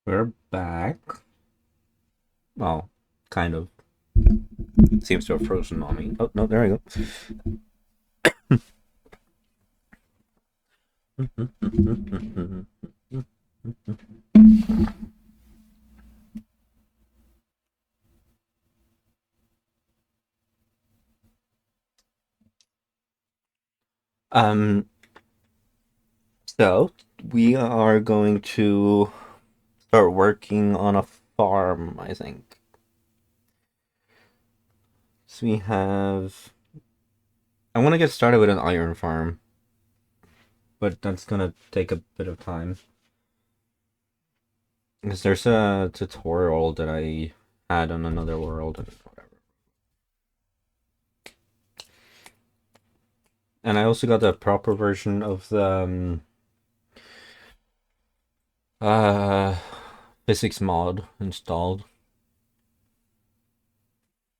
We're back. Well, kind of. Seems to have frozen on me. Oh, no, there we go. um, so we are going to start working on a farm, I think. So we have. I want to get started with an iron farm, but that's gonna take a bit of time. Because there's a tutorial that I had on another world and whatever. And I also got the proper version of the uh physics mod installed.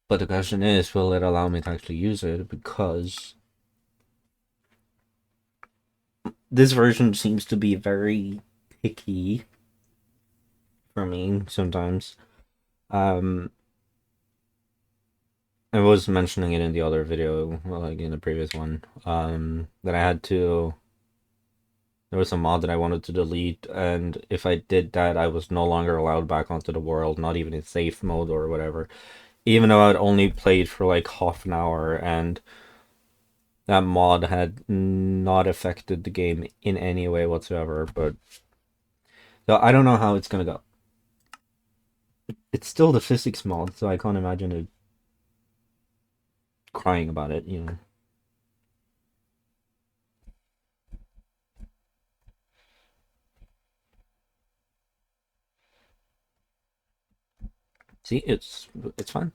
But the question is, will it allow me to actually use it? Because this version seems to be very picky for me sometimes. Um, I was mentioning it in the other video, like in the previous one, that I had to. There was a mod that I wanted to delete, and if I did that, I was no longer allowed back onto the world, not even in safe mode or whatever. Even though I'd only played for like half an hour, and that mod had not affected the game in any way whatsoever. But so I don't know how it's gonna go. It's still the physics mod, so I can't imagine it crying about it. See, it's fun.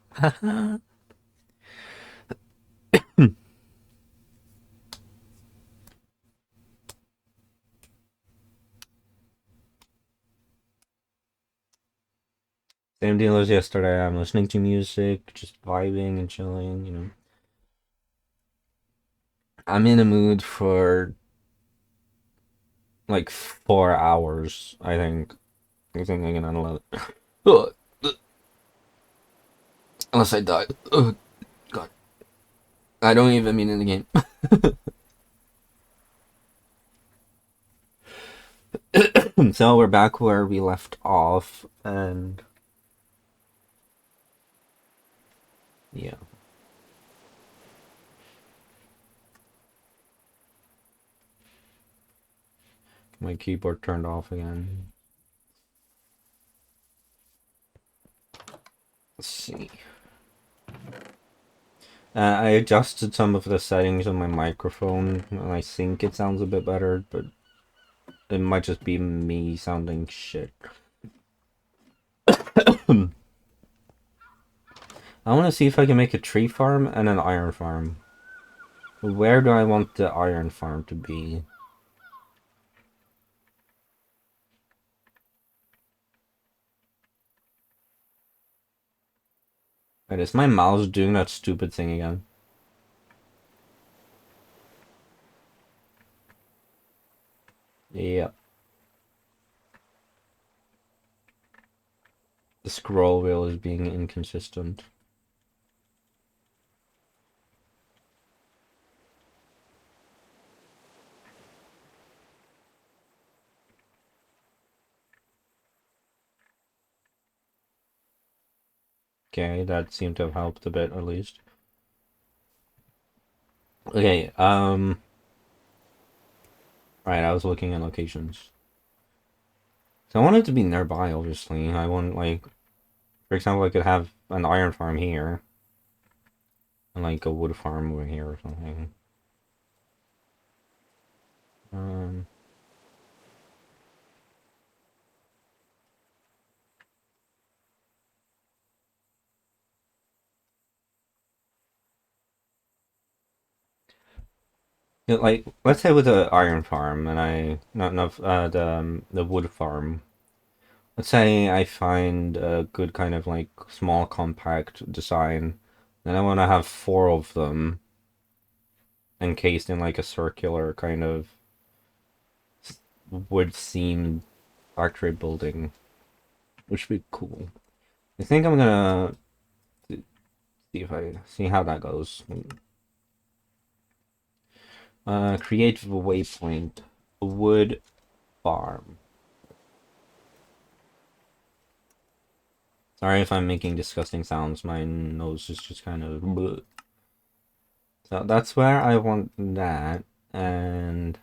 Same deal as yesterday. I'm listening to music, just vibing and chilling. I'm in a mood for like 4 hours, I think. I think I can handle it. Ugh. Unless I die. Oh, God. I don't even mean in the game. So we're back where we left off, and yeah. My keyboard turned off again. Let's see. I adjusted some of the settings on my microphone, and I think it sounds a bit better, but it might just be me sounding shit. I want to see if I can make a tree farm and an iron farm. Where do I want the iron farm to be? Wait, is my mouse doing that stupid thing again? Yeah. The scroll wheel is being inconsistent. Okay, that seemed to have helped a bit at least. Okay, right, I was looking at locations. So I want it to be nearby, obviously. I want, like, for example, I could have an iron farm here, and, like, a wood farm over here or something. Um, yeah, like, let's say with the iron farm, and the wood farm. Let's say I find a good kind of, like, small compact design, and I want to have four of them encased in, like, a circular kind of wood seamed factory building. which would be cool. I think I'm gonna see if I see how that goes. Create a waypoint. Wood farm. Sorry if I'm making disgusting sounds. My nose is just kind of bleh. So that's where I want that, and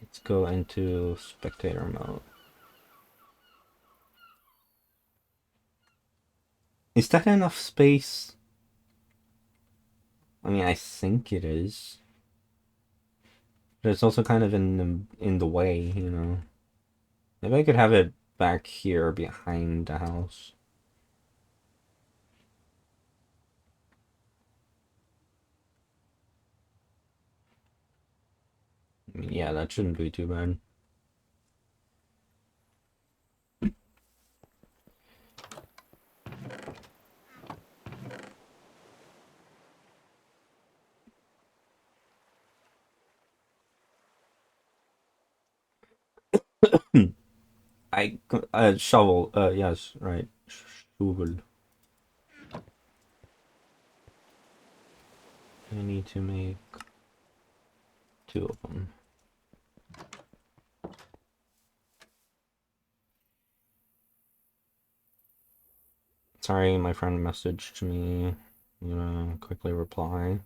let's go into spectator mode. Is that enough space? I mean, I think it is. But it's also kind of in the way, you know. Maybe I could have it back here behind the house. I mean, yeah, that shouldn't be too bad. Shovel. Yes, right. Shovel. I need to make 2 of them. Sorry, my friend messaged me. I'm gonna quickly reply.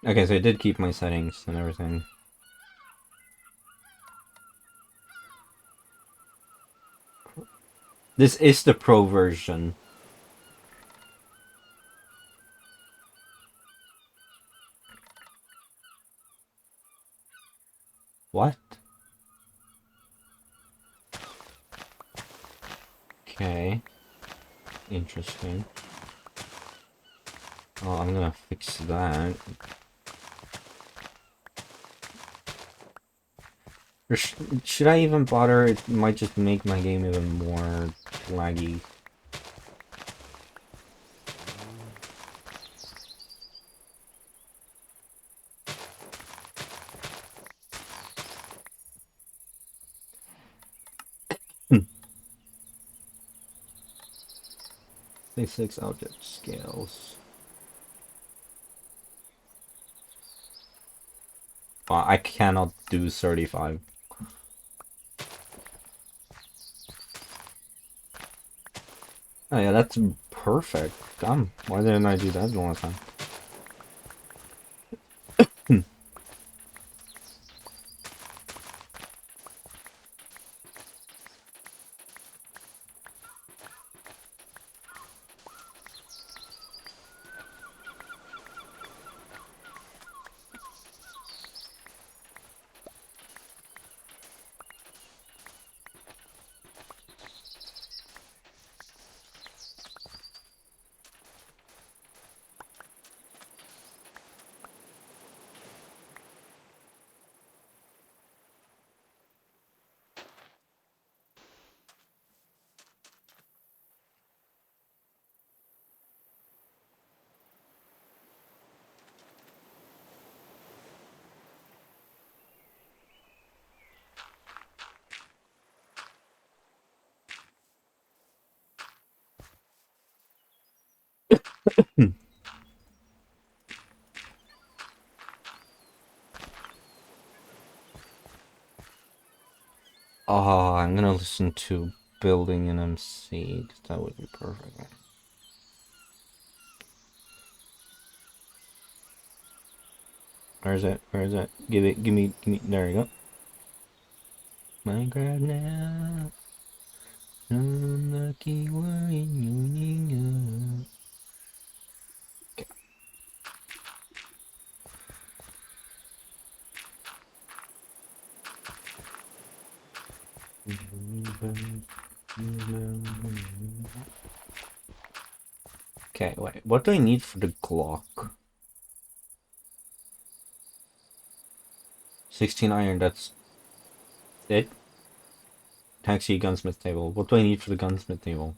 Okay, so I did keep my settings and everything. This is the pro version. What? Okay. Interesting. Oh, I'm gonna fix that. Or should I even bother? It might just make my game even more laggy. Six object scales. I cannot do 35. Oh yeah, that's perfect. Damn, why didn't I do that the last time? Oh, I'm gonna listen to Building an MC. That would be perfect. Where is it? Where is it? Give me, there you go. Minecraft now. Unlucky one in your Okay, wait. What do I need for the Glock? 16 iron, that's it? Taxi gunsmith table. What do I need for the gunsmith table?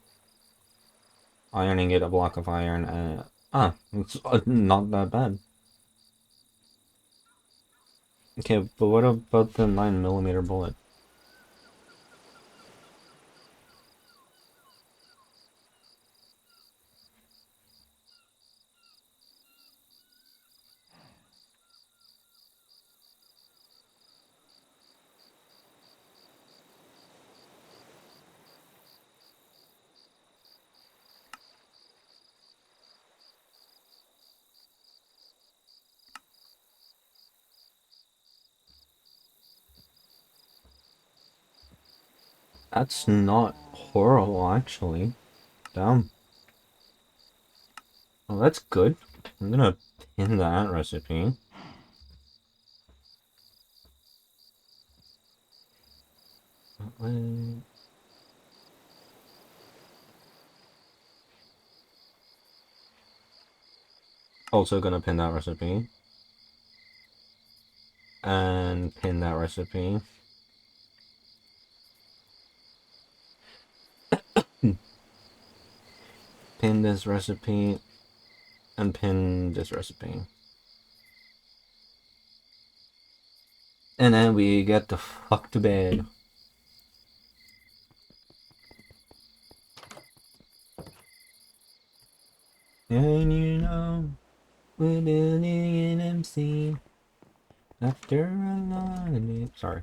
Ironing it, a block of iron, it's not that bad. Okay, but what about the 9mm bullet? That's not horrible, actually. Damn. Well, that's good. I'm gonna pin that recipe. Also gonna pin that recipe. And pin that recipe. Pin this recipe. And pin this recipe. And then we get the fuck to bed. And you know, we're building an MC. After a long day. Sorry.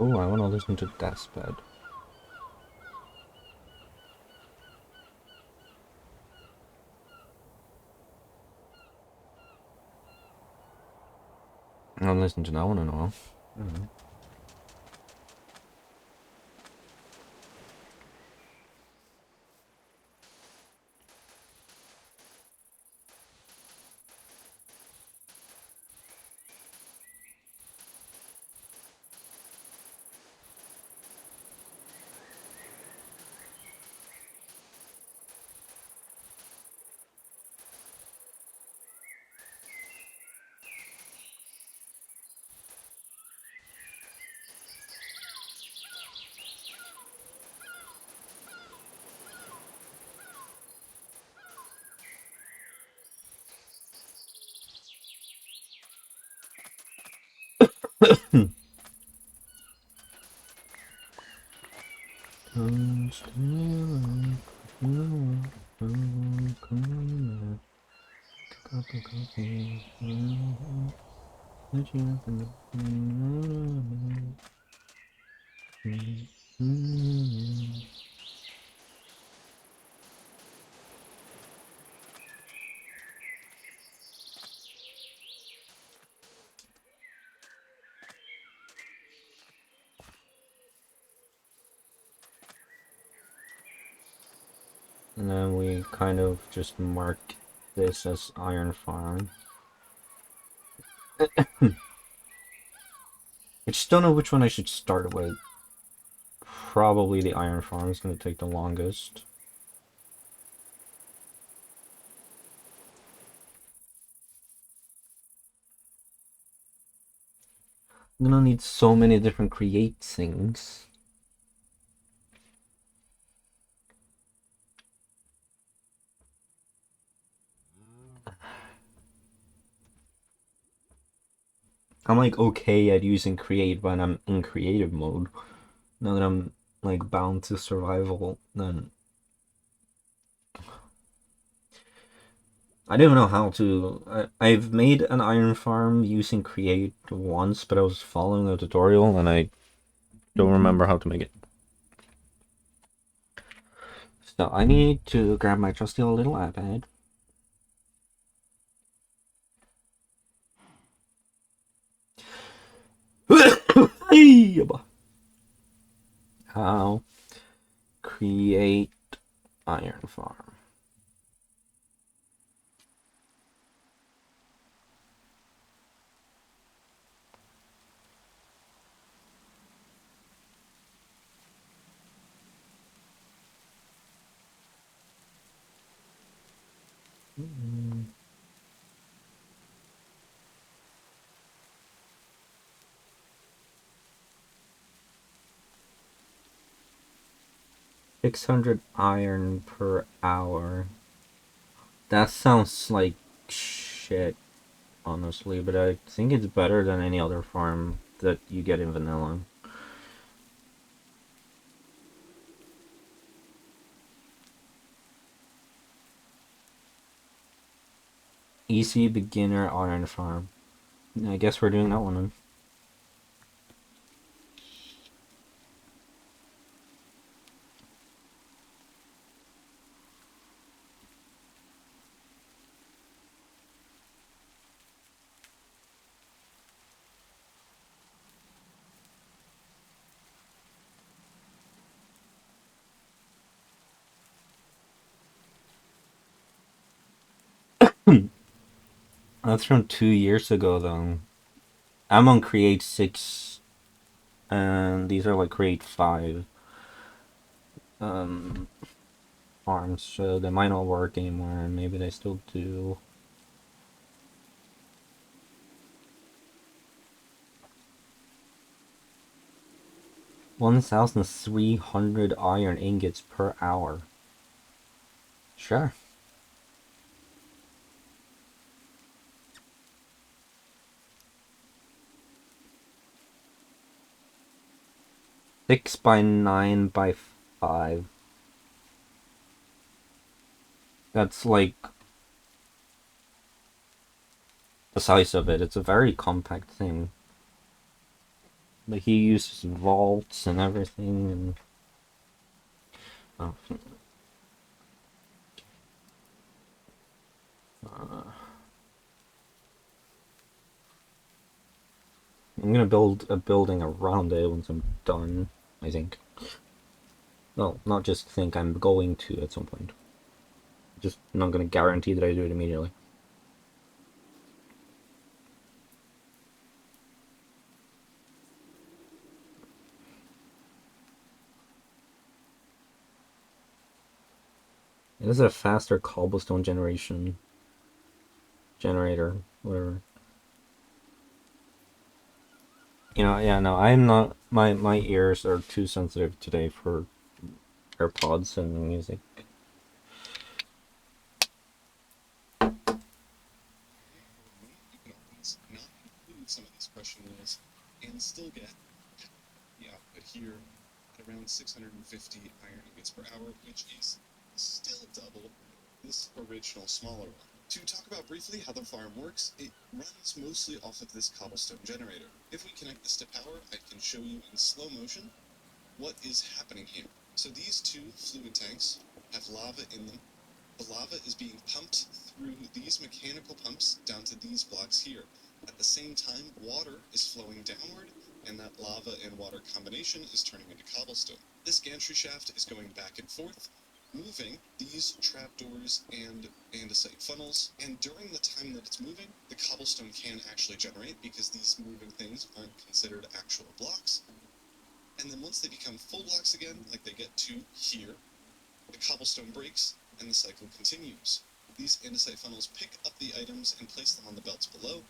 Oh, I want to listen to Deathbed. I haven't listened to that one in a while. And then we kind of just mark this as Iron Farm. I just don't know which one I should start with. Probably the Iron Farm is going to take the longest. I'm gonna need so many different create things. I'm like okay at using create when I'm in creative mode. Now that I'm like bound to survival, then I don't know how to. I've made an iron farm using create once, but I was following a tutorial and I don't remember how to make it. So I need to grab my trusty old little iPad. How create iron farm. Mm. 600 iron per hour. That sounds like shit, honestly, but I think it's better than any other farm that you get in vanilla. Easy beginner iron farm. I guess we're doing that one then. That's from 2 years ago though. I'm on create 6 and these are like create 5 um farms, so they might not work anymore. Maybe they still do. $1,300 iron ingots per hour. Sure. 6 by 9 by 5. That's like the size of it. It's a very compact thing. But he uses vaults and everything, and oh, I'm gonna build a building around it once I'm done, I think. Well, not just think, I'm going to at some point. Just not gonna guarantee that I do it immediately. It is a faster cobblestone generator, whatever. Yeah, no, I'm not. My ears are too sensitive today for AirPods and music. Some of these crushing mills and still get the output here at around 650 iron ingots per hour, which is still double this original smaller one. To talk about briefly how the farm works, it runs mostly off of this cobblestone generator. If we connect this to power, I can show you in slow motion what is happening here. So these two fluid tanks have lava in them. The lava is being pumped through these mechanical pumps down to these blocks here. At the same time, water is flowing downward, and that lava and water combination is turning into cobblestone. This gantry shaft is going back and forth, moving these trapdoors and andesite funnels, and during the time that it's moving, the cobblestone can actually generate because these moving things aren't considered actual blocks. And then once they become full blocks again, like they get to here, the cobblestone breaks and the cycle continues. These andesite funnels pick up the items and place them on the belts below.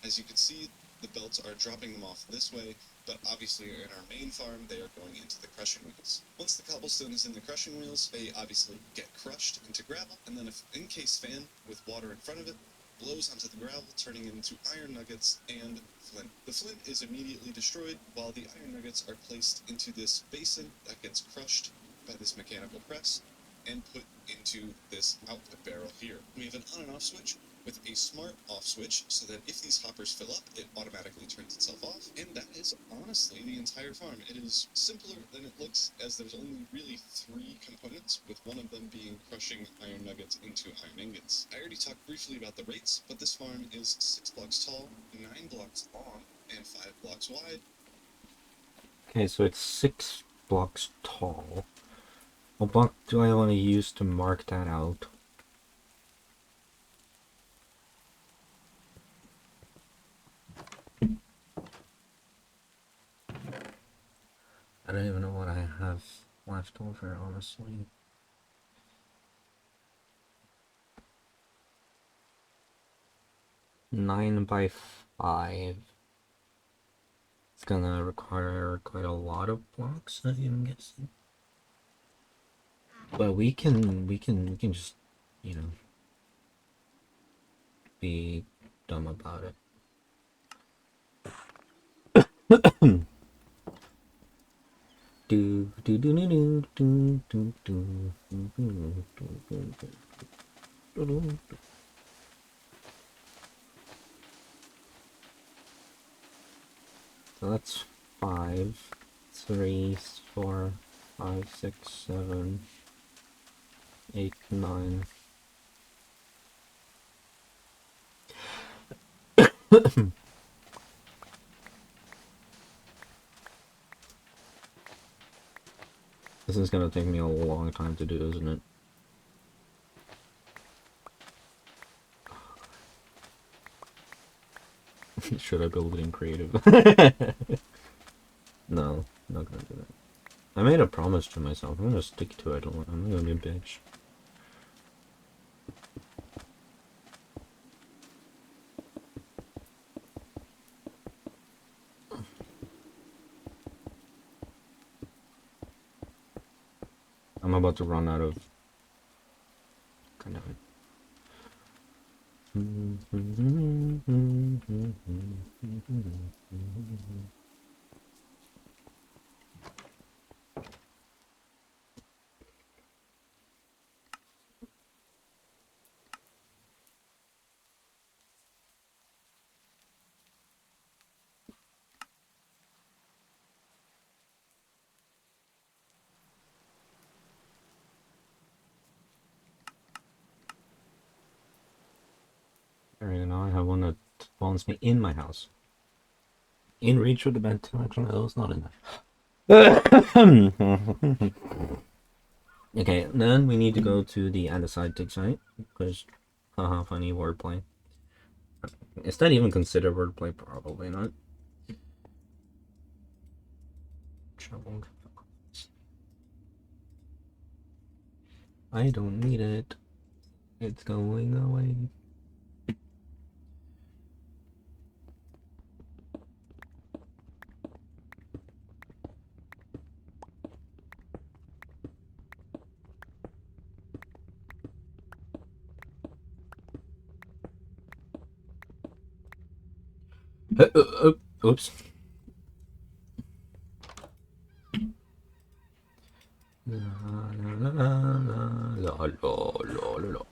As you can see, the belts are dropping them off this way, but obviously in our main farm, they are going into the crushing wheels. Once the cobblestone is in the crushing wheels, they obviously get crushed into gravel, and then an encased fan with water in front of it blows onto the gravel, turning it into iron nuggets and flint. The flint is immediately destroyed, while the iron nuggets are placed into this basin that gets crushed by this mechanical press and put into this output barrel here. We have an on and off switch with a smart off switch so that if these hoppers fill up, it automatically turns itself off. And that is honestly the entire farm. It is simpler than it looks, as there's only really 3 components, with one of them being crushing iron nuggets into iron ingots. I already talked briefly about the rates, but this farm is 6 blocks tall, 9 blocks long, and 5 blocks wide. Okay, so it's 6 blocks tall. What block do I want to use to mark that out? I don't even know what I have left over, honestly. Nine by 5. It's gonna require quite a lot of blocks, I'm guessing. But we can just, you know, be dumb about it. Do do do do do do do do. So that's 5, 3, 4, 5, 6, 7, 8, 9. This is gonna take me a long time to do, isn't it? Should I build it in creative? No, not gonna do that. I made a promise to myself. I'm gonna stick to it. I'm not gonna be a bitch. I'm about to run out of kind of. Alright, now I have one that spawns me in my house. In reach of the bed. Actually, no, it's not in there. Okay, then we need to go to the andesite dig site, because, haha, funny wordplay. Is that even considered wordplay? Probably not. Trouble. I don't need it. It's going away. Oops. La la la la la la la.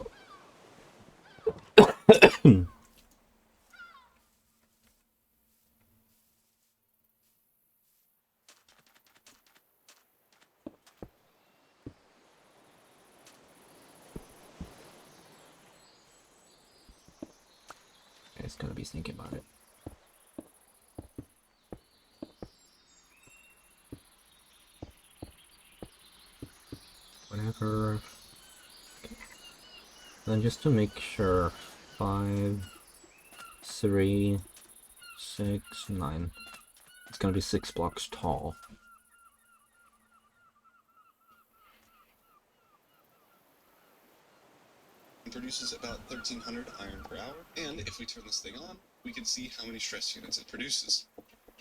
just gotta be thinking about it. Whatever. Then just to make sure, 5, 3, 6, 9. It's gonna be 6 blocks tall. Produces about 1,300 iron per hour, and if we turn this thing on, we can see how many stress units it produces.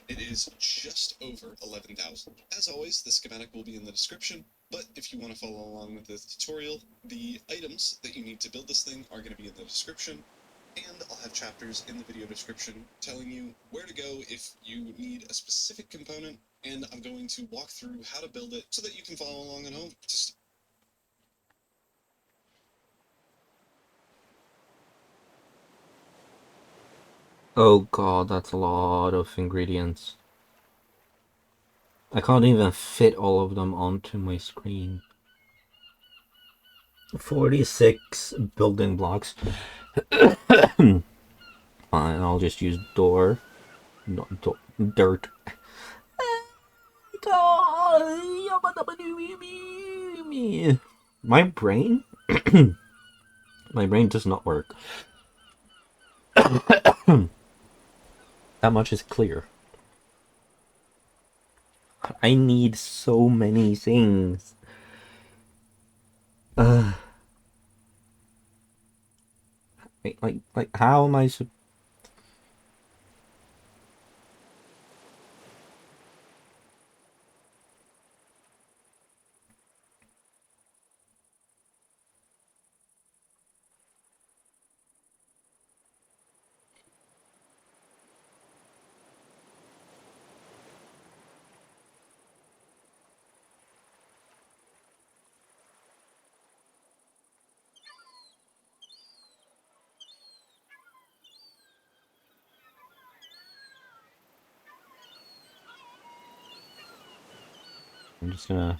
It is just over 11,000. As always, the schematic will be in the description, but if you want to follow along with the tutorial, the items that you need to build this thing are going to be in the description, and I'll have chapters in the video description telling you where to go if you need a specific component, and I'm going to walk through how to build it so that you can follow along at home. Oh god, that's a lot of ingredients. I can't even fit all of them onto my screen. 46 building blocks. Fine, I'll just use door. No, dirt. My brain? My brain does not work. That much is clear. I need so many things. Like, how am I supposed? I'm just gonna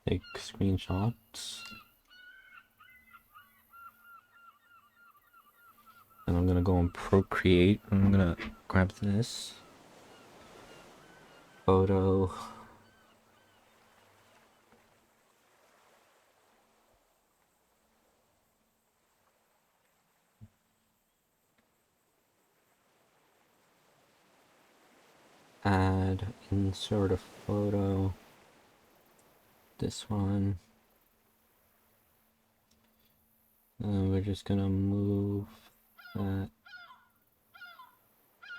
take screenshots. And I'm gonna go on Procreate. I'm gonna grab this photo. Add, insert a photo. This one. And we're just gonna move that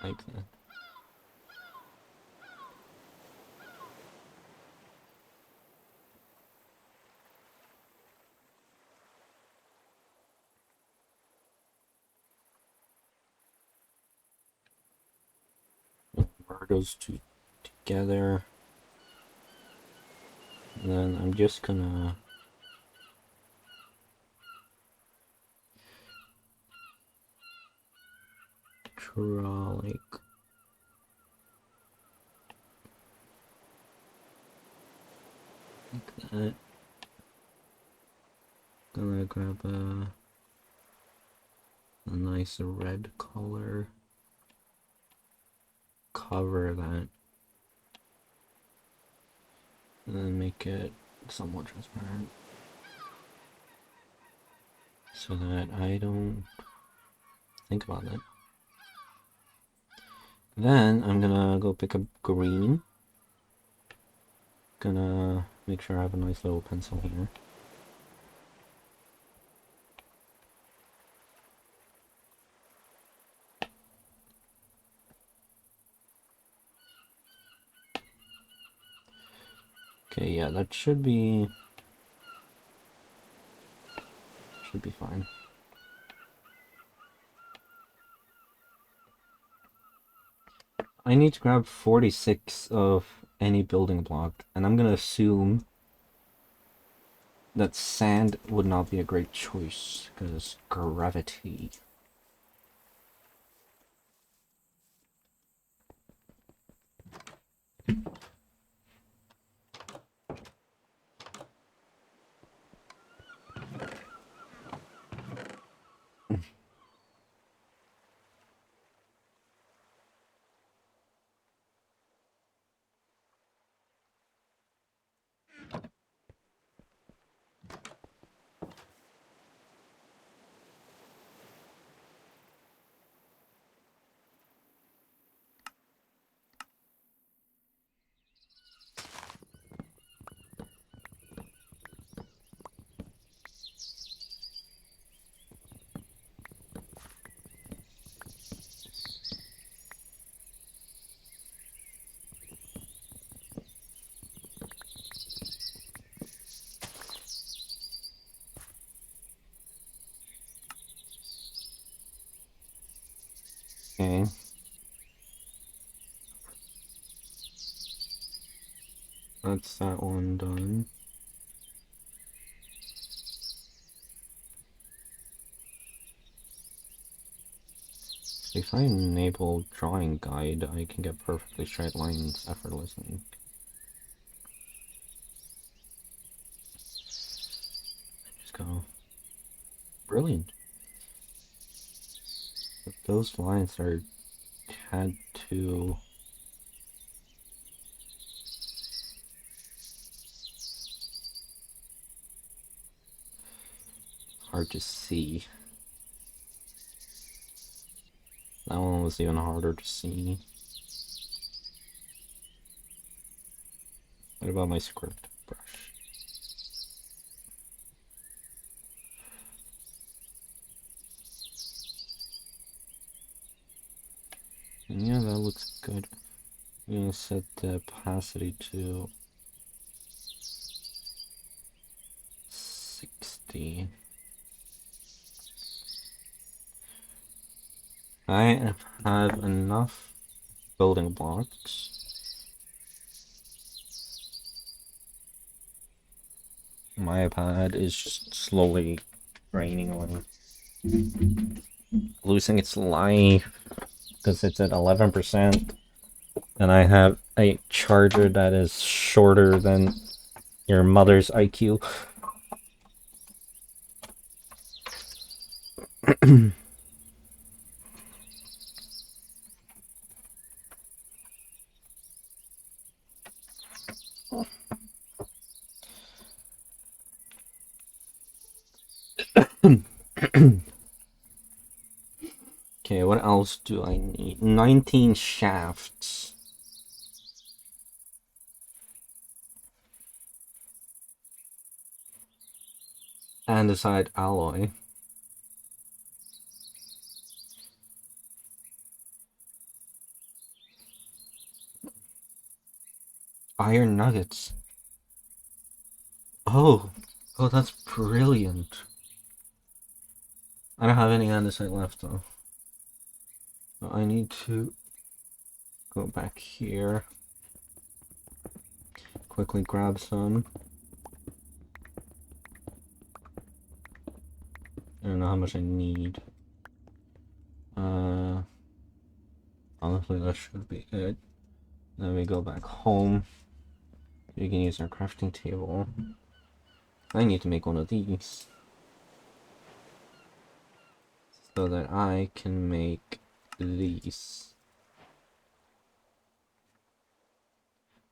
like that. Merge those two together. And then I'm just gonna draw like that. Gonna grab a nice red color. Cover that. And then make it somewhat transparent. So that I don't think about that. Then I'm gonna go pick up green. Gonna make sure I have a nice little pencil here. Okay, yeah, that should be fine. I need to grab 46 of any building block, and I'm gonna assume that sand would not be a great choice, because gravity. That's that one done. If I enable drawing guide, I can get perfectly straight lines effortlessly. Just go. Brilliant. But those lines are had to hard to see. That one was even harder to see. What about my script brush? And yeah, that looks good. I'm gonna set the opacity to 60. I have enough building blocks. My iPad is just slowly draining away, losing its life because it's at 11%, and I have a charger that is shorter than your mother's IQ. Okay, what else do I need? 19 shafts. Andesite alloy. Iron nuggets. Oh, that's brilliant. I don't have any andesite left though. So I need to go back here. Quickly grab some. I don't know how much I need. Honestly, that should be it. Then we go back home. We can use our crafting table. I need to make one of these so that I can make these,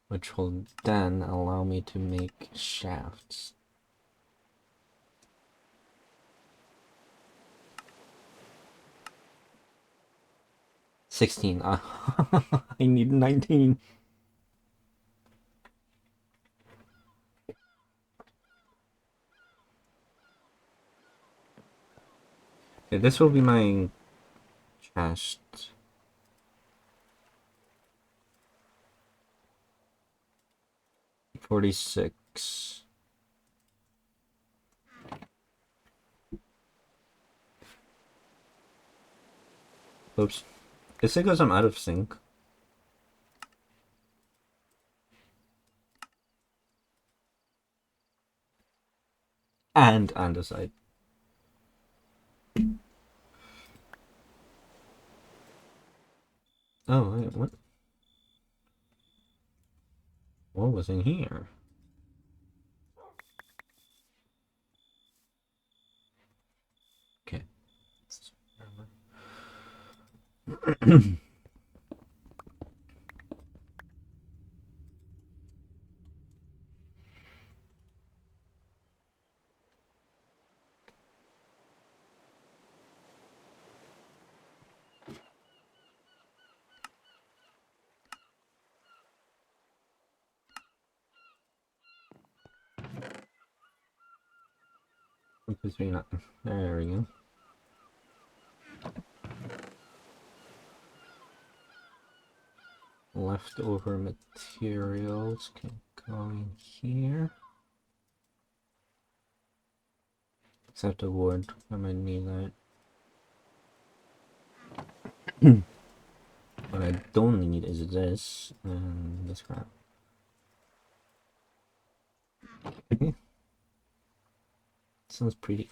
which will then allow me to make shafts. $16. I need 19. Okay, this will be my chest. $46. Oops. Is it because I'm out of sync? And andesite. Oh, wait, what? What was in here? Okay. There we go. Leftover materials can go in here. Except the wood. I might need that. What I don't need is this and this crap. Okay. Sounds pretty.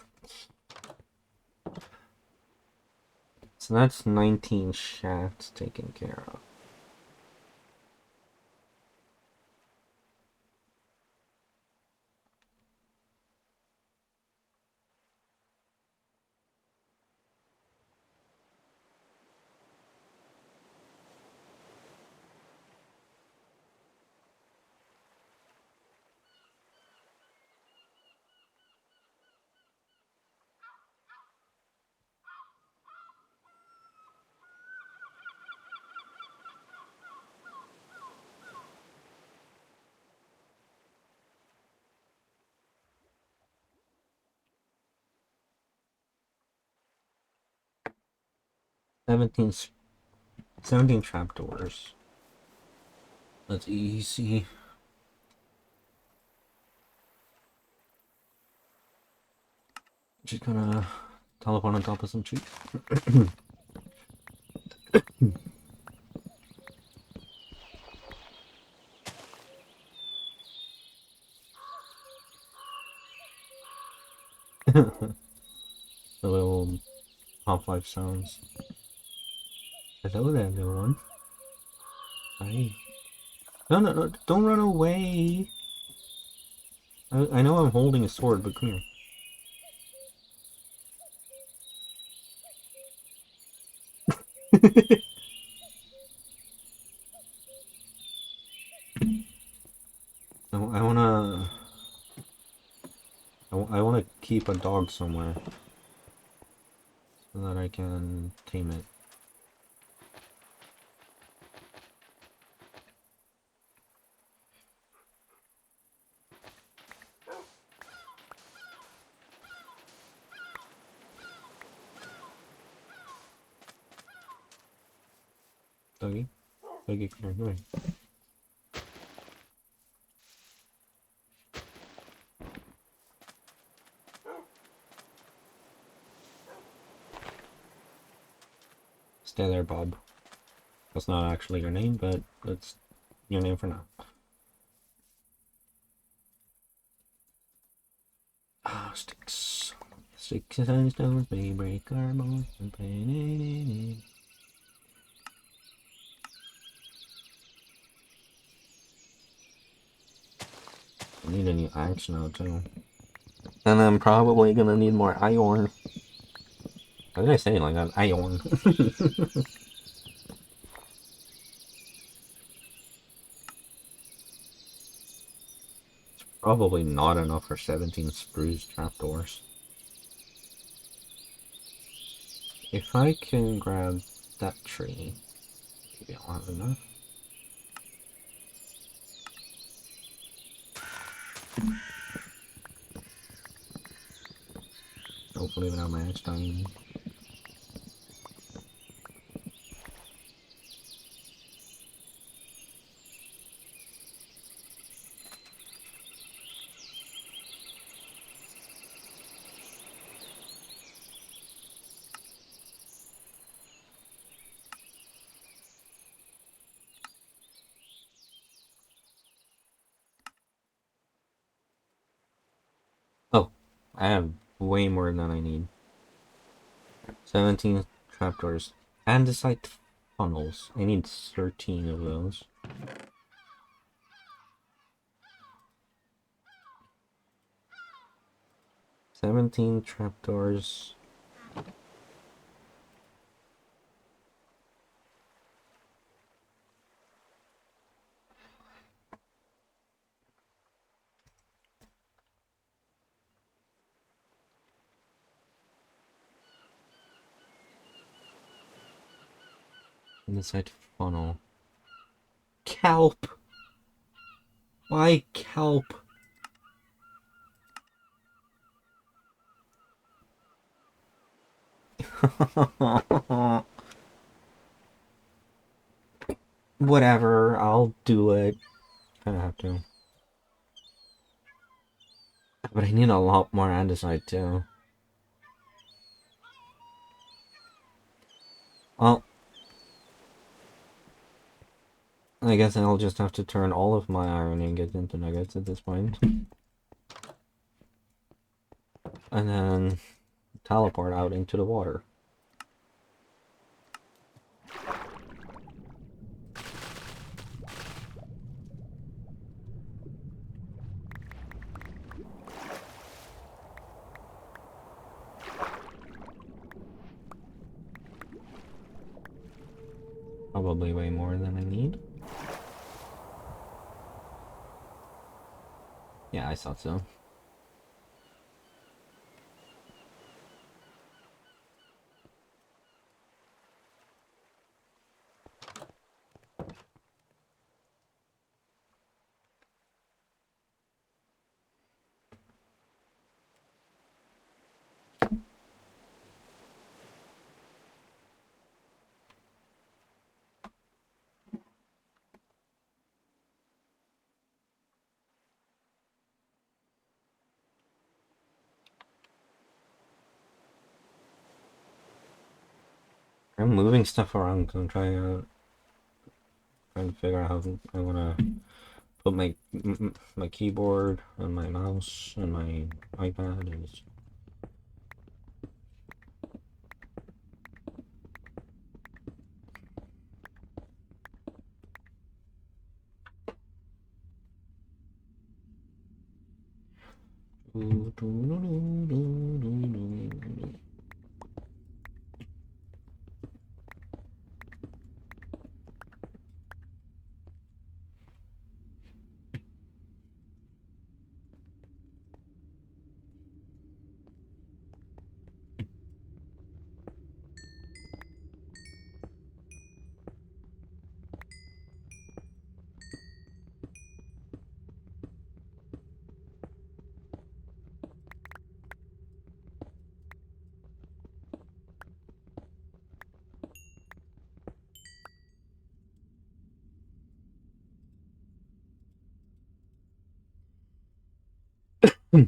So that's 19 shafts taken care of. Seventeen 17 trapdoors. That's easy. Just gonna teleport on top of some tree. The little Half-Life sounds. Hello there, little one. Hi. No, no, no, don't run away. I know I'm holding a sword, but come here. I wanna... I wanna keep a dog somewhere. So that I can tame it. Doggy? Doggy, come here, come here. Stay there, Bob. That's not actually your name, but that's your name for now. Ah, sticks. Sticks and stones may break our bones and pain. I need a new axe now, too. And I'm probably gonna need more iron. What did I say? Like an iron. Probably not enough for 17 spruce trapdoors. If I can grab that tree, maybe I'll have enough. Hopefully without my axe dying. Oh, I have way more than I need. 17 trapdoors. Andesite funnels. I need 13 of those. "17 trapdoors." Andesite funnel. Kelp! Why kelp? Whatever, I'll do it. Kinda have to. But I need a lot more andesite too. Well, I guess I'll just have to turn all of my iron ingots into nuggets at this point. and then teleport out into the water. Probably way more than I need. Yeah, I thought so. I'm moving stuff around because I'm trying to figure out how I want to put my keyboard and my mouse and my iPad and Hmm.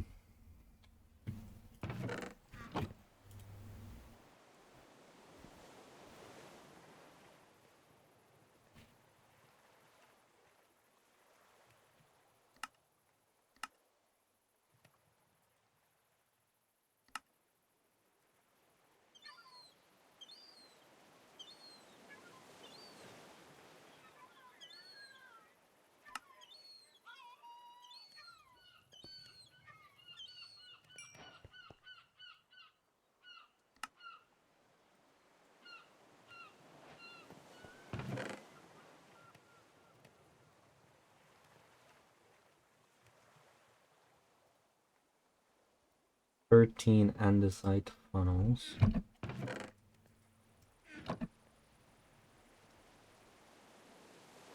13 andesite funnels.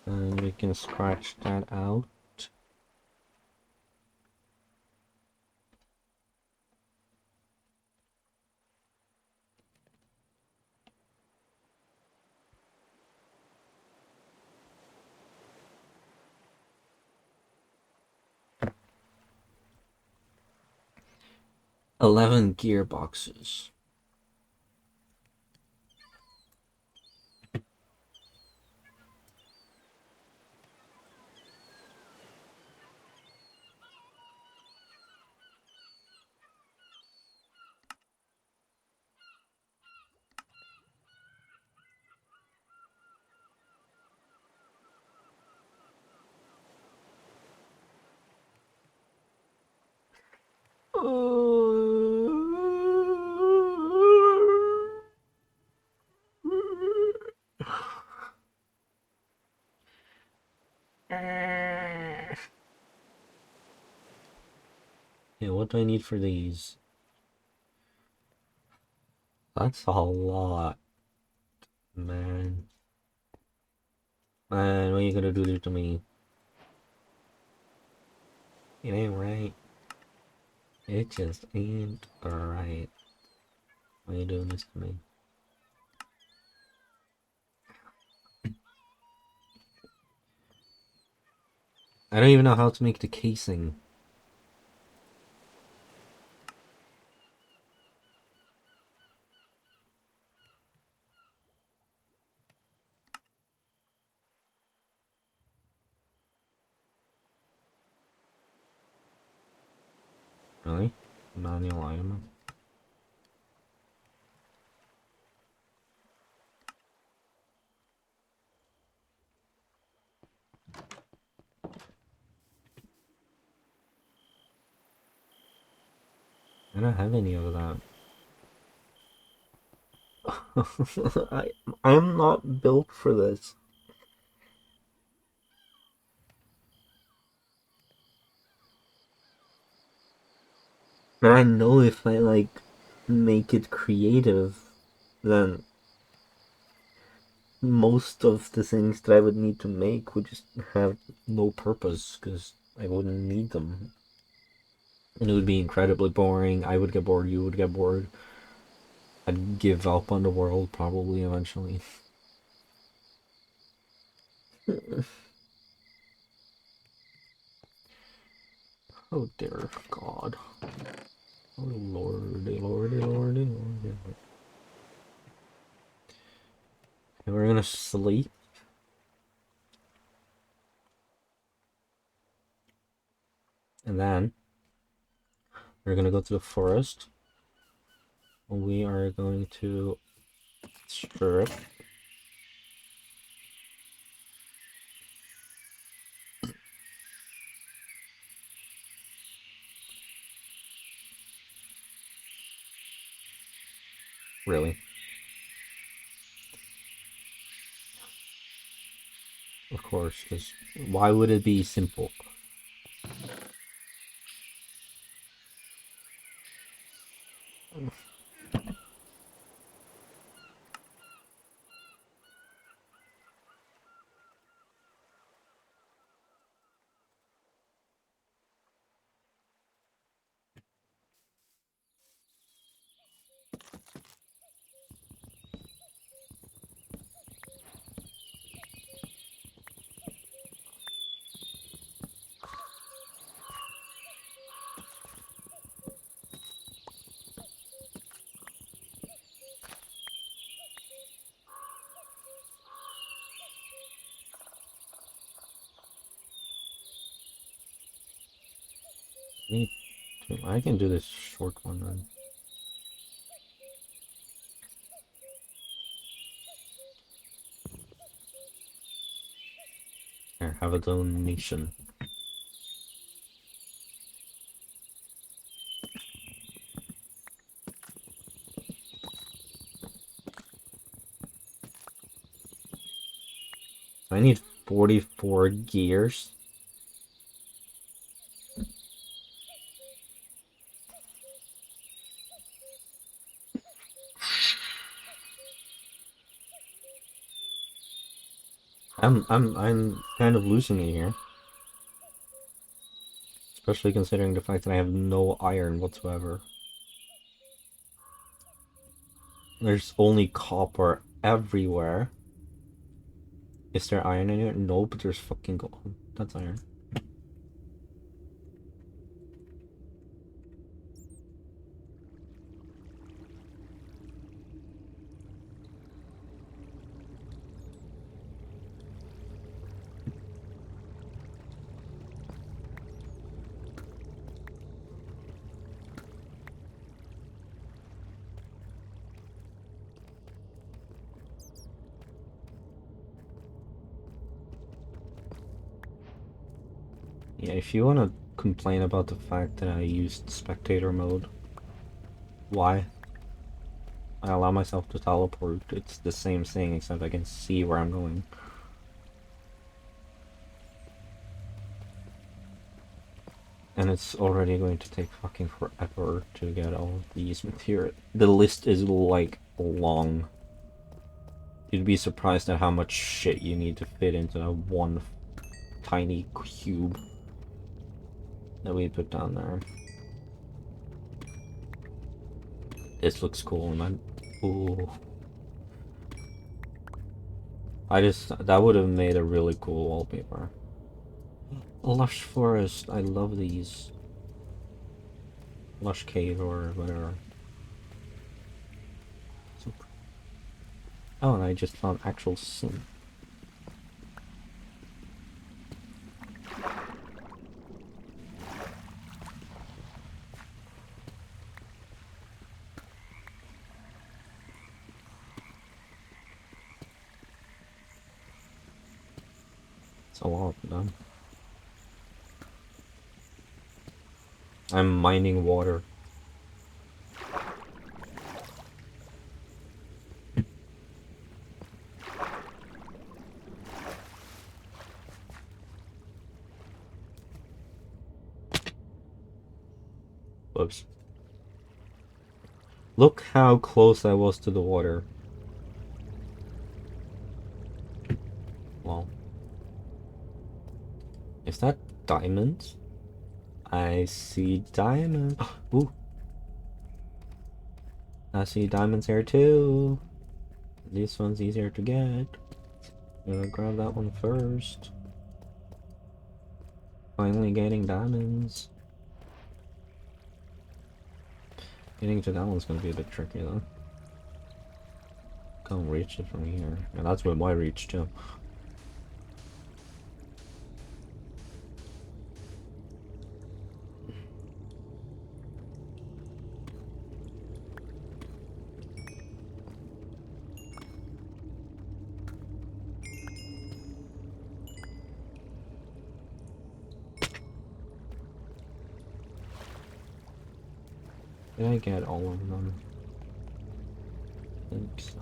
And we can scratch that out. Eleven gearboxes. Yeah, what do I need for these? That's a lot, man. Man, what are you gonna do to me? It ain't right. It just ain't right. Why are you doing this to me? I don't even know how to make the casing. Really? Manual item. I don't have any of that. I'm not built for this. And I know if I like make it creative, then most of the things that I would need to make would just have no purpose because I wouldn't need them. And it would be incredibly boring. I would get bored, you would get bored. I'd give up on the world probably eventually. Oh dear God. Oh lordy, lordy, lordy, lordy. And we're gonna sleep. And then we're gonna go to the forest. We are going to strip. Really? Of course, because why would it be simple? I can do this short one then. Here, have a donation. I need 44 gears. I'm kind of losing it here. Especially considering the fact that I have no iron whatsoever. There's only copper everywhere. Is there iron in here? No, but there's fucking gold. That's iron. Yeah, if you want to complain about the fact that I used spectator mode, why? I allow myself to teleport. It's the same thing, except I can see where I'm going. And it's already going to take fucking forever to get all of these material. The list is like long. You'd be surprised at how much shit you need to fit into that one tiny cube that we put down there. This looks cool, man. Ooh. That would have made a really cool wallpaper. Lush forest, I love these. Lush cave or whatever. Oh, and I just found actual sin. It's a lot, man. I'm mining water. Whoops. Look how close I was to the water. Well. Is that diamonds? I see diamonds. Ooh. I see diamonds here too. This one's easier to get. I'm gonna grab that one first. Finally getting diamonds. Getting to that one's gonna be a bit tricky though. Can't reach it from here. And that's with my reach too. Did I get all of them? I think so.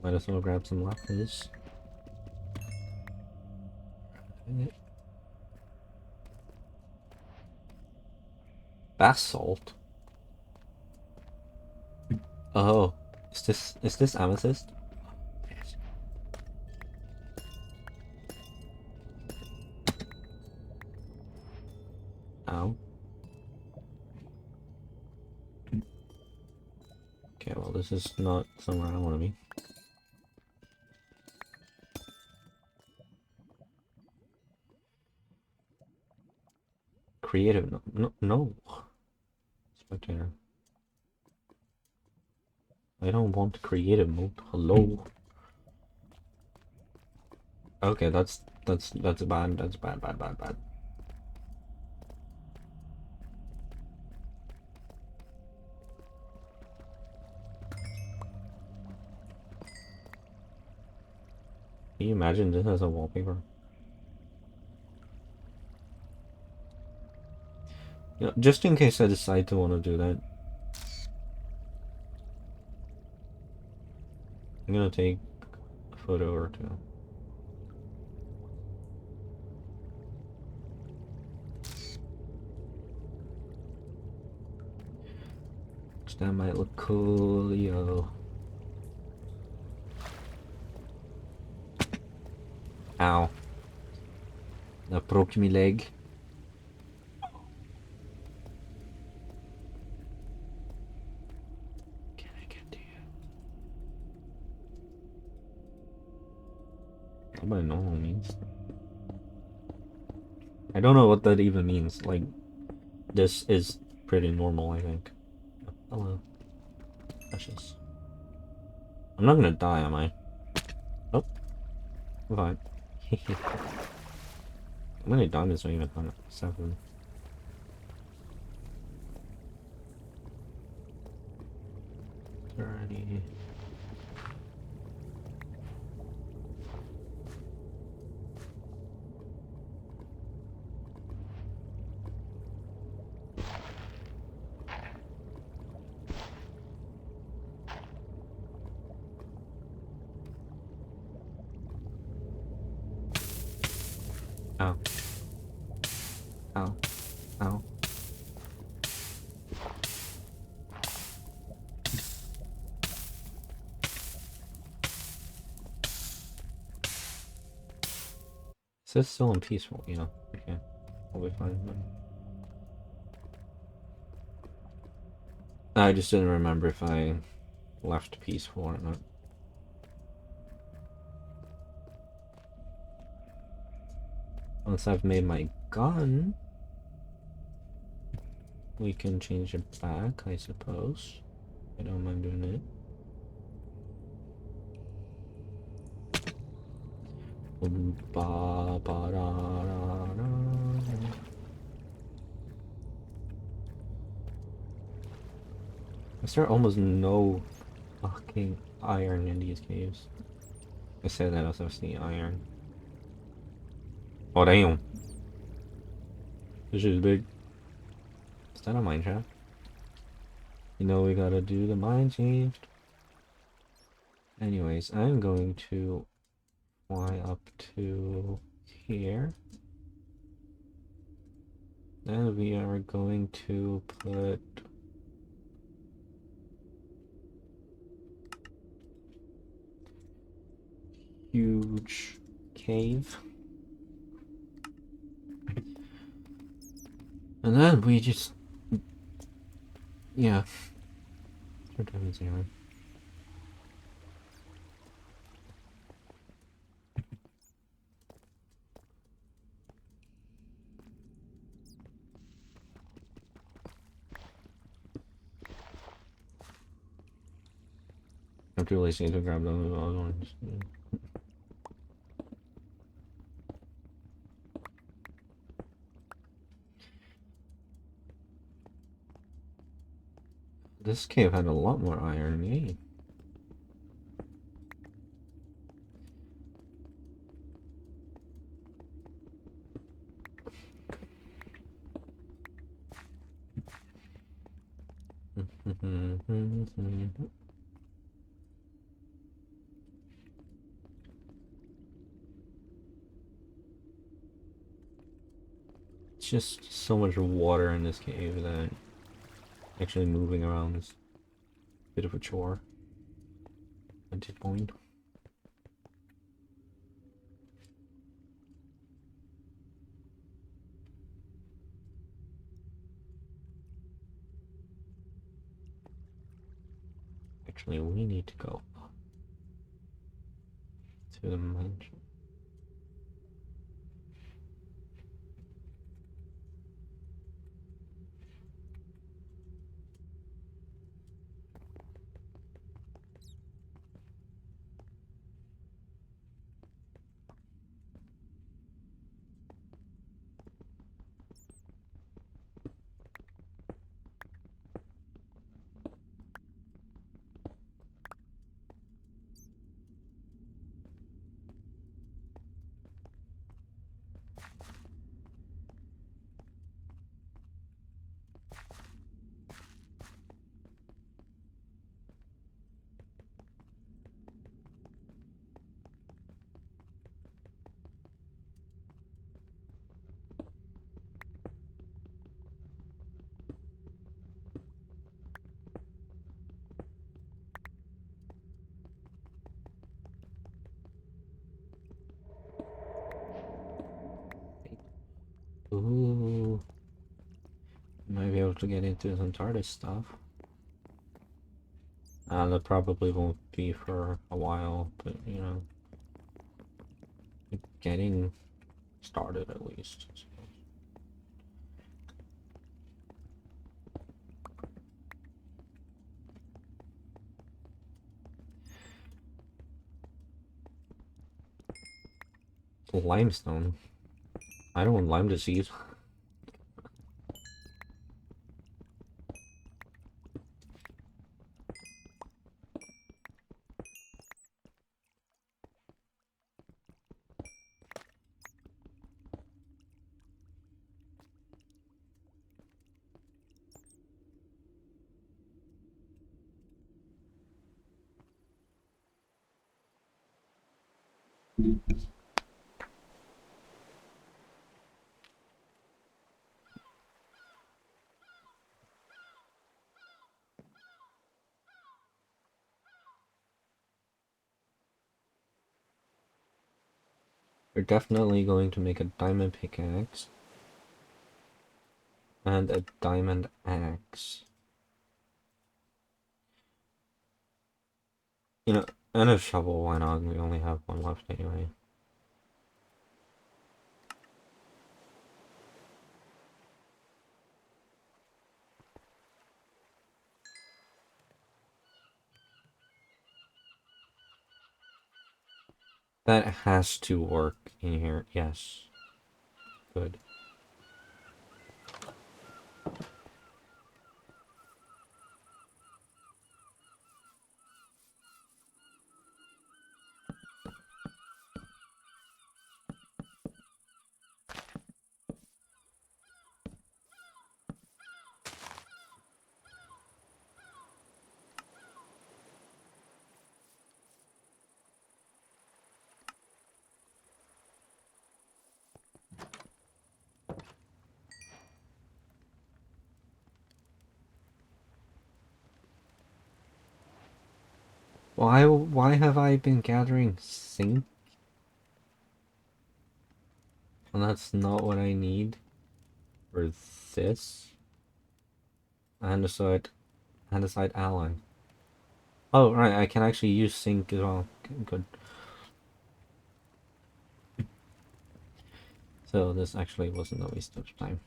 Might as well grab some lapis. Basalt. Oh, is this amethyst? Yes. Ow. Okay, well this is not somewhere I want to be. Creative, no. Spectator. I don't want creative mode. Hello. Okay, that's bad. That's bad. Can you imagine this as a wallpaper? You know, just in case I decide to want to do that, I'm gonna take a photo or two. That might look cool, yo. Ow. That broke me leg. Can I get to you? Nobody know what it means. I don't know what that even means. Like, this is pretty normal, I think. Hello. Precious. I'm not gonna die, am I? Oh. I'm fine. How many diamonds do I even have? 7. Alrighty. Ow. Ow. Ow. says still and peaceful, yeah. Okay. I'll be fine then. I just didn't remember if I left peaceful or not. Once I've made my gun, we can change it back, I suppose. I don't mind doing it. Ba, ba, da, da, da. Is there almost no fucking iron in these caves? I said that as I've seen iron. Oh damn. This is big. Is that a mine shaft? You know we gotta do the mine shaft. Anyways, I'm going to fly up to here. Then we are going to put huge cave. And then we just, yeah. Start doing zero. I'm too lazy to grab those other ones. This cave had a lot more iron, yay. It's just so much water in this cave that actually moving around is a bit of a chore at this point. Actually, we need to go to the mansion. Ooh, might be able to get into some TARDIS stuff. That probably won't be for a while, but you know, getting started at least. Limestone. I don't want Lyme disease. We're definitely going to make a diamond pickaxe and a diamond axe. You know, and a shovel, why not? We only have one left anyway. That has to work in here, yes. Good. Why have I been gathering zinc? And that's not what I need for this. Andesite alloy. Oh right, I can actually use zinc as well. Okay, good. So this actually wasn't a waste of time.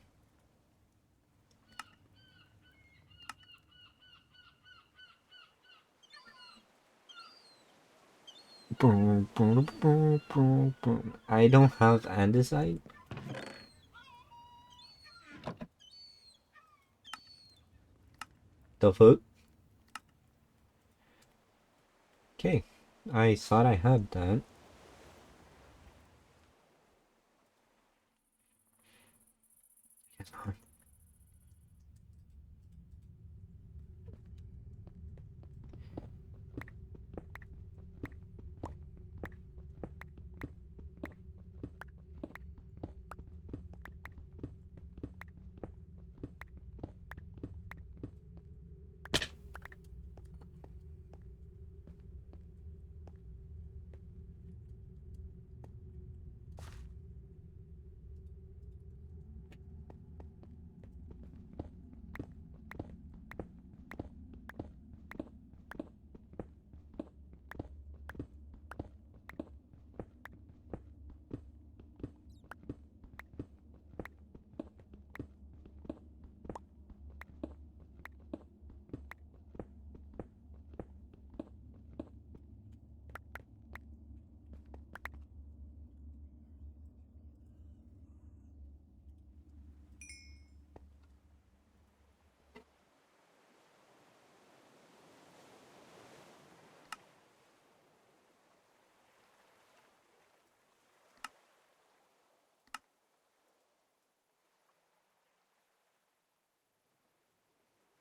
Boom, boom, boom, boom, boom. I don't have andesite. The fuck? Okay, I thought I had that. Guess not.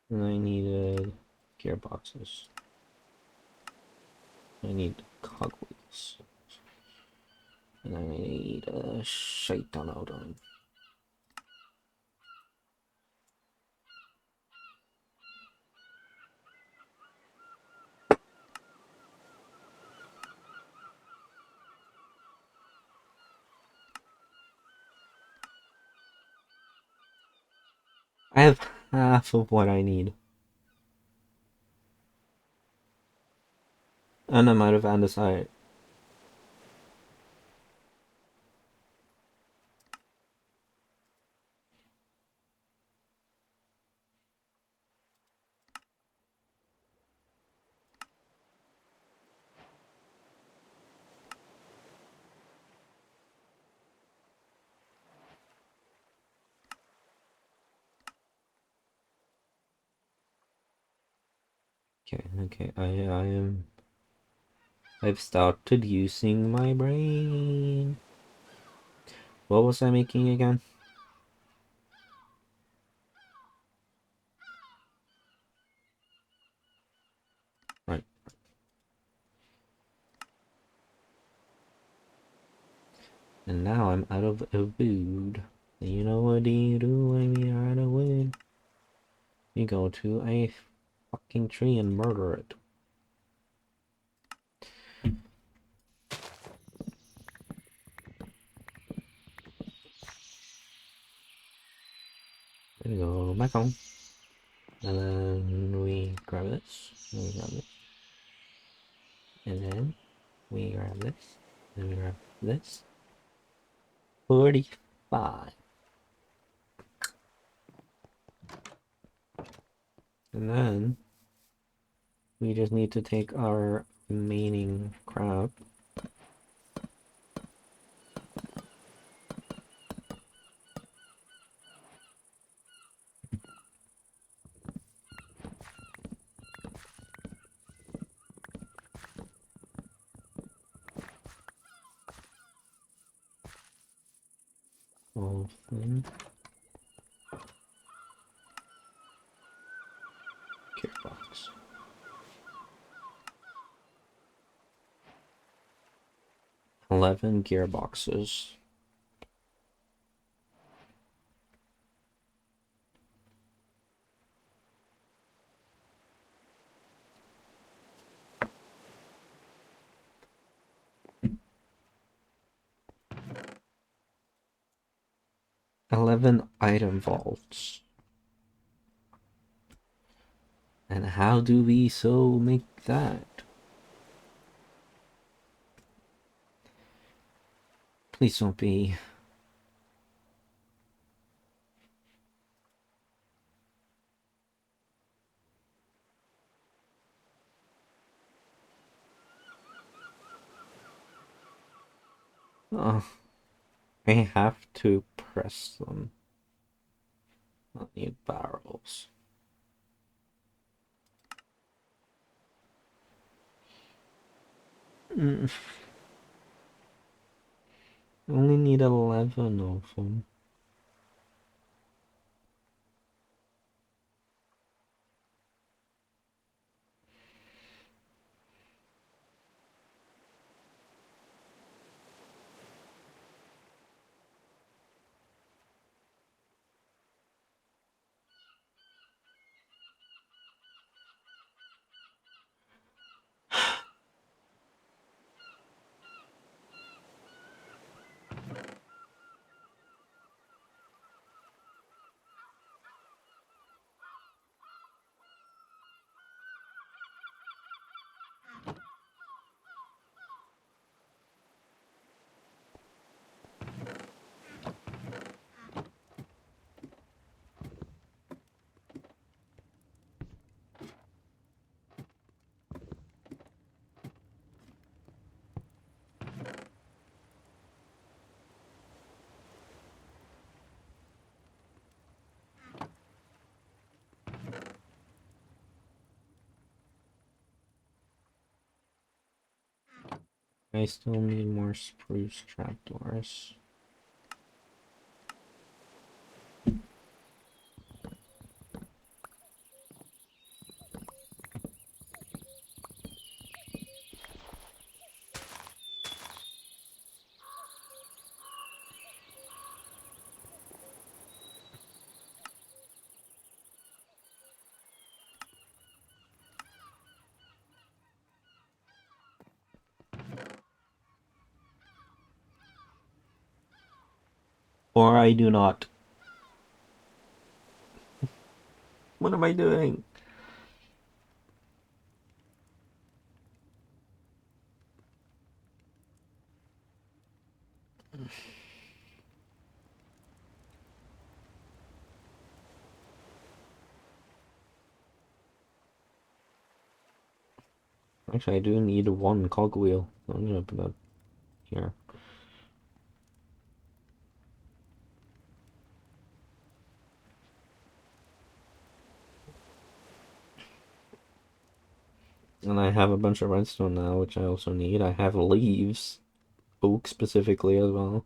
And I needed gearboxes. I need cogwheels. And I need a shite ton of them. I have half of what I need. And I'm out of andesite. Okay, I've started using my brain. What was I making again? Right. And now I'm out of food. You know what do you do when you're out of wood? You go to a fucking tree and murder it. we go back home. And then we grab this. And we grab this. And then we grab this. And we grab this. 45. And then we just need to take our remaining crap. All thing. Gearbox. $11 gearboxes. $11 item vaults. And how do we so make that? Please don't be. Oh, I have to press them. I need barrels. I only need 11 of them. I still need more spruce trapdoors. Or I do not. What am I doing? Actually, I do need one cogwheel. I'm gonna put that here. And I have a bunch of redstone now, which I also need. I have leaves. Oak specifically as well.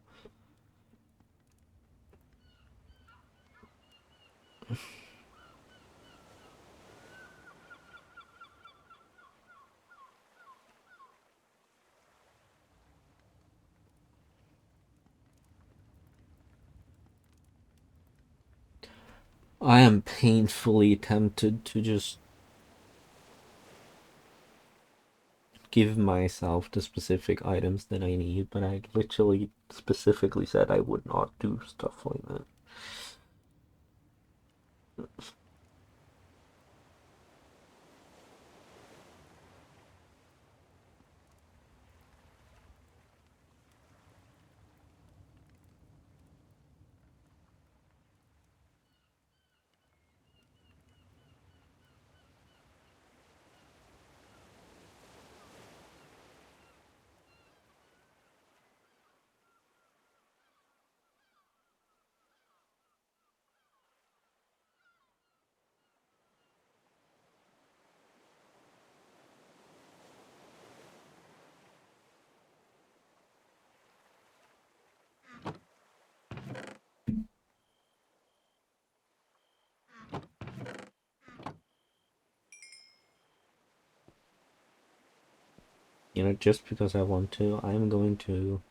I am painfully tempted to just give myself the specific items that I need, but I literally specifically said I would not do stuff like that. You know, just because I want to, I'm going to...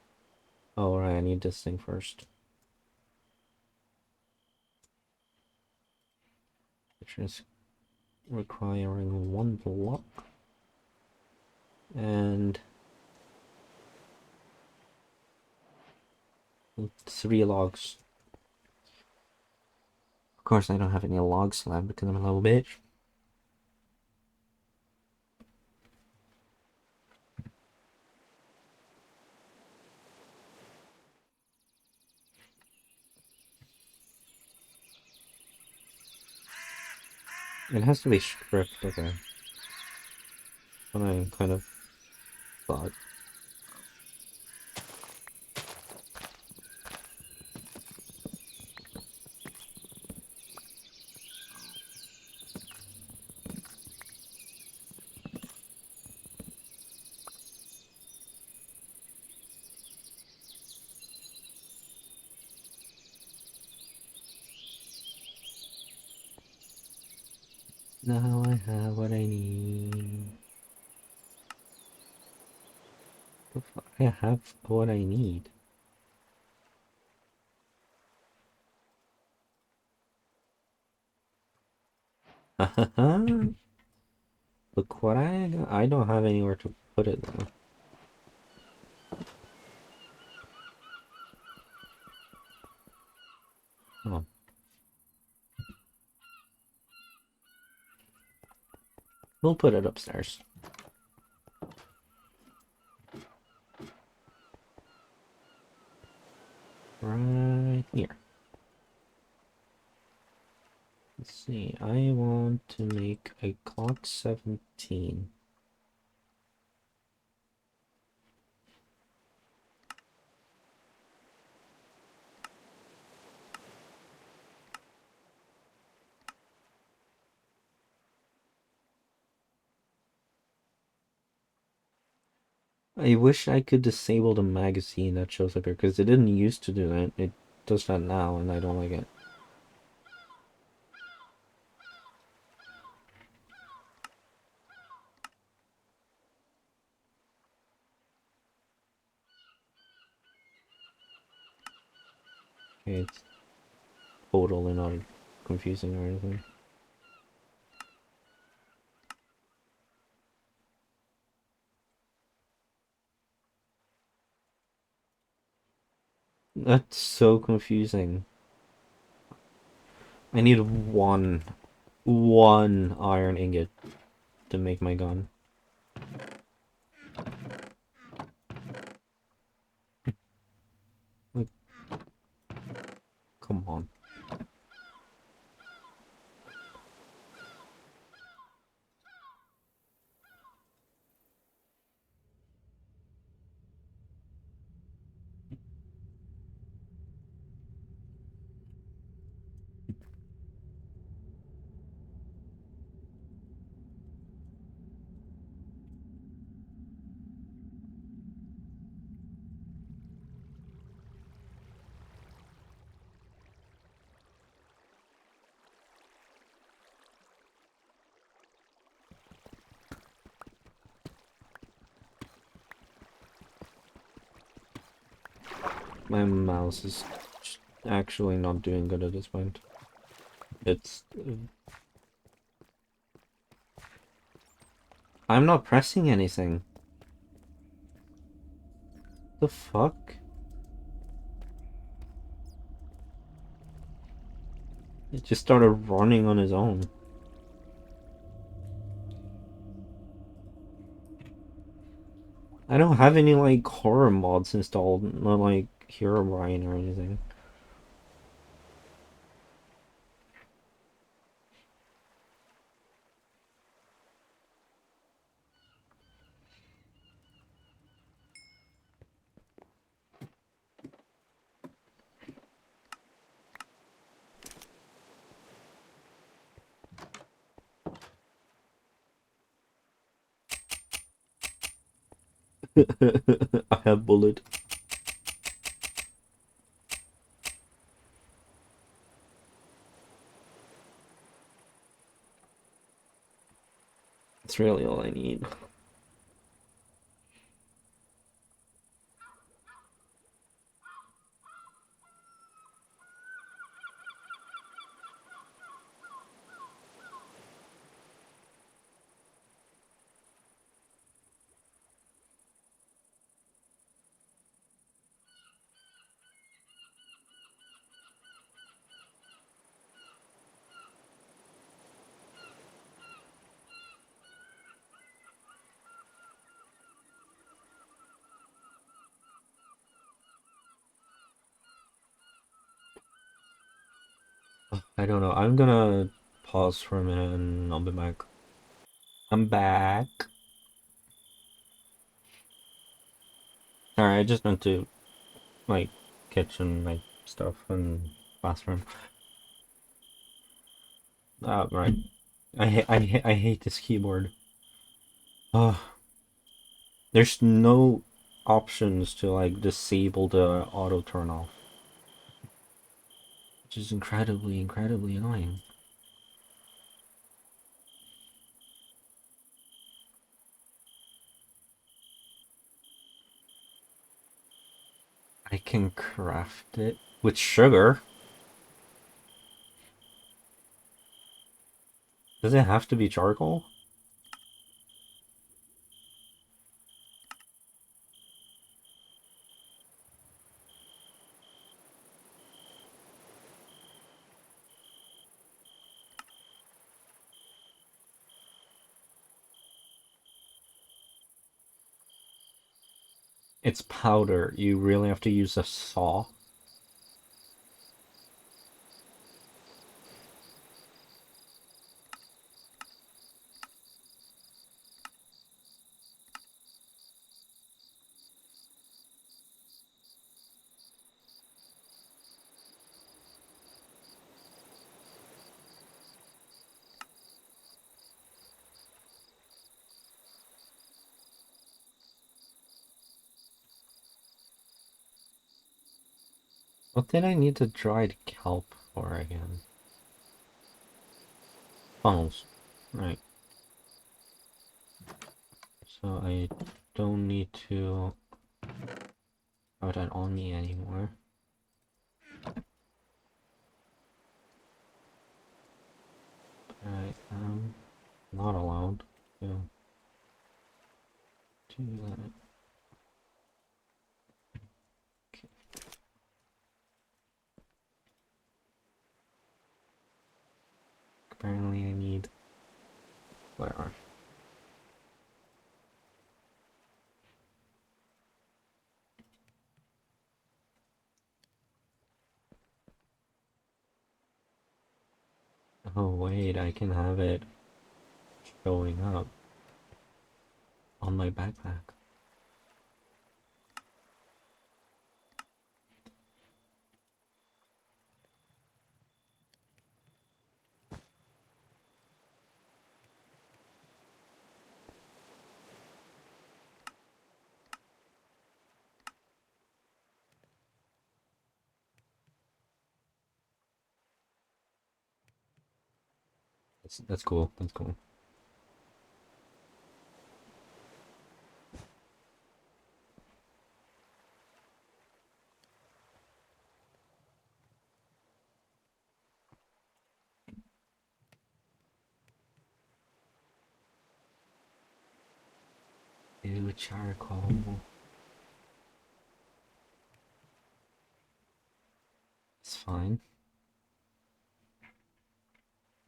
Oh, right, I need this thing first. Which is requiring 1 block. And... 3 logs. Of course, I don't have any logs left because I'm a little bitch. It has to be stripped, okay. What I kind of thought. Now I have what I need. I have what I need. Look what I got. I don't have anywhere to put it though. Oh. We'll put it upstairs. Right here. Let's see. I want to make a clock 17. I wish I could disable the magazine that shows up here because it didn't used to do that. It does that now and I don't like it. Okay, it's totally not confusing or anything. That's so confusing. I need one iron ingot to make my gun. Like, come on. My mouse is actually not doing good at this point. It's... I'm not pressing anything. The fuck? He just started running on his own. I don't have any like horror mods installed, not like Herobrine or anything. I have bullet. That's really all I need. I don't know. I'm gonna pause for a minute and I'll be back. I'm back. Alright, I just went to like kitchen, like stuff and bathroom. Right. I hate this keyboard. Oh, there's no options to like disable the auto turn off, which is incredibly annoying. I can craft it with sugar. Does it have to be charcoal? It's powder. You really have to use a saw. What did I need the dried kelp for again? Funnels. Right. So I don't need to have that on me anymore. I am not allowed to do that. Okay. Apparently I need whatever. Oh wait, I can have it showing up on my backpack. That's cool. That's cool. Ew, charcoal. It's fine.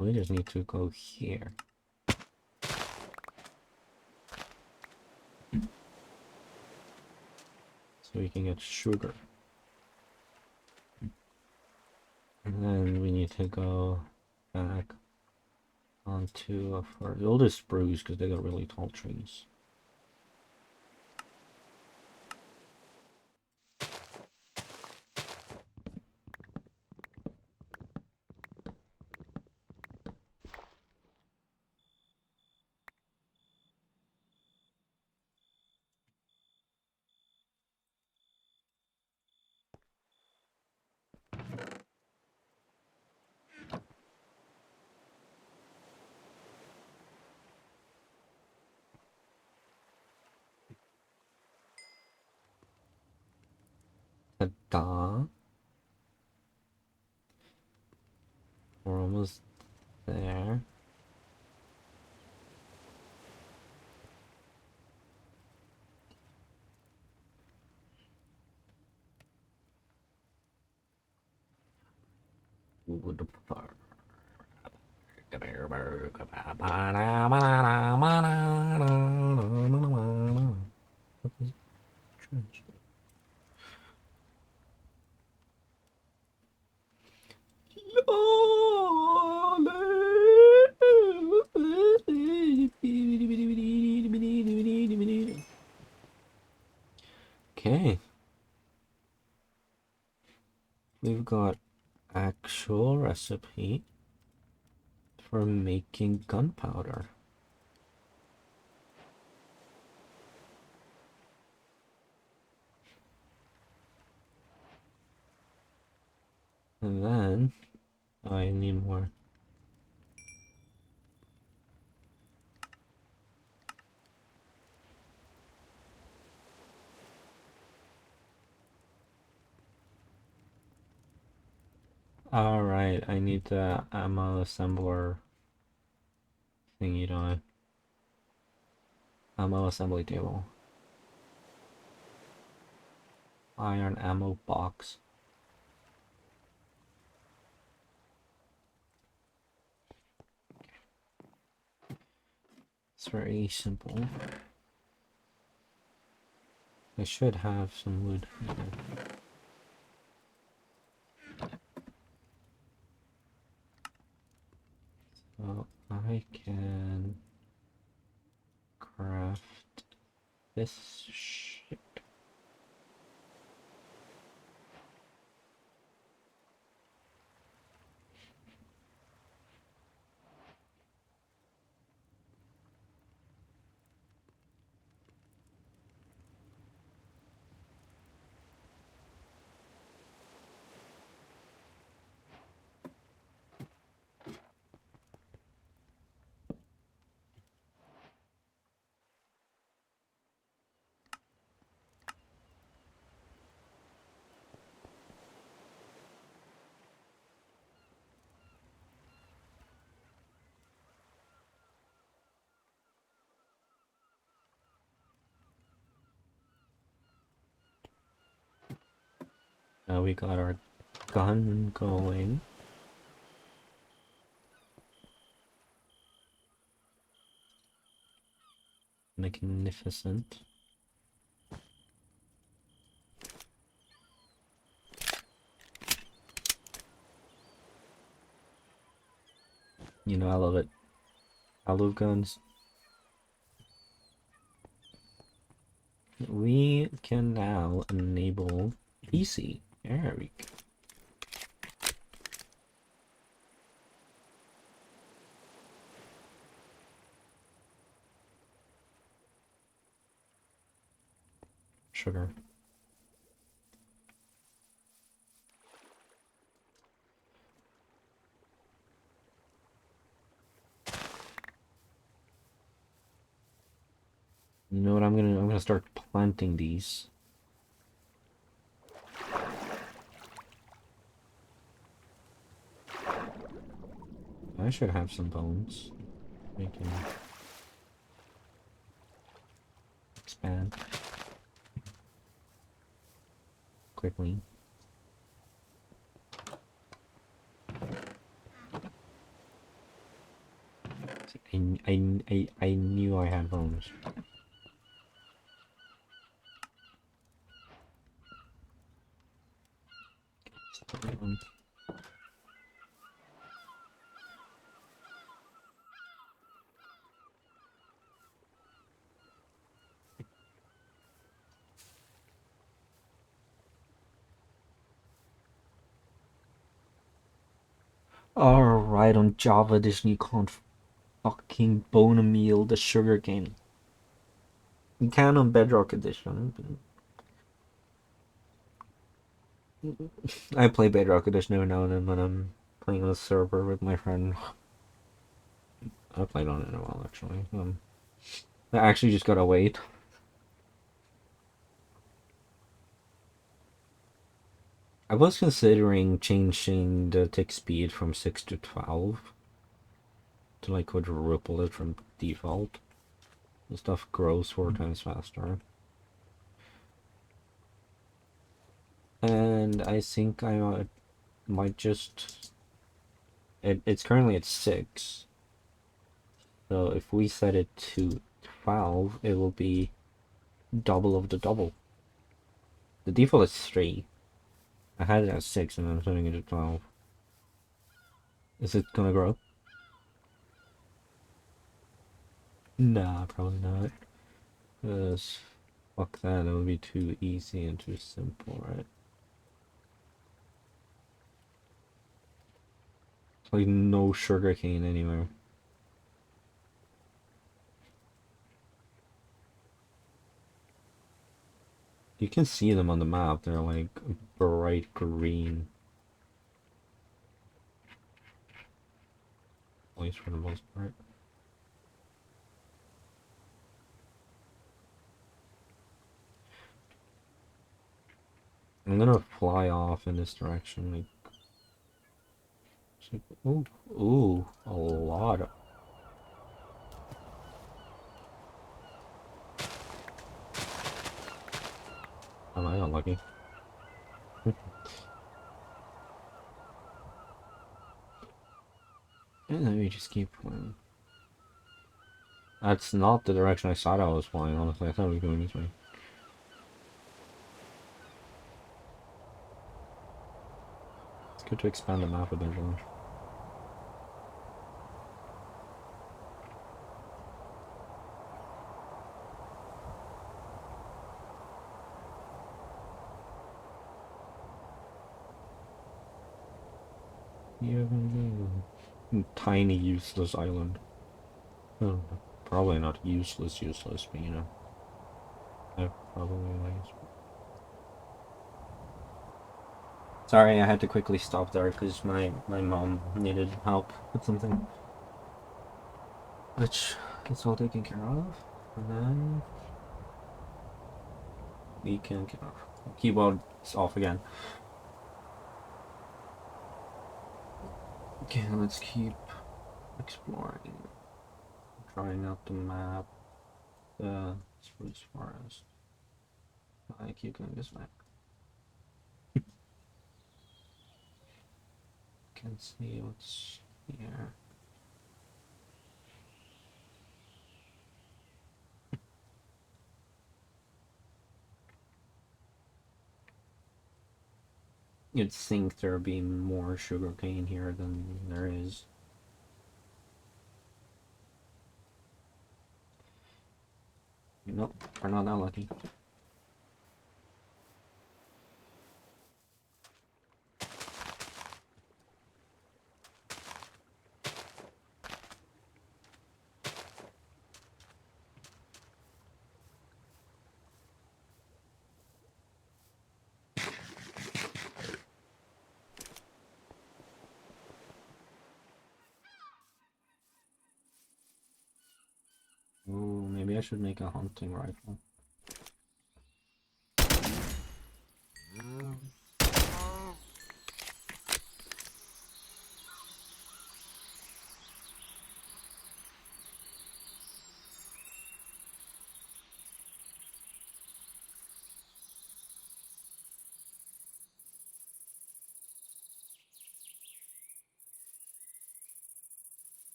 We just need to go here. So we can get sugar. And then we need to go back onto our oldest spruce because they got really tall trees. Ta-da! We're almost there. Wood fire. Okay, we've got actual recipe for making gunpowder. And then I need more. Alright, I need the ammo assembler thingy done. Ammo assembly table. Iron ammo box. It's very simple. I should have some wood here. So I can craft this shit. Now we got our gun going. Magnificent. You know, I love it. I love guns. We can now enable PC. There we go. Sugar. You know what I'm gonna start planting these. I should have some bones. We can expand quickly. I knew I had bones. Alright, on Java Edition you can't fucking bone a meal the sugar cane. You can on Bedrock Edition. I play Bedrock Edition every now and then when I'm playing on a server with my friend. I played on it in a while actually. I actually just gotta wait. I was considering changing the tick speed from 6 to 12 to like quadruple it from default. The stuff grows 4 times faster. And I think I might just... It's currently at 6. So if we set it to 12, it will be double of the double. The default is 3. I had it at 6 and I'm setting it to 12. Is it gonna grow? Nah, probably not. Because fuck that would be too easy and too simple, right? It's like no sugarcane anywhere. You can see them on the map, they're like bright green. At least for the most part. I'm gonna fly off in this direction, like... Ooh, ooh, a lot of... Am I unlucky? And let me just keep flying. That's not the direction I thought I was flying, honestly. I thought I was going this way. It's good to expand the map eventually. Tiny useless island. Oh, probably not useless, but you know. Probably ways. Sorry, I had to quickly stop there because my mom needed help with something. Which gets all taken care of. And then we can get off. Keyboard's off again. Okay, let's keep exploring. Trying out the map. The spruce forest. I keep going this way. Can see what's here. You'd think there'd be more sugarcane here than there is. Nope, we're not that lucky. Ooh, maybe I should make a hunting rifle.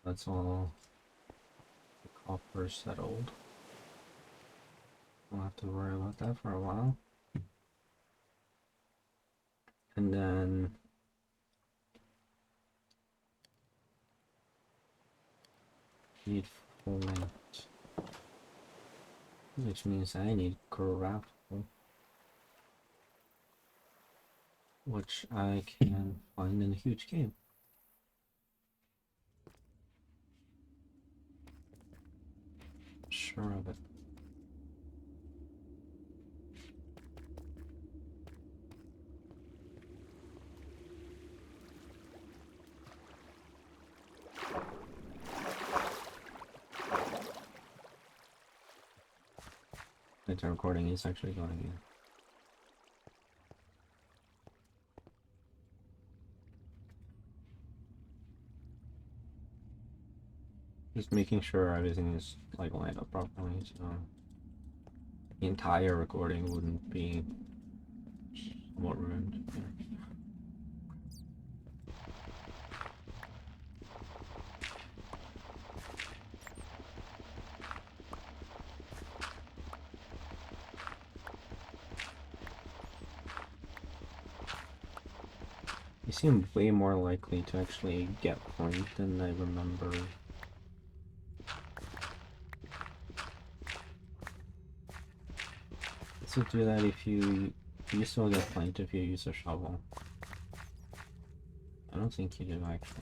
That's all the copper settled. We'll have to worry about that for a while. And then need flint, which means I need grapple, which I can find in a huge cave. Sure of it. The recording is actually going in. Just making sure everything is like lined up properly, so the entire recording wouldn't be somewhat ruined. Yeah. You seem way more likely to actually get flint than I remember. So do that if you still get flint if you use a shovel. I don't think you do actually.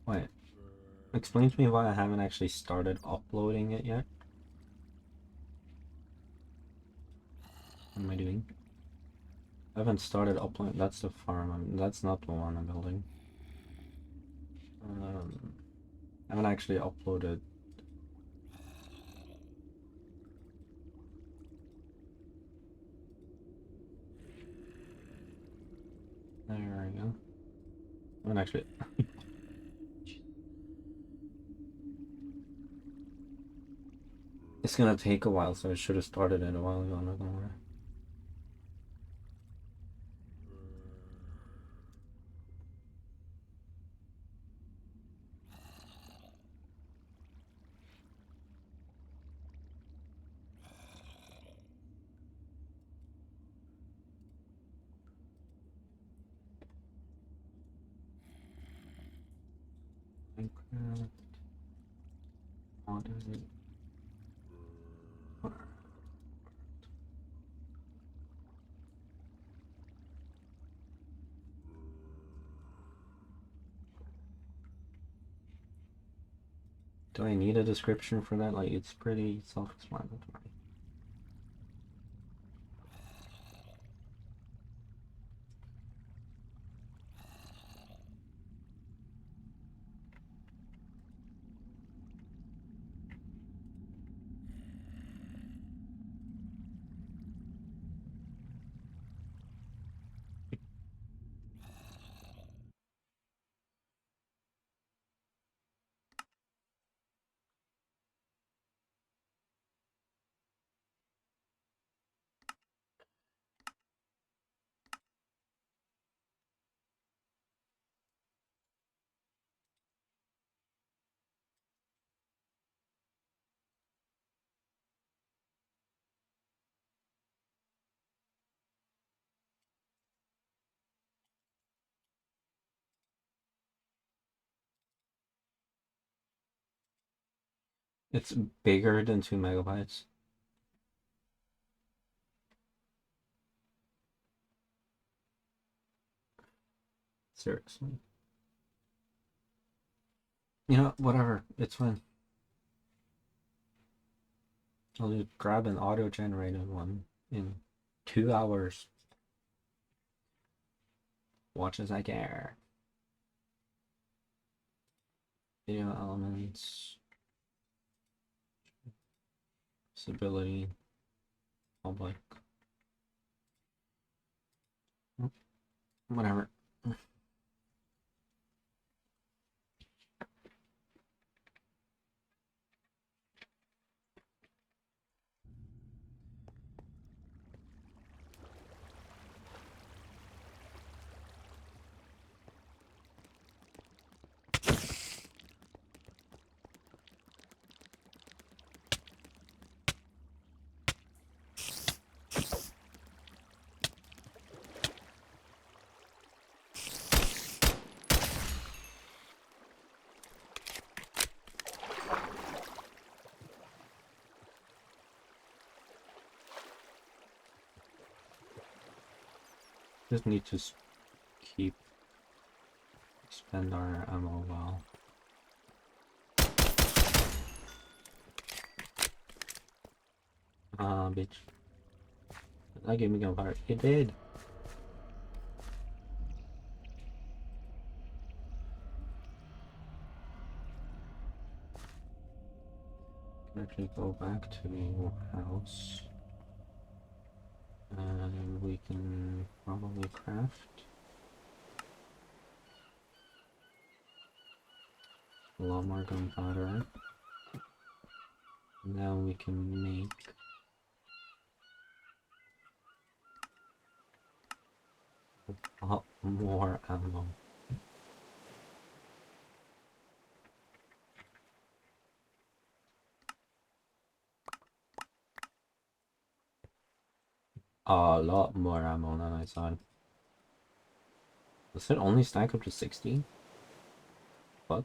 Wait, explain to me why I haven't actually started uploading it yet. What am I doing? I haven't started uploading. That's the farm. That's not the one I'm building. I haven't actually uploaded. There we go. I haven't actually. It's gonna take a while, so I should have started it a while ago. I'm not gonna lie. Minecraft. Modded. Do I need a description for that? Like, it's pretty self-explanatory. It's bigger than 2 megabytes. Seriously. You know, whatever. It's fine. I'll just grab an auto-generated one in 2 hours. Watch as I care. Video elements. Stability. Public. Whatever. Just need to keep spend our ammo well. Ah, bitch. That gave me gunfire. It did. Can actually go back to house. And we can probably craft a lot more gunpowder. Now we can make a lot more ammo. A lot more ammo than I thought. Does it only stack up to 60? What?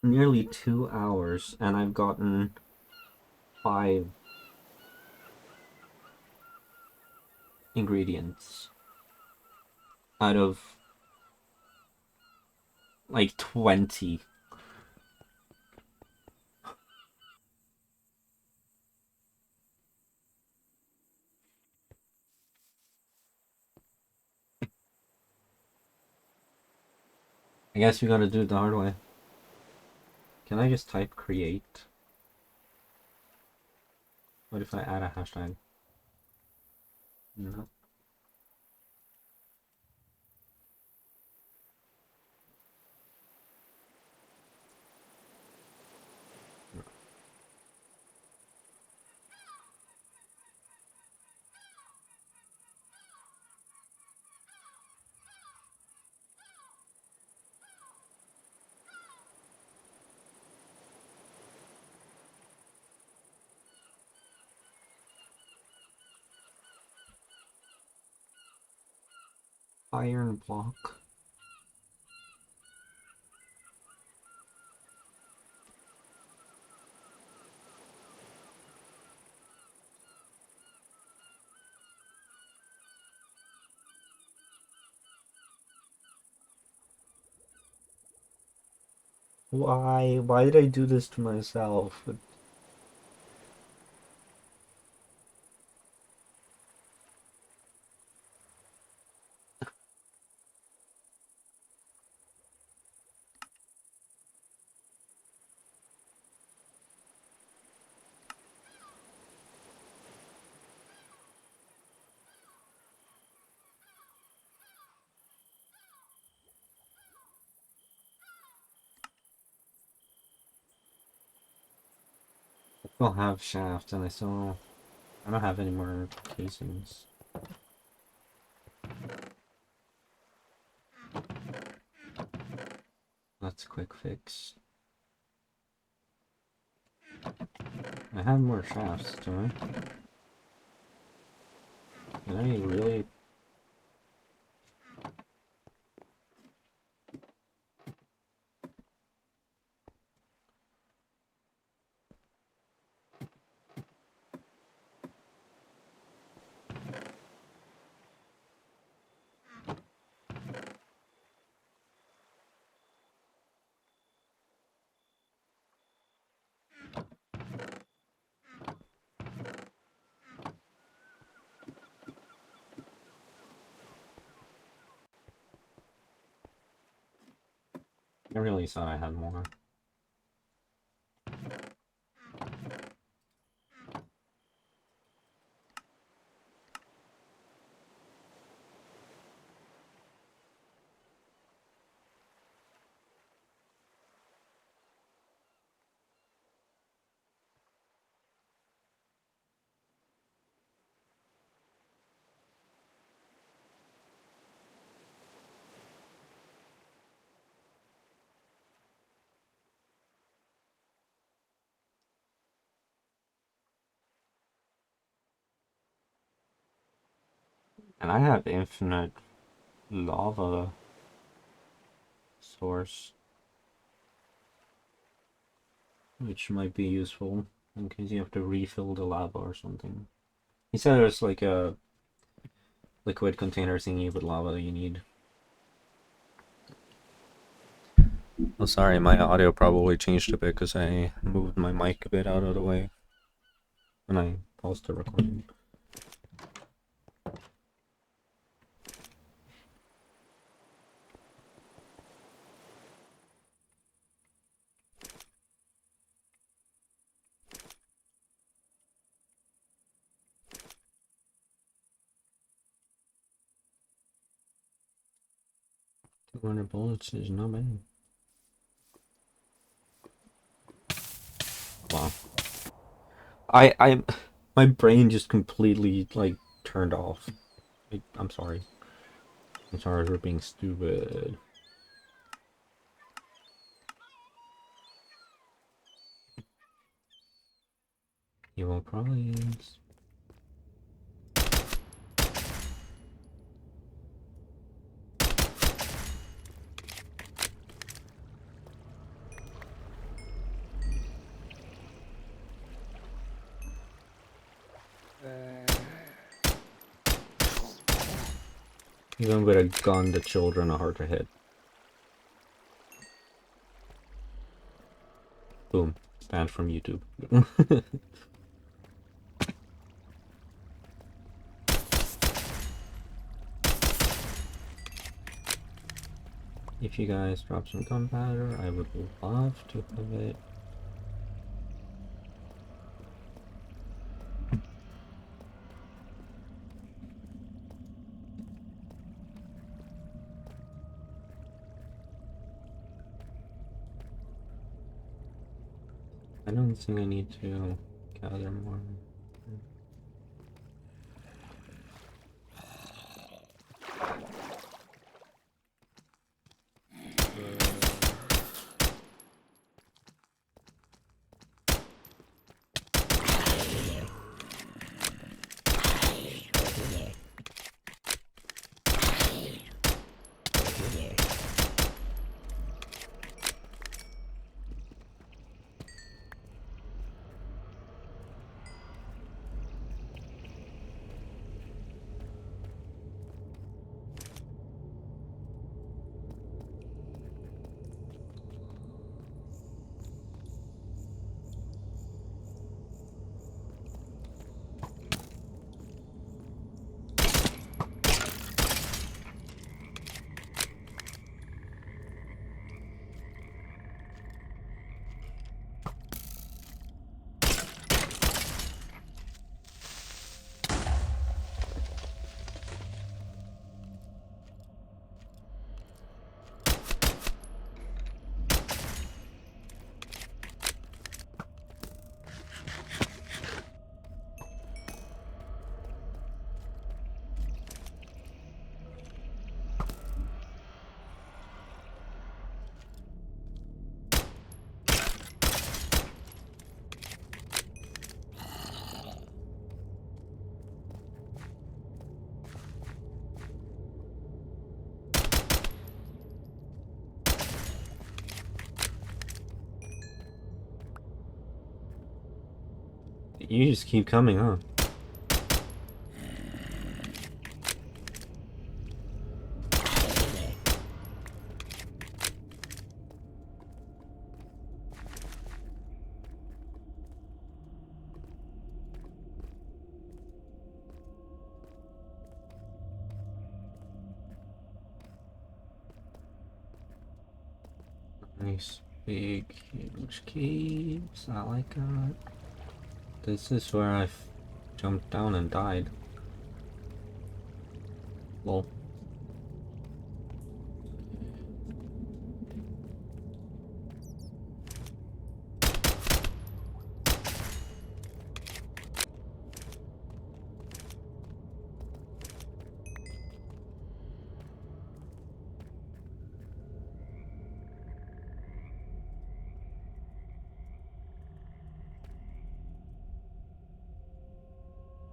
Nearly 2 hours, and I've gotten 5 ingredients out of like 20. I guess we gotta do it the hard way. Can I just type create? What if I add a hashtag? No. Iron block. Why? Why did I do this to myself? I still have shafts, and I don't have any more casings. That's a quick fix. I have more shafts, do I? Can I really? I really thought I had more. And I have infinite lava source, which might be useful in case you have to refill the lava or something. He said there's like a liquid container thingy with lava that you need. Oh, sorry, my audio probably changed a bit because I moved my mic a bit out of the way when I paused the recording. $200 is not bad. Wow. My brain just completely like turned off. I'm sorry. I'm sorry for being stupid. Evil Province. Even with a gun, the children are hard to hit. Boom. Banned from YouTube. If you guys drop some gunpowder, I would love to have it. I don't think I need to gather more. You just keep coming, huh? Nice big huge caves. I like that. This is where I jumped down and died. Lol.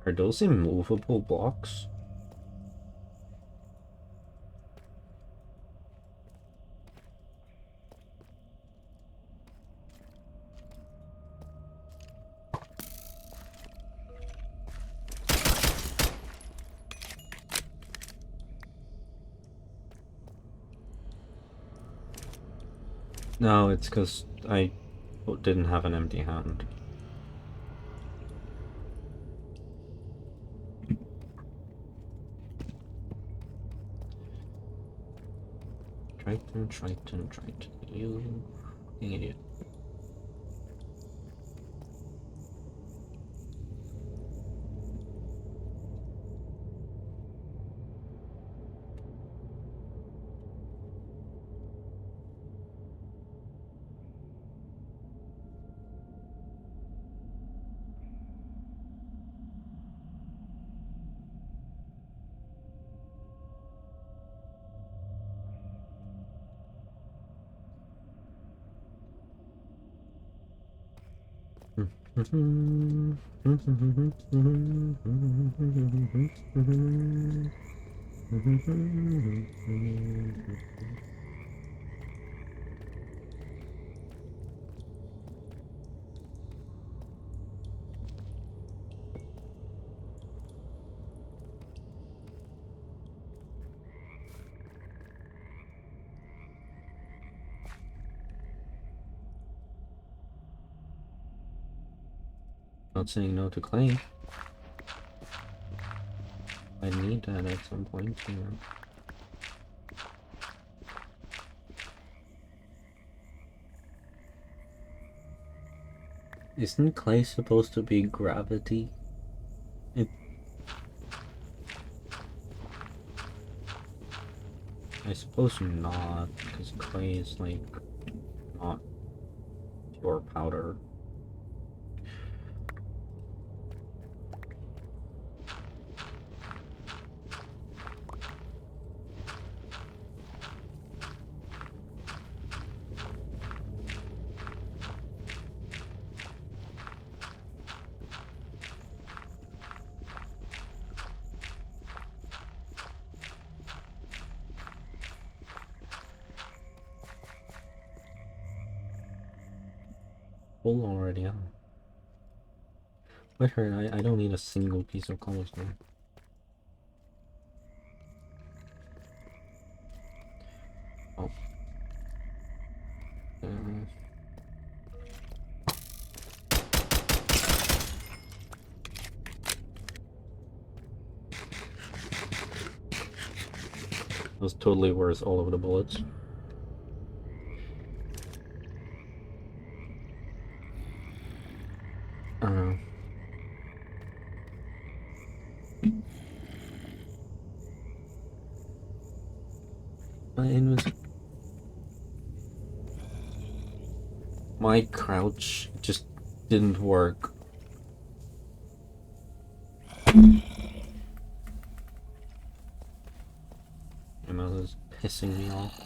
Are those immovable blocks? No, it's because I didn't have an empty hand. Triton, Triton, Triton. You fucking idiot. Not saying no to clay. I need that at some point, you know. Isn't clay supposed to be gravity? I suppose not, because clay is like not pure powder. Full already, yeah. But her, I don't need a single piece of cobblestone. Oh. Was totally worth all of the bullets. I don't know. My crouch just didn't work. And that was pissing me off.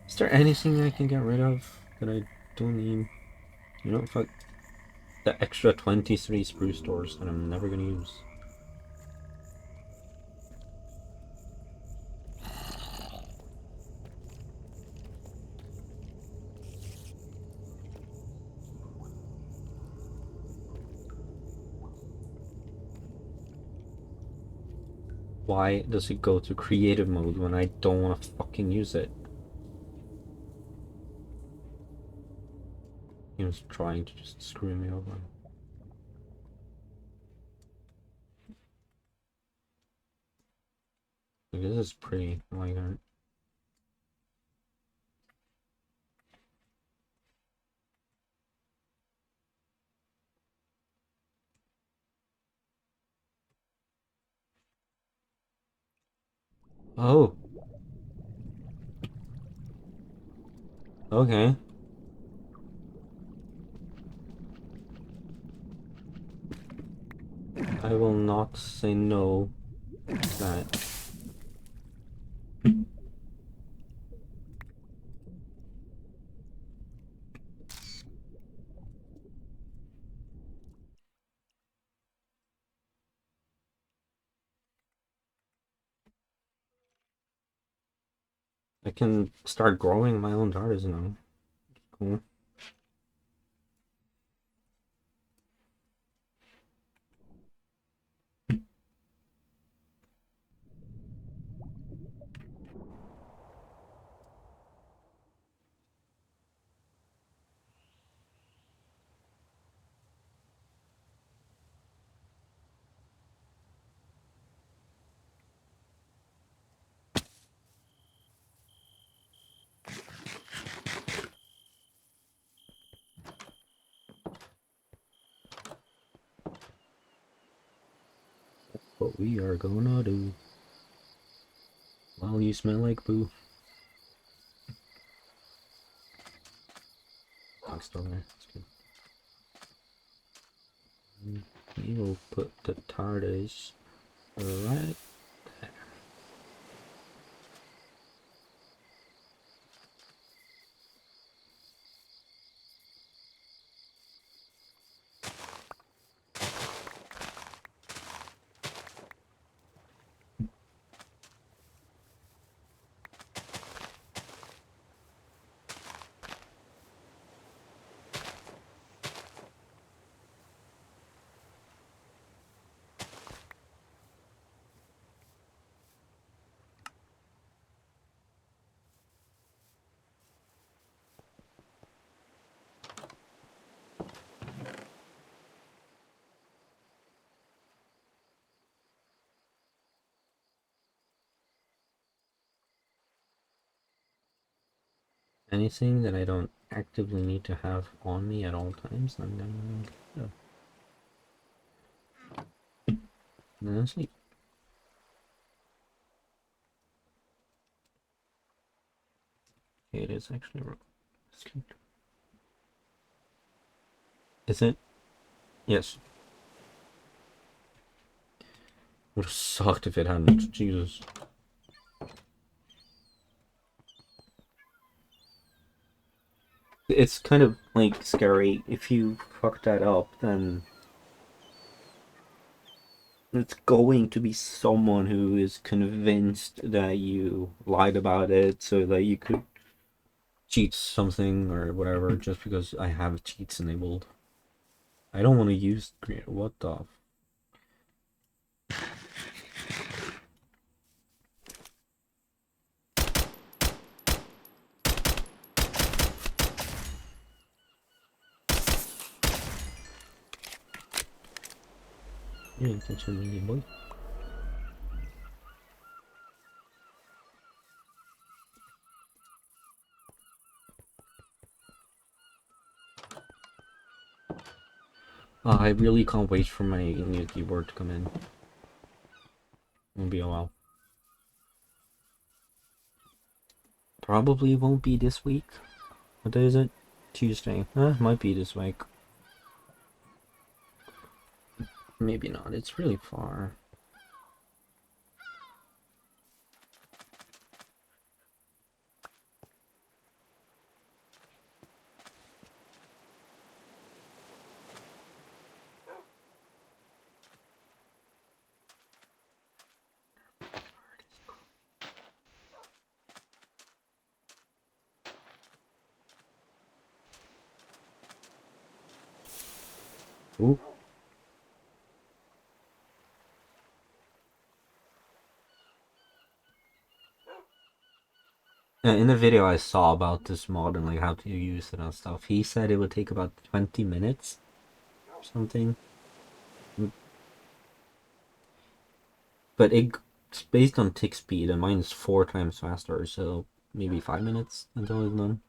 Is there anything I can get rid of that I don't need? You know, fuck the extra 23 spruce doors that I'm never gonna use. Why does it go to creative mode when I don't want to fucking use it? He was trying to just screw me over. Like, this is pretty. I like that. Oh. Okay. I will not say no to that. I can start growing my own jars now. Cool. What we are gonna do. Well, you smell like poo. Dog's still there. That's good. We will put the TARDIS right there. Anything that I don't actively need to have on me at all times, I'm gonna go. Sleep. It is actually wrong. Is it? Yes. Would have sucked if it hadn't. Jesus. It's kind of like scary. If you fuck that up, then it's going to be someone who is convinced that you lied about it so that you could cheat something or whatever just because I have cheats enabled. I don't want to use what the you ain't touching me, boy. I really can't wait for my new keyboard to come in. It'll be a while. Probably won't be this week. What day is it? Tuesday. Might be this week. Maybe not. It's really far. Ooh. In the video I saw about this mod and like how to use it and stuff, he said it would take about 20 minutes or something. But it's based on tick speed and mine is 4 times faster, so maybe 5 minutes until it's done.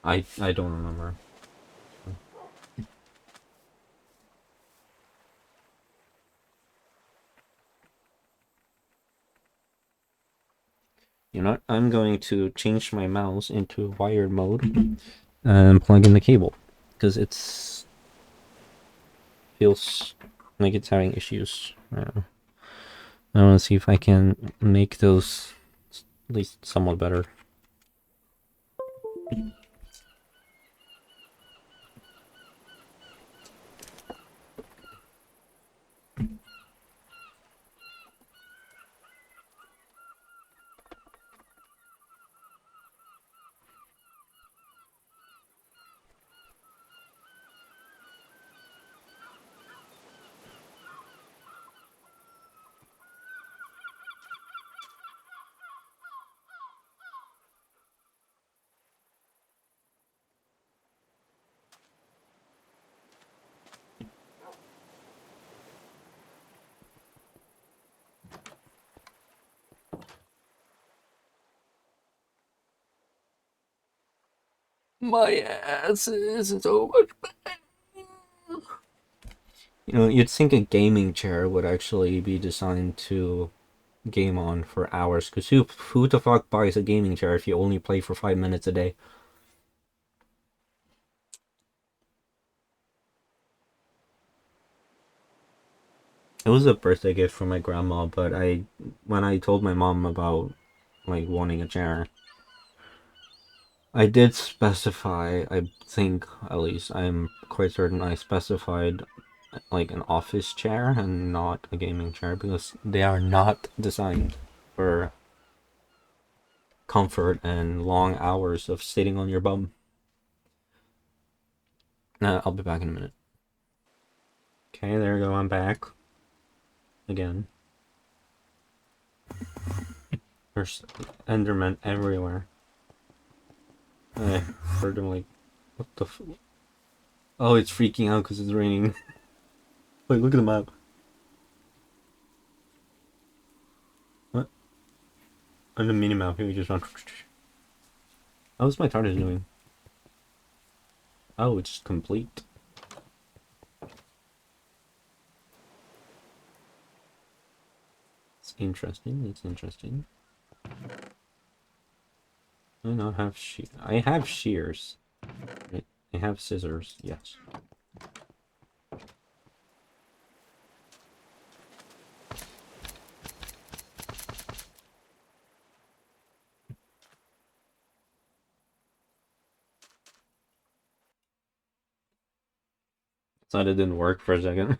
I don't remember. You know what? I'm going to change my mouse into wired mode and plug in the cable because it's feels like it's having issues. I want to see if I can make those at least somewhat better. My ass is so much better. You know, you'd think a gaming chair would actually be designed to game on for hours, because who the fuck buys a gaming chair if you only play for 5 minutes a day? It was a birthday gift from my grandma, but when I told my mom about like wanting a chair, I did specify, I think at least, I'm quite certain I specified like an office chair and not a gaming chair because they are not designed for comfort and long hours of sitting on your bum. I'll be back in a minute. Okay, there we go, I'm back. Again. There's Endermen everywhere. I heard them like, what the f... Oh, it's freaking out because it's raining. Wait, look at the map. What? On the mini map, here we just run. How's my TARDIS doing? Oh, it's complete. It's interesting, it's interesting. I don't have I have shears. I have scissors, yes. Thought it didn't work for a second.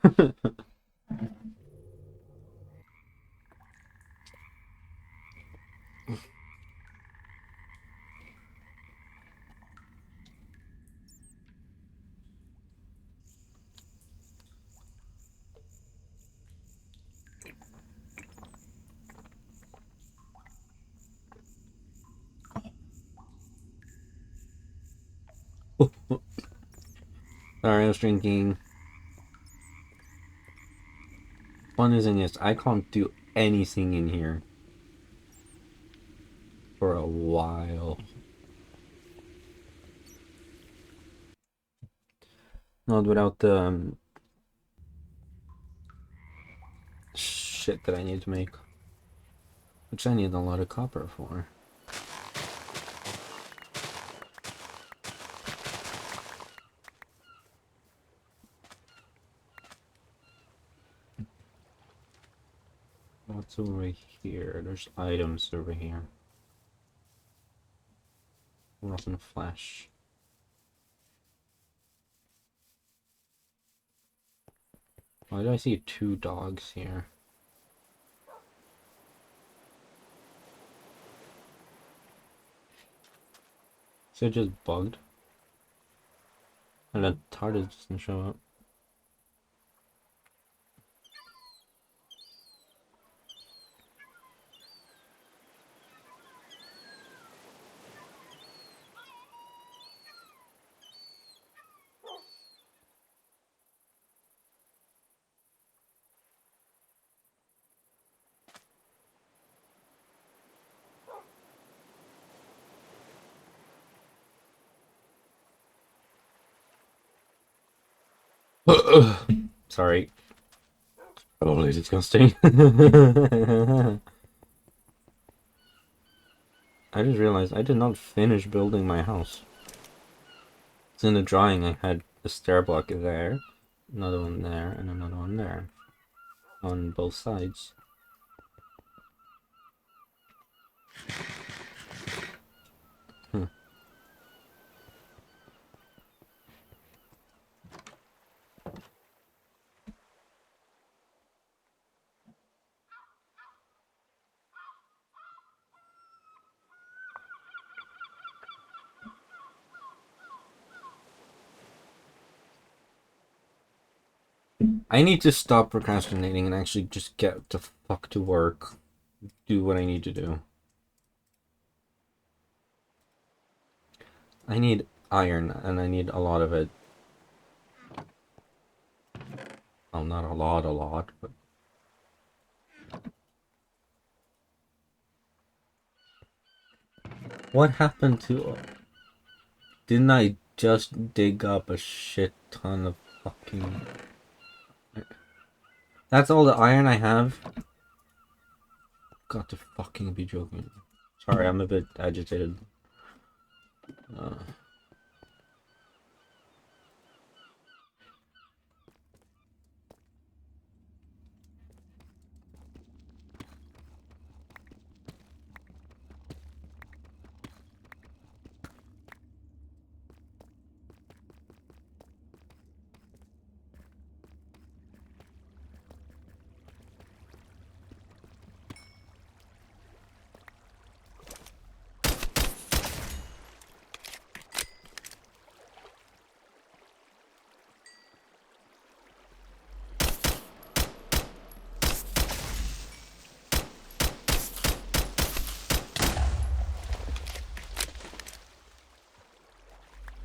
Sorry, I was drinking. Fun is in this, I can't do anything in here for a while. Not without the shit that I need to make. Which I need a lot of copper for. What's over here? There's items over here. Rotten flesh. Why do I see 2 dogs here? Is it just bugged? And the TARDIS doesn't show up. Sorry. Probably disgusting. I just realized I did not finish building my house. It's in the drawing. I had a stair block there, another one there, and another one there. On both sides. I need to stop procrastinating and actually just get the fuck to work. Do what I need to do. I need iron, and I need a lot of it. Well, not a lot, but... What happened to... Didn't I just dig up a shit ton of fucking... That's all the iron I have? Got to fucking be joking. Sorry, I'm a bit agitated. Uh,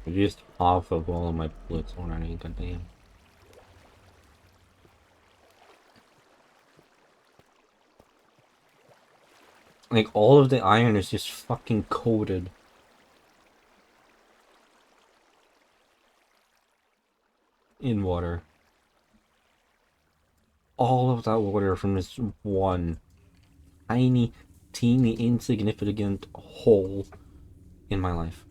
I used half of all of my bullets already, goddamn. Like, all of the iron is just fucking coated in water. All of that water from this one tiny, teeny, insignificant hole in my life.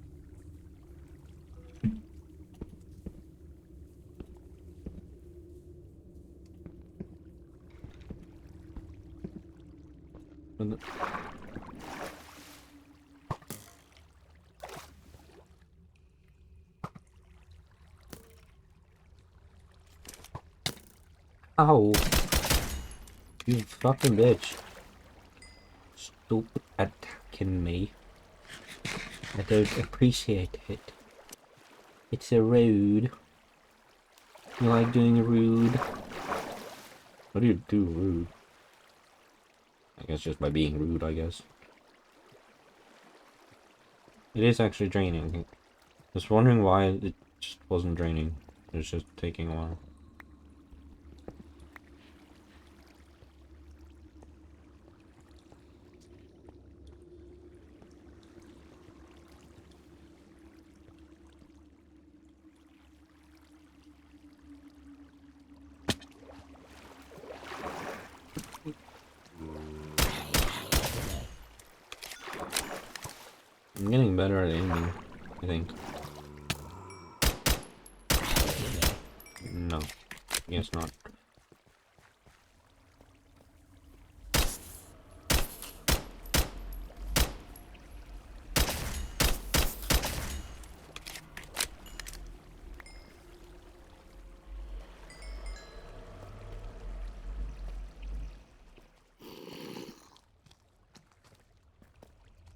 Ow! You fucking bitch. Stop attacking me. I don't appreciate it. It's a rude. You like doing rude? What do you do rude? I guess just by being rude, I guess. It is actually draining. Just wondering why it just wasn't draining. It was just taking a while. I'm getting better at aiming, I think. No. Guess not.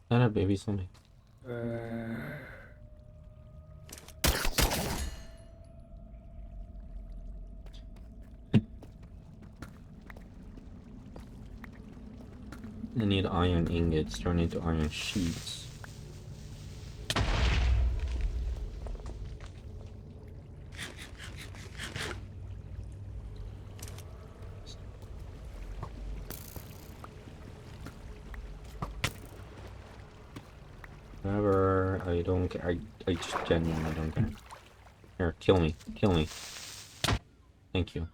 That a baby something. I need iron ingots turned into iron sheets. Whatever, I don't care. I just genuinely don't care. Here, kill me. Kill me. Thank you.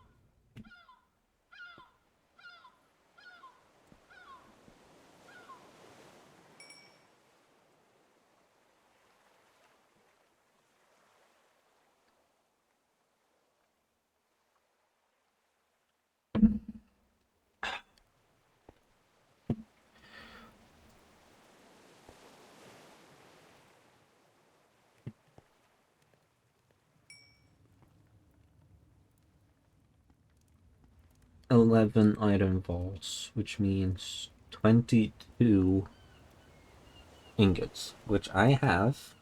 11 item vaults, which means 22 ingots, which I have.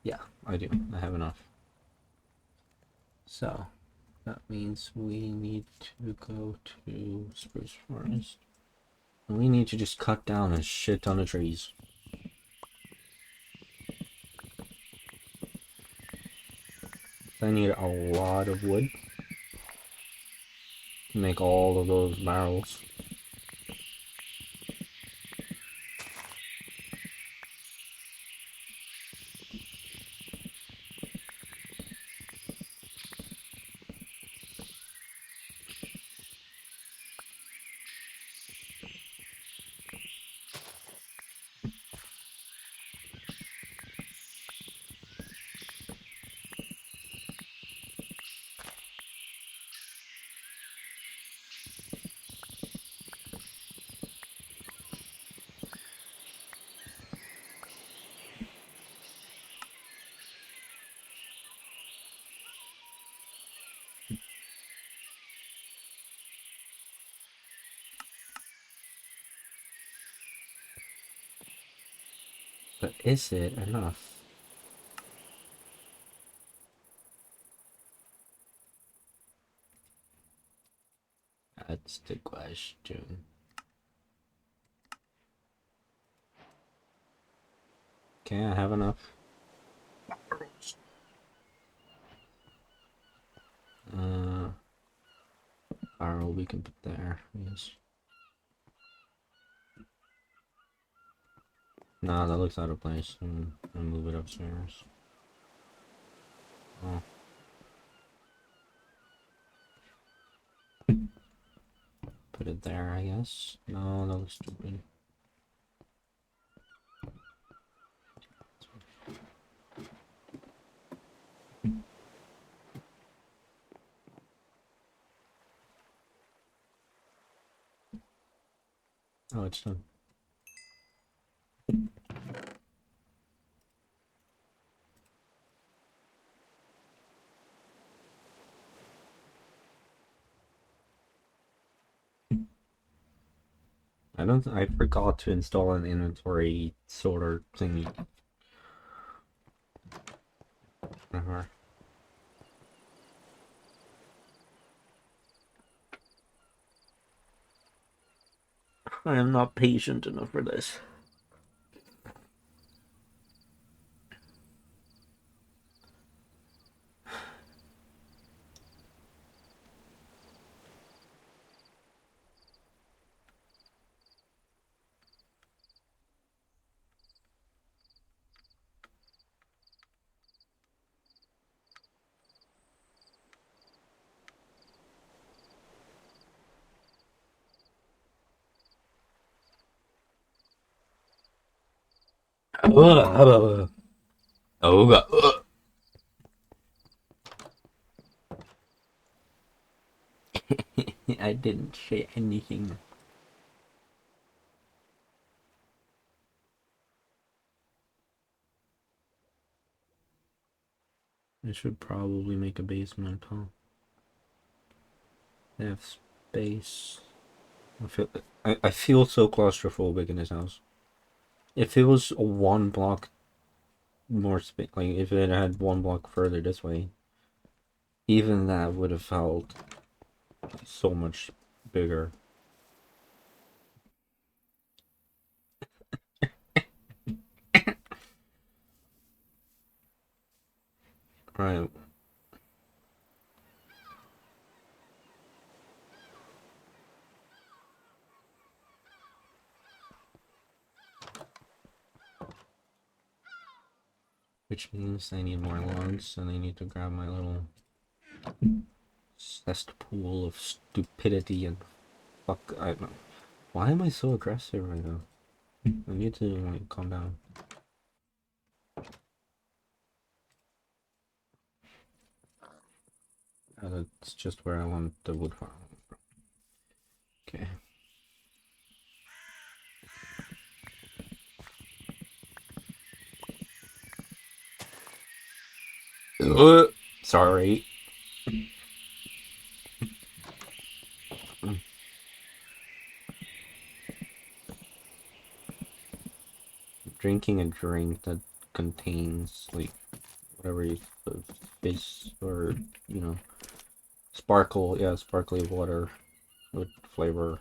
Yeah, I do. I have enough. So, that means we need to go to Spruce Forest. And we need to just cut down a shit ton of trees. I need a lot of wood to make all of those barrels. But is it enough? That's the question. Okay, I have enough. Barrel we can put there. Yes. Nah, that looks out of place. I'll move it upstairs. Oh. Put it there, I guess. No, that looks stupid. Oh, it's done. I forgot to install an inventory sorter thingy. Never. I am not patient enough for this. Oh god. I didn't say anything. I should probably make a basement, huh? I have space. I feel so claustrophobic in this house. If it was one block more space, like if it had one block further this way, even that would have felt so much bigger. Right. Which means I need more logs, and I need to grab my little cesspool of stupidity and fuck. I don't know. Why am I so aggressive right now? I need to like calm down. That's just where I want the wood farm. Okay. Sorry. Drinking a drink that contains like whatever you fish or sparkle, yeah, sparkly water with flavor,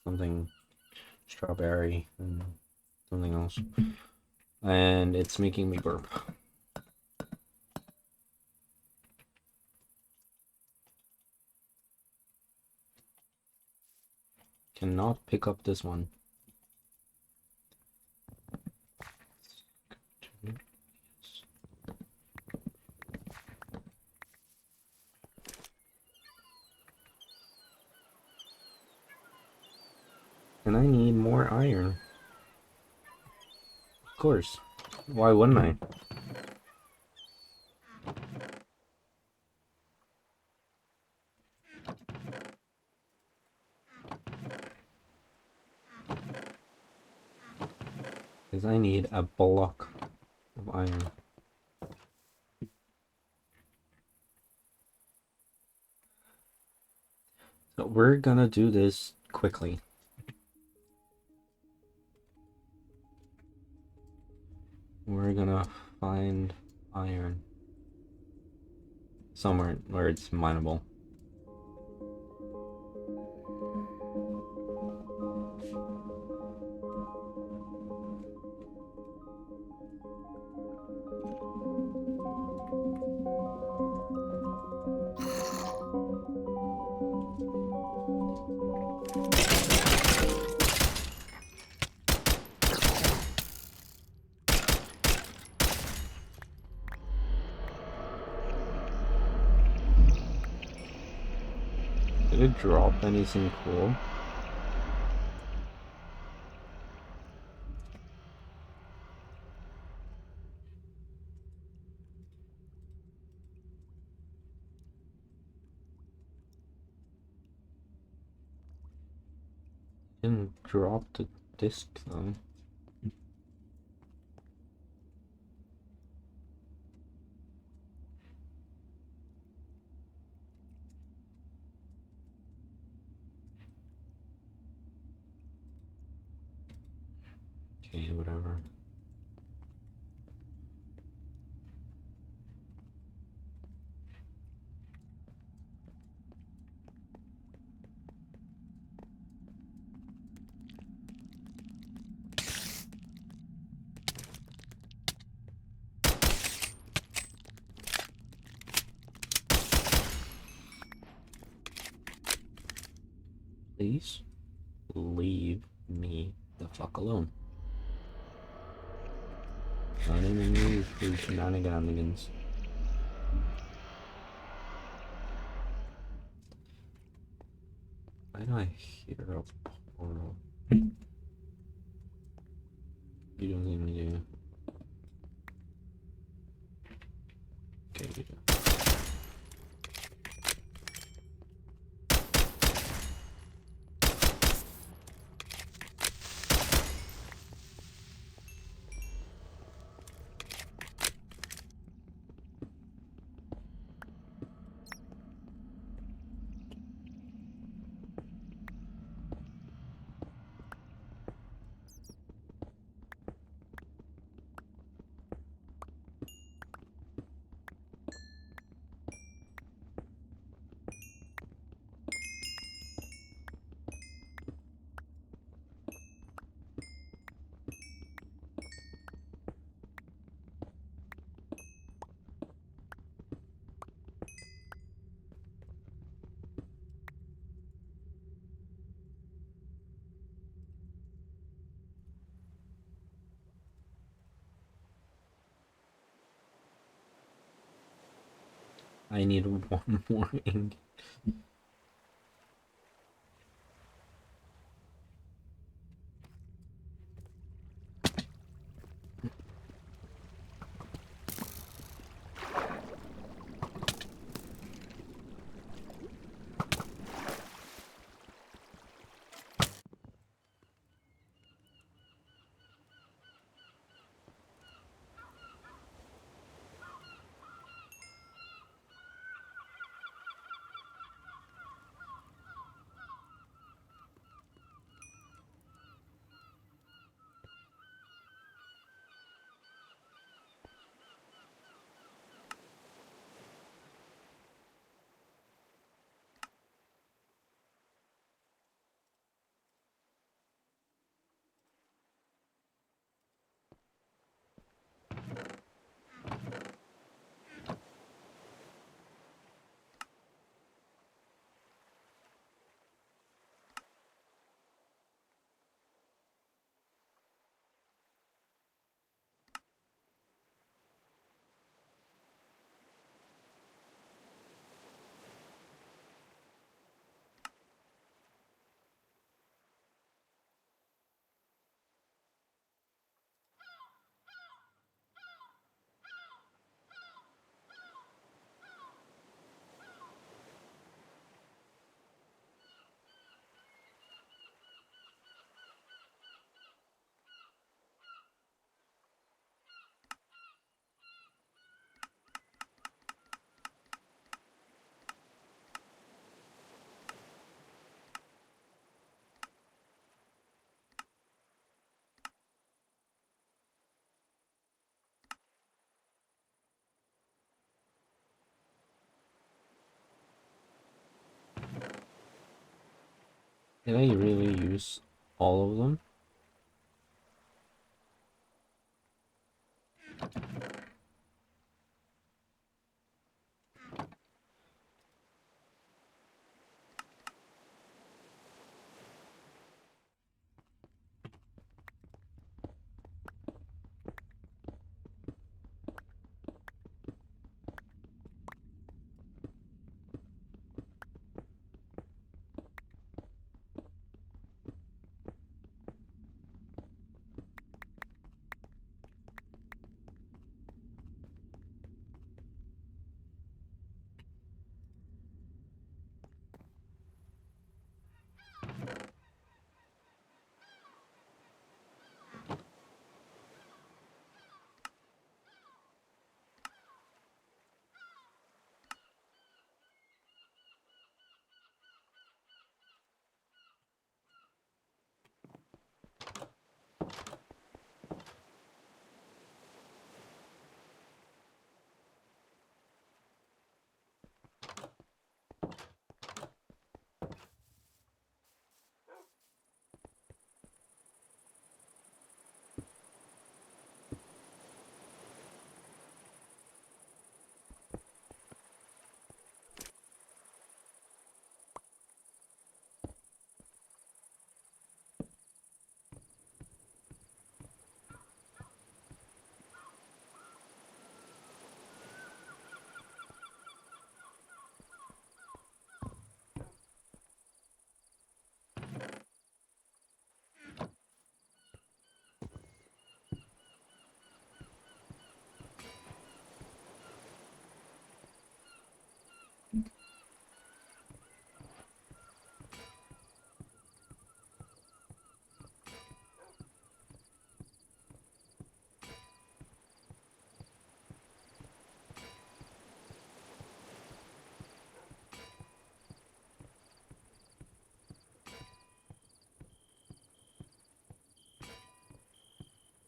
something strawberry and something else, and it's making me burp. Cannot pick up this one. And I need more iron. Of course. Why wouldn't I? Because I need a block of iron. So we're gonna do this quickly. we're gonna find iron somewhere where it's mineable. Did it drop anything cool? Didn't drop the disc though. Okay, whatever. Please leave me the fuck alone. Not in the mood for shenanigans. Why do I hear a portal? You don't even do. Okay, you do. I need one more ink. Did I really use all of them?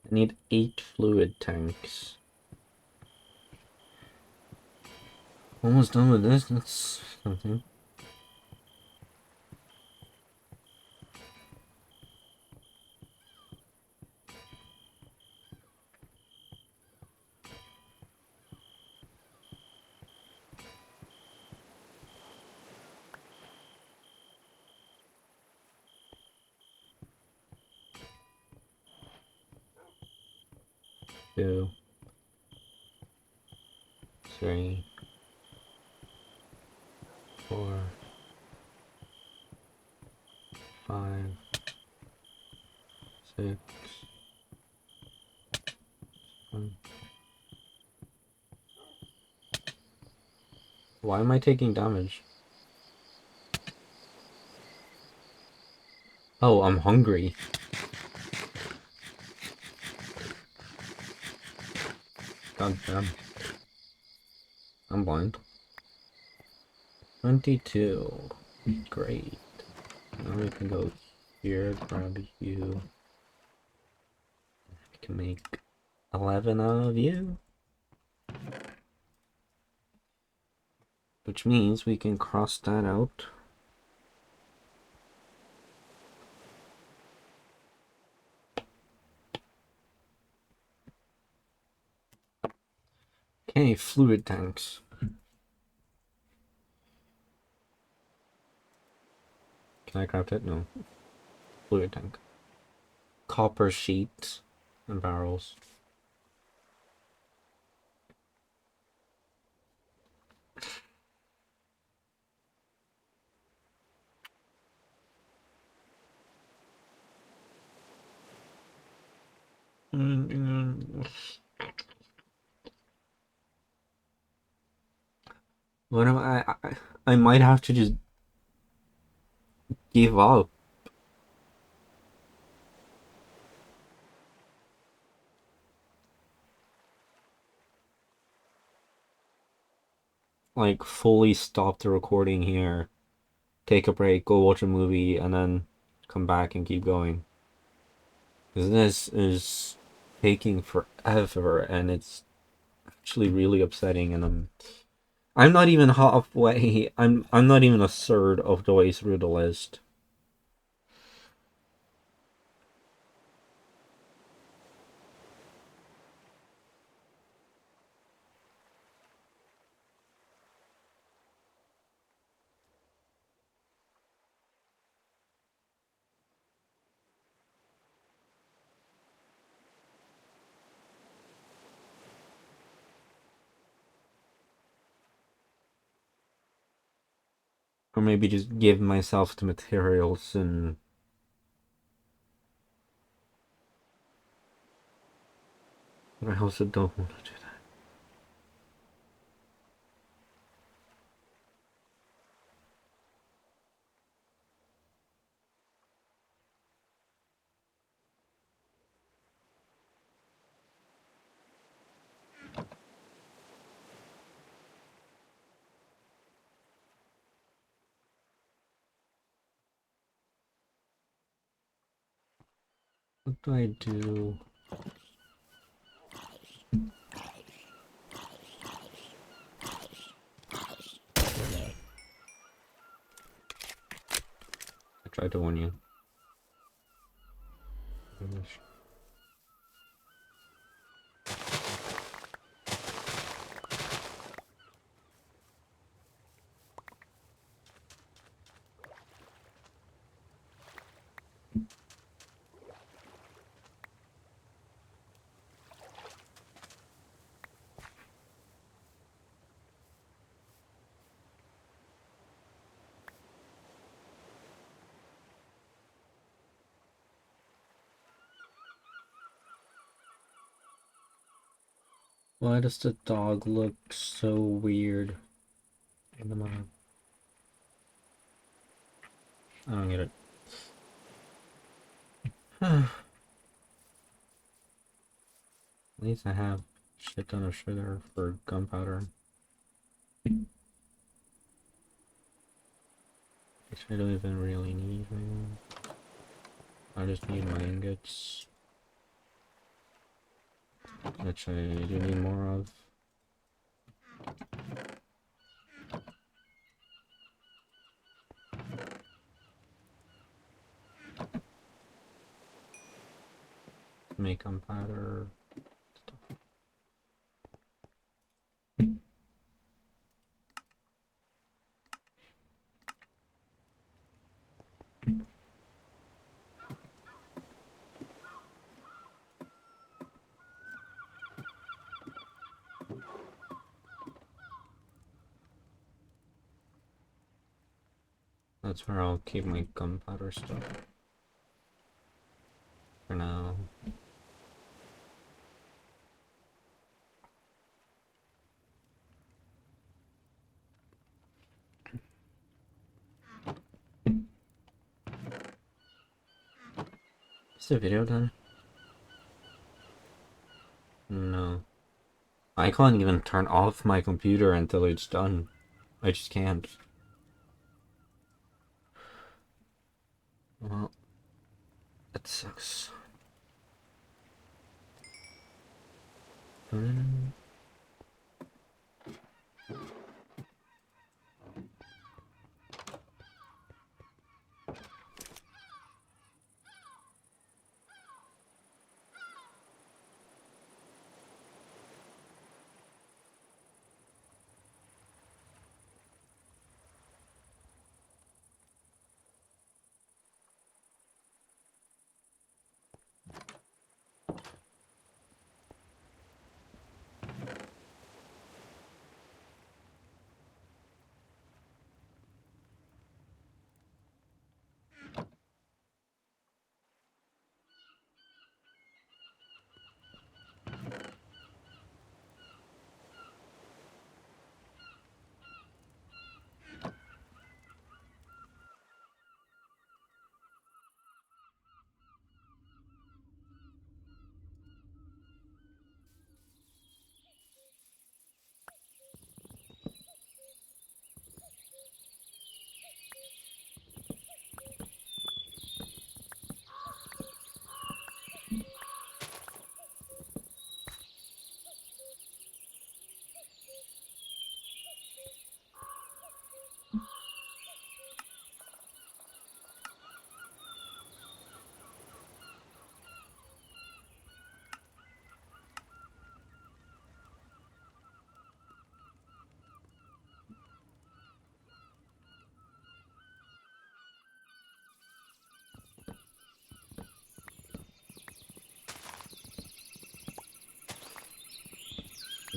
I need 8 fluid tanks. Almost done with this, that's something. Two, 3, 4, 5, 6, 7. Why am I taking damage? Oh, I'm hungry. God damn. I'm blind. 22. Great. Now we can go here, grab you. I can make 11 of you. Which means we can cross that out. Okay, fluid tanks. Can I craft it? No. Fluid tank. Copper sheets and barrels. What am I might have to just give up. Like, fully stop the recording here, take a break, go watch a movie, and then come back and keep going. Because this is taking forever, and it's actually really upsetting, and I'm not even halfway. I'm not even a third of the way through the list. Or maybe just give myself the materials and... But I also don't want to do that. What do I do? I tried to warn you. Why does the dog look so weird in the map? I don't get it. At least I have shit ton of sugar for gunpowder. Which I don't even really need right now. I just need my ingots. Which I do need more of. Make gunpowder. That's where I'll keep my gunpowder stuff. For now. Is the video done? No. I can't even turn off my computer until it's done. I just can't. Well, that sucks.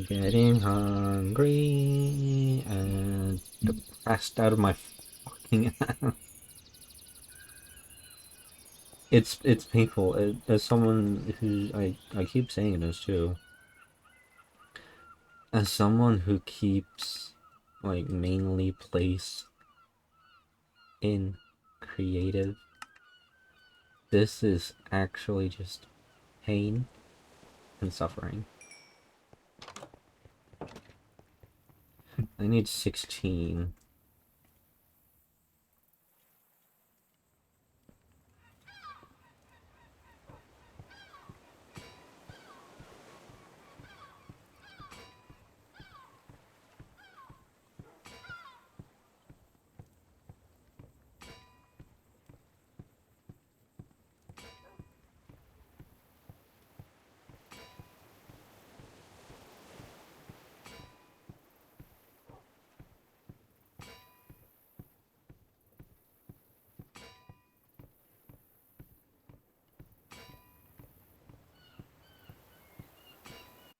Getting hungry and depressed out of my It's painful. As someone who I keep saying this too, as someone who keeps like mainly plays in creative, this is actually just pain and suffering. I need 16.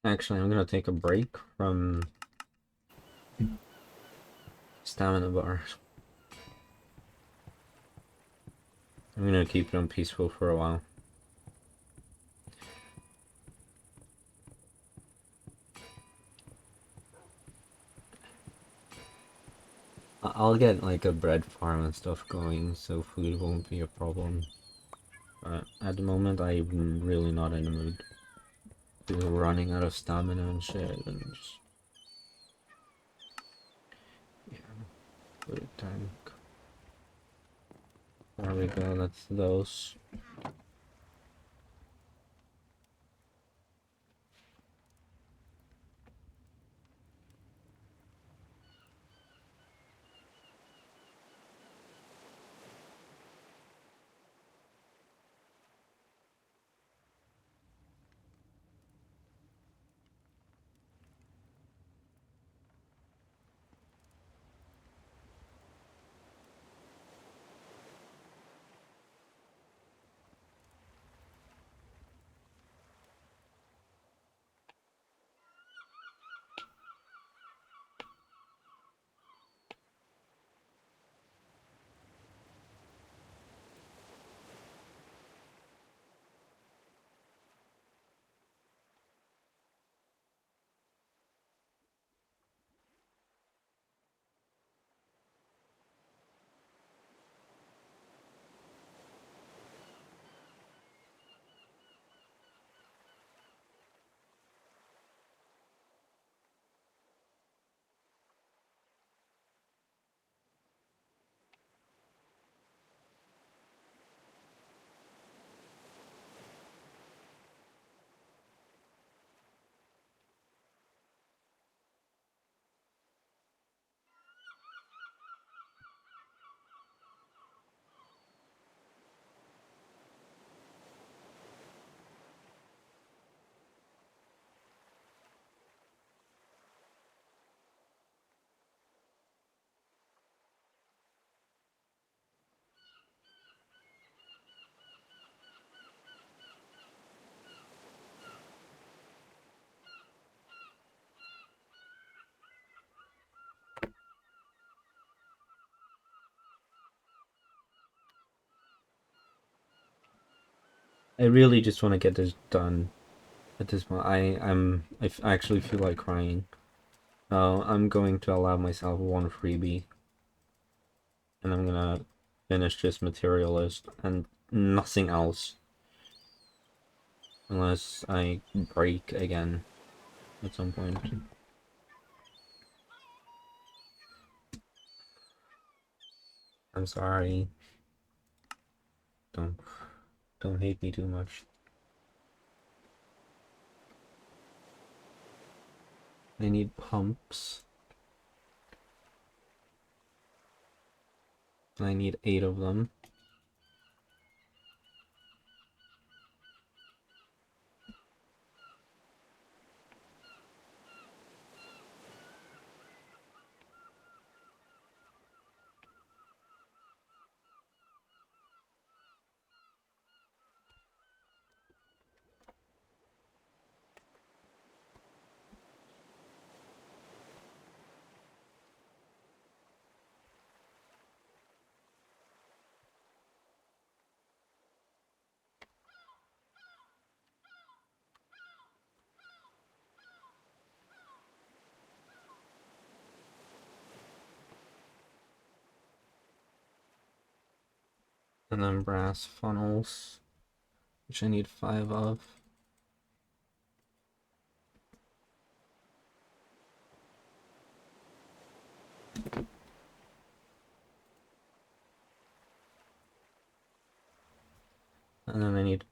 Actually, I'm gonna take a break from stamina bars. I'm gonna keep them peaceful for a while. I'll get like a bread farm and stuff going, so food won't be a problem. But at the moment, I'm really not in the mood. We're running out of stamina and shit, and just, yeah, food tank. There we go. That's those. I really just want to get this done at this point. I actually feel like crying. I'm going to allow myself one freebie, and I'm gonna finish this materialist and nothing else, unless I break again at some point. I'm sorry. Don't don't hate me too much. I need pumps. I need 8 of them. And then brass funnels, which I need 5 of. And then I need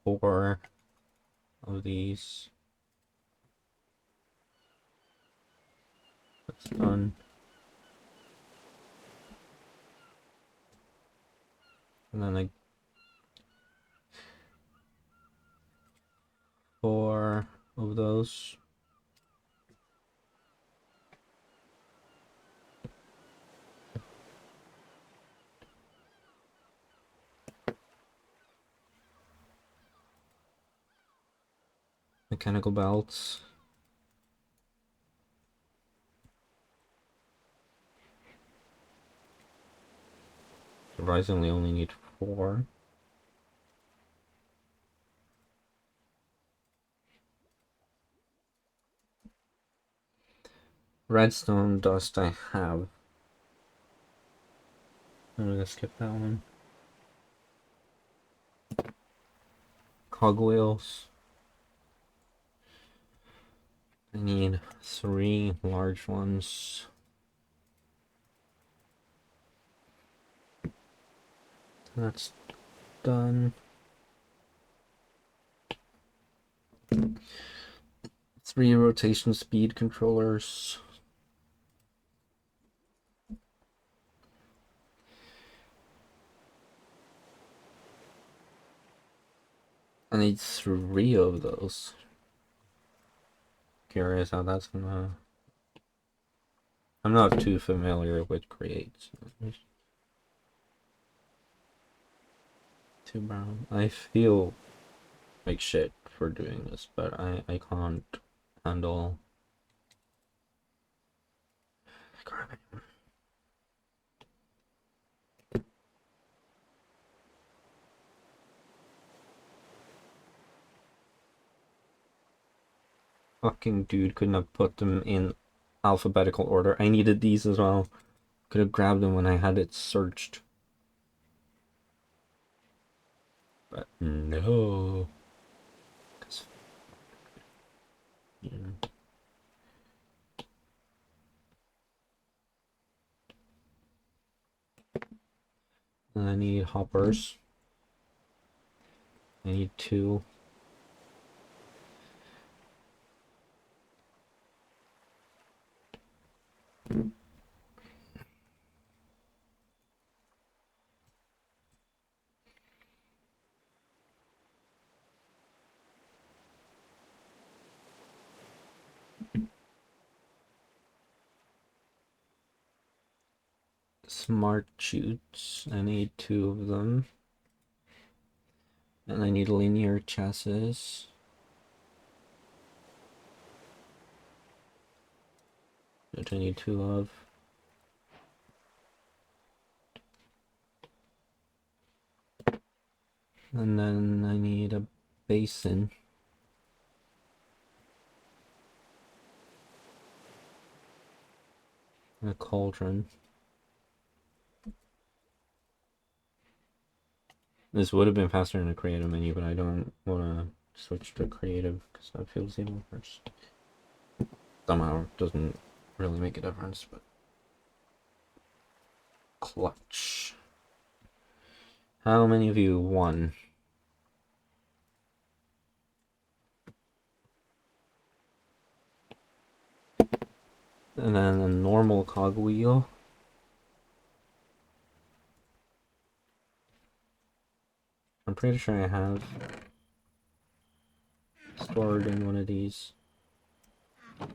4 of these. That's done. And then I 4 of those. Mechanical belts. Surprisingly, only need 4. Redstone dust I have. I'm gonna skip that one. Cogwheels. I need 3 large ones. That's done. 3 rotation speed controllers. I need 3 of those. Curious how that's gonna... I'm not too familiar with create. So 2 brown. I feel like shit for doing this, but I can't handle garbage. Fucking dude, couldn't have put them in alphabetical order. I needed these as well. Could have grabbed them when I had it searched. But no. Yeah. And I need hoppers. I need 2. Smart chutes. I need 2 of them. And I need linear chassis. Which I need 2 of. And then I need a basin. And a cauldron. This would have been faster in the creative menu, but I don't want to switch to creative because that feels even worse. Somehow it doesn't really make a difference, but... Clutch. How many of you won? And then a normal cogwheel. I'm pretty sure I have stored in one of these.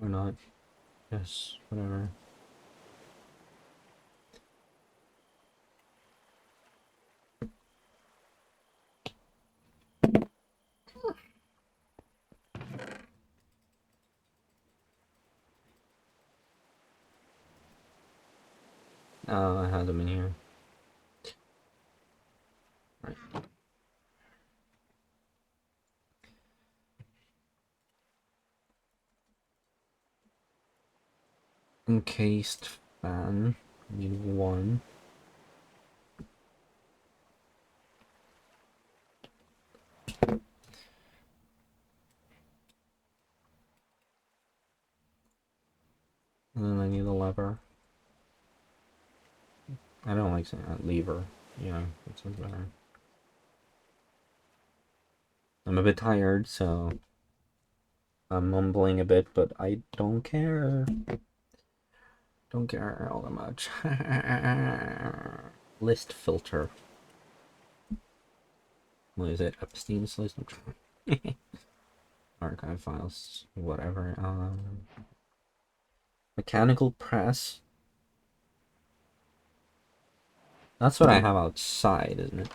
Or not. Yes, whatever. Oh, I had them in here. Right. Encased fan. I need 1. And then I need a lever. I don't like saying that. Lever. Yeah, that sounds better. I'm a bit tired, so I'm mumbling a bit, but I don't care. Don't care all that much. List filter. What is it? Epstein's list? Archive files. Whatever. Mechanical press. That's what I have outside, isn't it?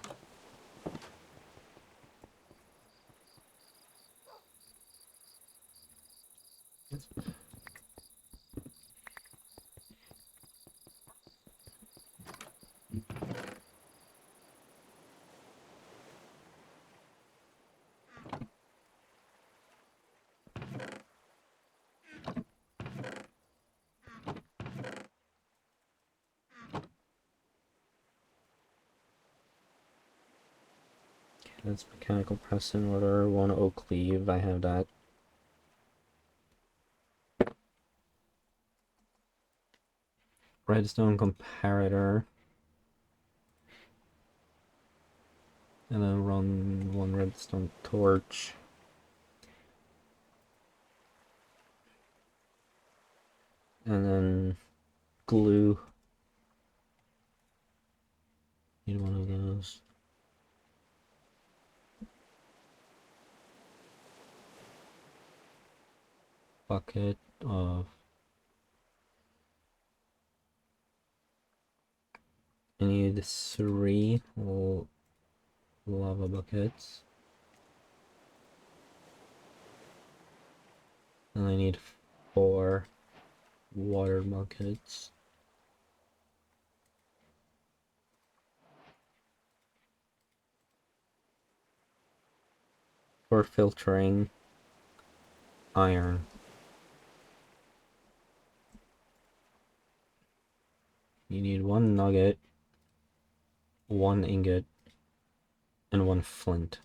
That's mechanical press in order. One oak leaf. I have that. Redstone comparator. And then run one redstone torch. And then glue. Need one of those. Bucket of... I need 3 lava buckets. And I need 4 water buckets. For filtering iron. You need 1 nugget, 1 ingot, and 1 flint.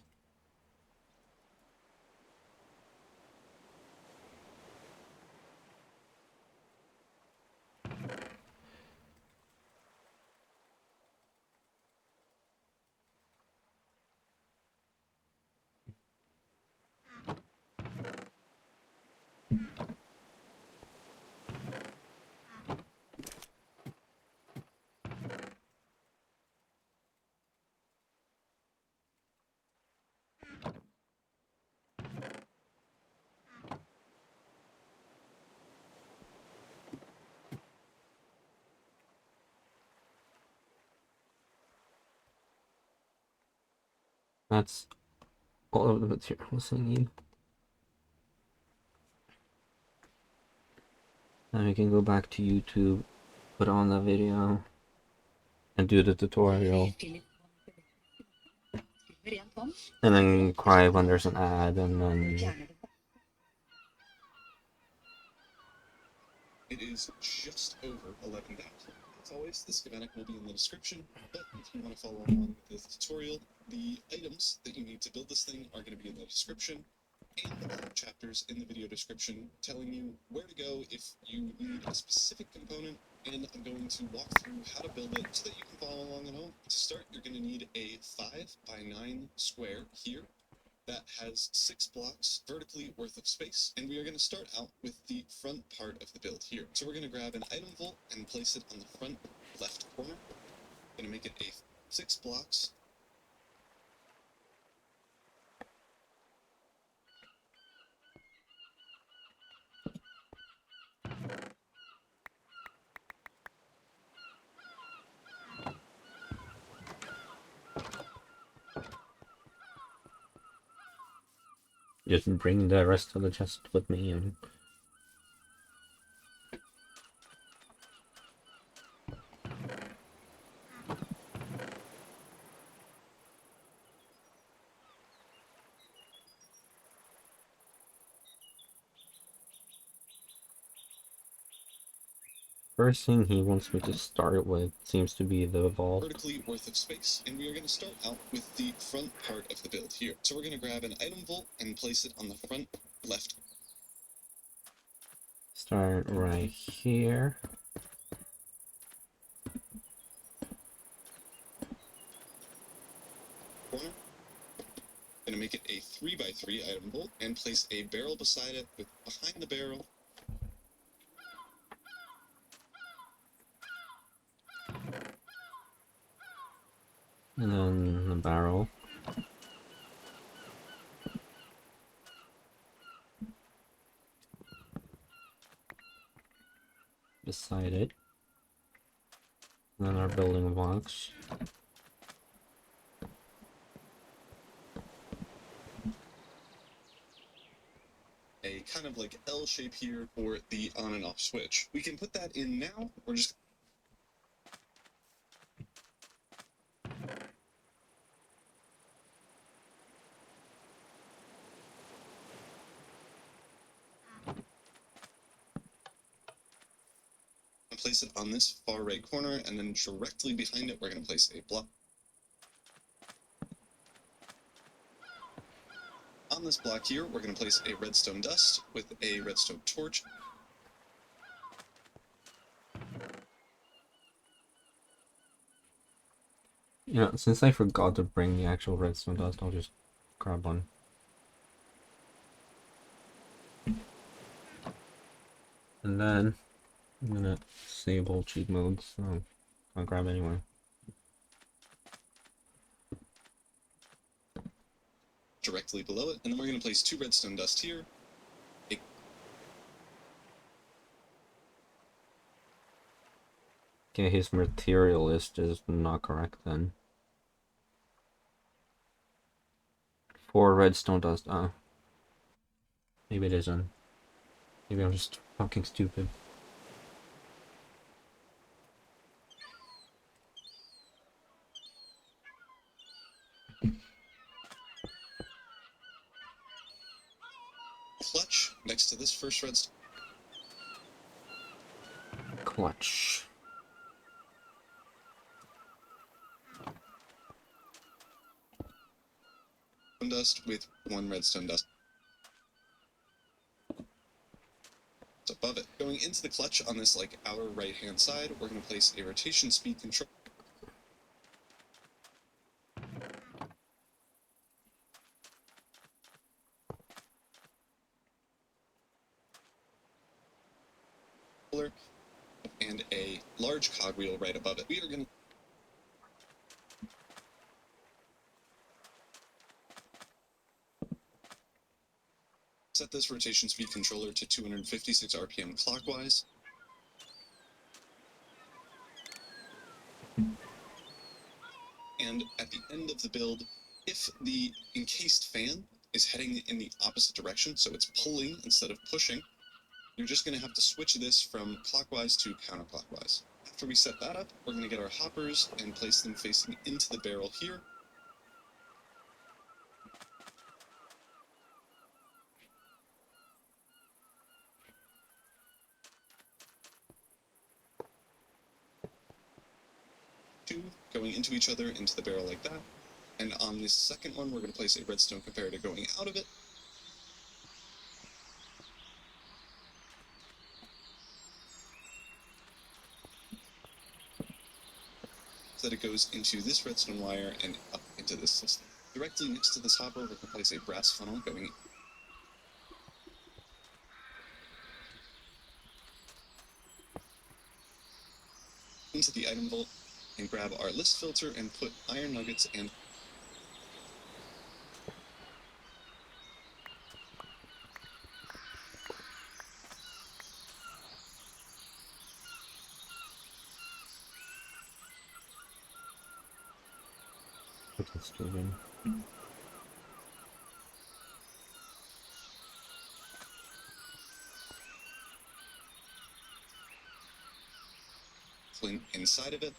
That's all of the materials I need. Now we can go back to YouTube, put on the video, and do the tutorial. And then cry when there's an ad, and then... It is just over 11,000. As always, the schematic will be in the description, but if you want to follow along with the tutorial, the items that you need to build this thing are going to be in the description, and I have chapters in the video description telling you where to go if you need a specific component, and I'm going to walk through how to build it so that you can follow along at home. To start, you're going to need a 5 by 9 square here that has 6 blocks vertically worth of space, and we are going to start out with the front part of the build here. So we're going to grab an item vault and place it on the front left corner. Going to make it a 6 blocks. Just bring the rest of the chest with me and... First thing he wants me to start with seems to be the vault. Vertically worth of space, and we are going to start out with the front part of the build here. So we're going to grab an item vault and place it on the front left. Start right here. Corner. Gonna make it a 3x3 item bolt and place a barrel beside it with behind the barrel. And then the barrel. Beside it. And then our building blocks. A kind of like L shape here for the on and off switch. We can put that in now, or just place it on this far right corner, and then directly behind it, we're going to place a block. On this block here, we're going to place a redstone dust with a redstone torch. Yeah, since I forgot to bring the actual redstone dust, I'll just grab one. And then I'm gonna disable cheat mode, so I'll grab anyway. Directly below it, and then we're going to place 2 redstone dust here. Okay, his material list is not correct then. 4 redstone dust. Maybe it isn't. Maybe I'm just fucking stupid. Clutch next to this first redstone. Clutch. Dust with 1 redstone dust above it. Going into the clutch on this like outer right hand side, we're going to place a rotation speed control. And a large cogwheel right above it. We are going to set this rotation speed controller to 256 RPM clockwise. And at the end of the build, if the encased fan is heading in the opposite direction, so it's pulling instead of pushing, you're just going to have to switch this from clockwise to counterclockwise. After we set that up, we're going to get our hoppers and place them facing into the barrel here. Two going into each other into the barrel like that. And on this second one, we're going to place a redstone comparator going out of it. So that it goes into this redstone wire and up into this system. Directly next to this hopper, we're going to place a brass funnel going into the item vault and grab our list filter and put iron nuggets and flint inside of it.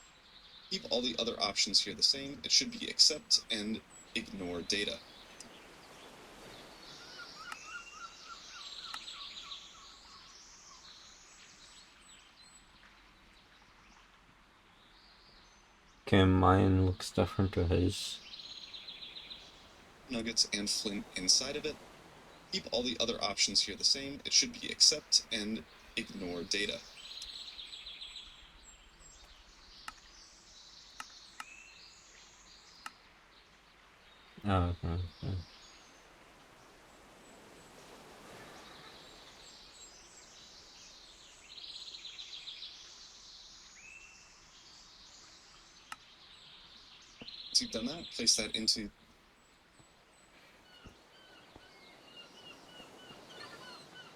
Keep all the other options here the same. It should be accept and ignore data. Okay, mine looks different to his. Nuggets and flint inside of it. Keep all the other options here the same. It should be accept and ignore data. Oh, okay. Once you've done that, place that into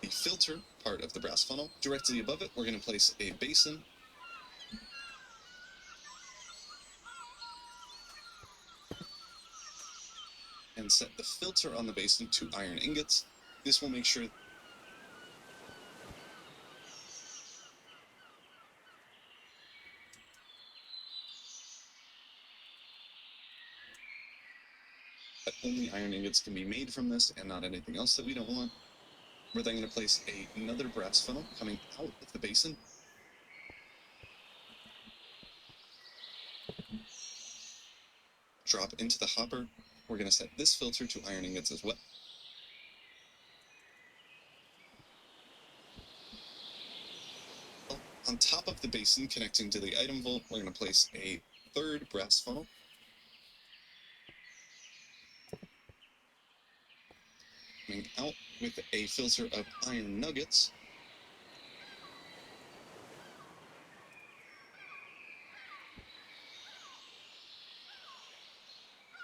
the filter part of the brass funnel. Directly above it, we're going to place a basin. And set the filter on the basin to iron ingots. This will make sure that only iron ingots can be made from this and not anything else that we don't want. We're then going to place another brass funnel coming out of the basin. Drop into the hopper. We're going to set this filter to iron ingots as well. On top of the basin connecting to the item vault, we're going to place a third brass funnel. Coming out with a filter of iron nuggets.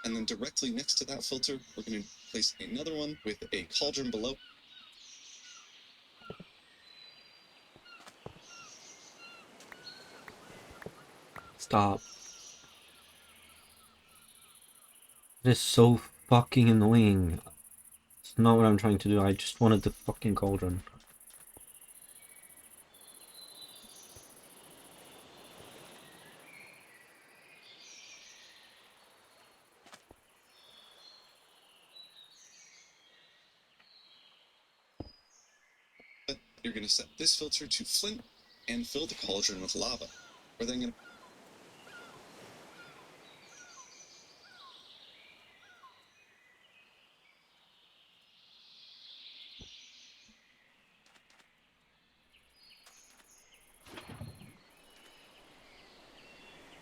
And then directly next to that filter, we're going to place another one with a cauldron below. Stop. This is so fucking annoying. It's not what I'm trying to do. I just wanted the fucking cauldron. You're going to set this filter to flint and fill the cauldron with lava. We're then going to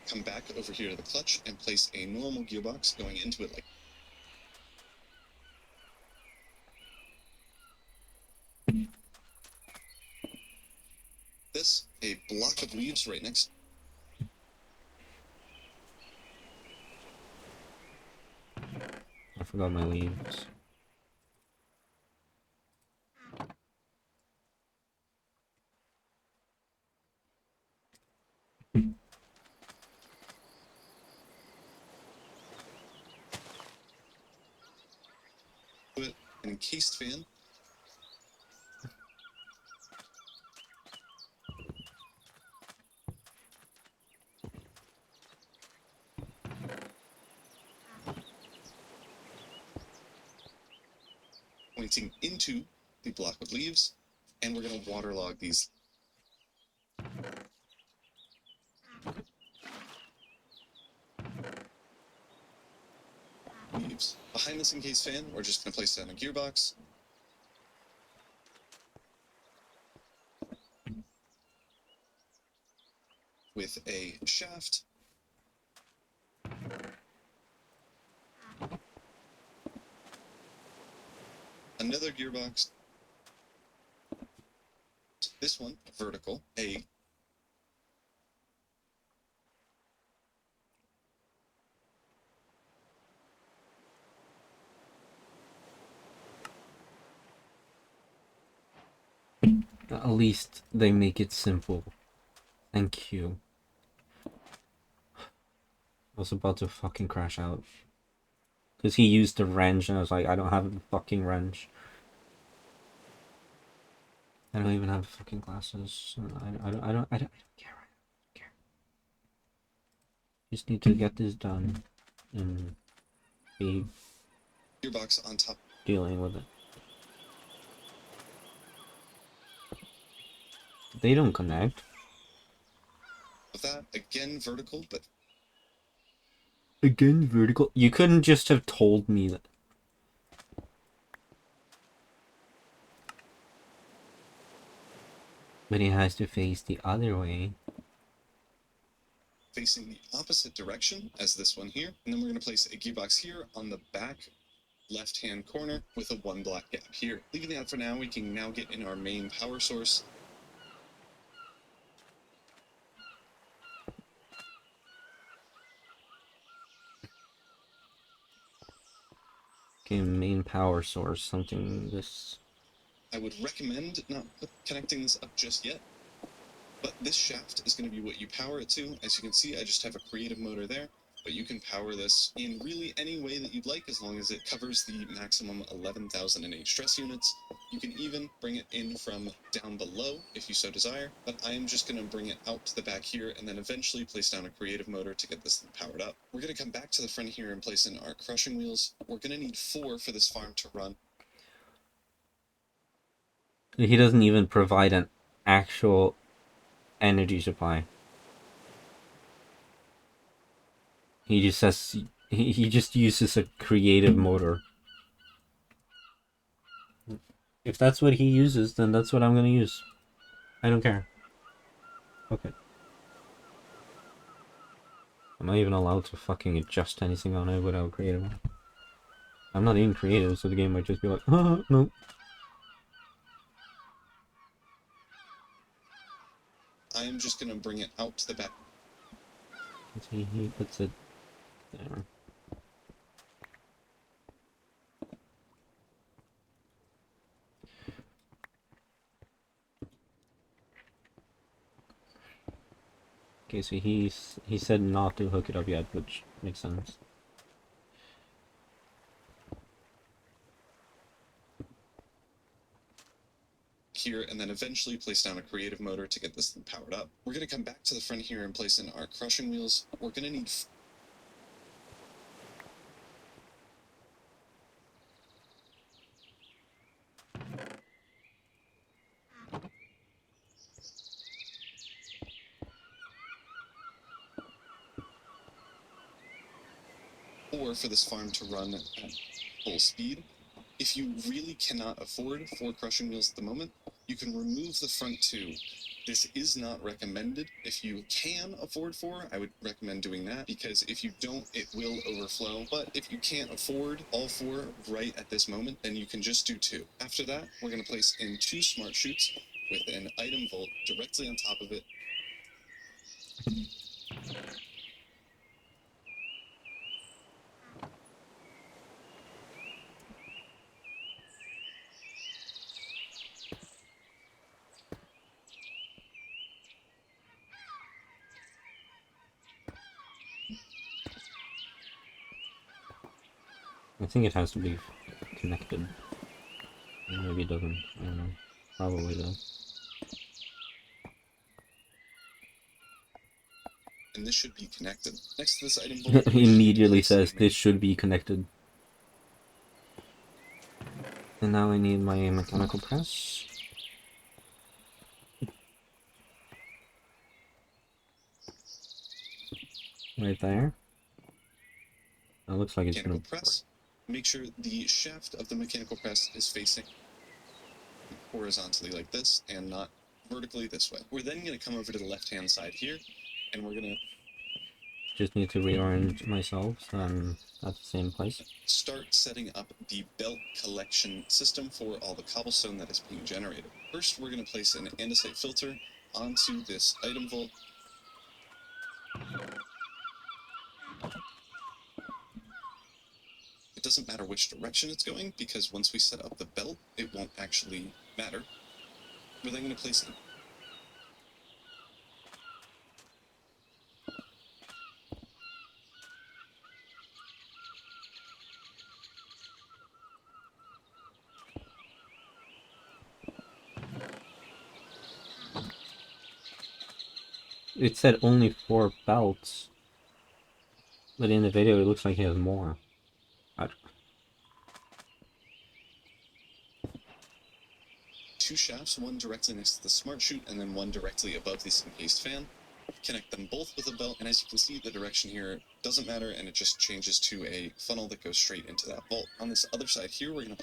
come back over here to the clutch and place a normal gearbox going into it like this, a block of leaves right next. I forgot my leaves. An encased fan. Pointing into the block of leaves, and we're going to waterlog these. Leaves. Behind this encased fan, we're just going to place it on a gearbox. With a shaft. Another gearbox. This one, vertical, a At least they make it simple. Thank you. I was about to fucking crash out. Because he used the wrench and I was like, I don't have a fucking wrench. I don't even have fucking glasses. I don't care. I don't care. Just need to get this done and be gearbox on top. Dealing with it. They don't connect. With that, again vertical, but again vertical. You couldn't just have told me that. But he has to face the other way. Facing the opposite direction as this one here, and then we're going to place a gearbox here on the back left-hand corner with a 1 black gap here. Leaving that for now, we can now get in our main power source. Okay, main power source, something this. I would recommend not connecting this up just yet, but this shaft is going to be what you power it to. As you can see, I just have a creative motor there, but you can power this in really any way that you'd like as long as it covers the maximum 11,000 innate stress units. You can even bring it in from down below if you so desire, but I am just going to bring it out to the back here and then eventually place down a creative motor to get this thing powered up. We're going to come back to the front here and place in our crushing wheels. We're going to need 4 for this farm to run. He doesn't even provide an actual energy supply. He just says he just uses a creative motor. If that's what he uses, then that's what I'm gonna use. I don't care. Okay. I'm not even allowed to fucking adjust anything on it without creative. I'm not even creative, so the game might just be like, oh, no. I am just going to bring it out to the back. See, he puts it there. Okay, so he said not to hook it up yet, which makes sense. Here and then eventually place down a creative motor to get this thing powered up. We're going to come back to the front here and place in our crushing wheels. We're going to need for this farm to run at full speed. If you really cannot afford 4 crushing wheels at the moment, you can remove the front 2. This is not recommended. If you can afford 4, I would recommend doing that, because if you don't, it will overflow. But if you can't afford all 4 right at this moment, then you can just do 2. After that, we're going to place in 2 smart chutes with an item vault directly on top of it. I think it has to be connected. Maybe it doesn't. I don't know. Probably does. And this should be connected. Next to this item vault, He immediately says this should be connected. And now I need my mechanical press. Right there. That looks like it's gonna press. Make sure the shaft of the mechanical press is facing horizontally like this and not vertically this way. We're then going to come over to the left-hand side here, and we're going to just need to rearrange myself so I'm at the same place. Start setting up the belt collection system for all the cobblestone that is being generated. First, we're going to place an andesite filter onto this item vault. It doesn't matter which direction it's going, because once we set up the belt, it won't actually matter. We're then going to place it. It said only 4 belts, but in the video it looks like he has more. Two shafts, one directly next to the smart chute and then one directly above this encased fan. Connect them both with a belt, and as you can see, the direction here doesn't matter, and it just changes to a funnel that goes straight into that vault. On this other side here, we're going to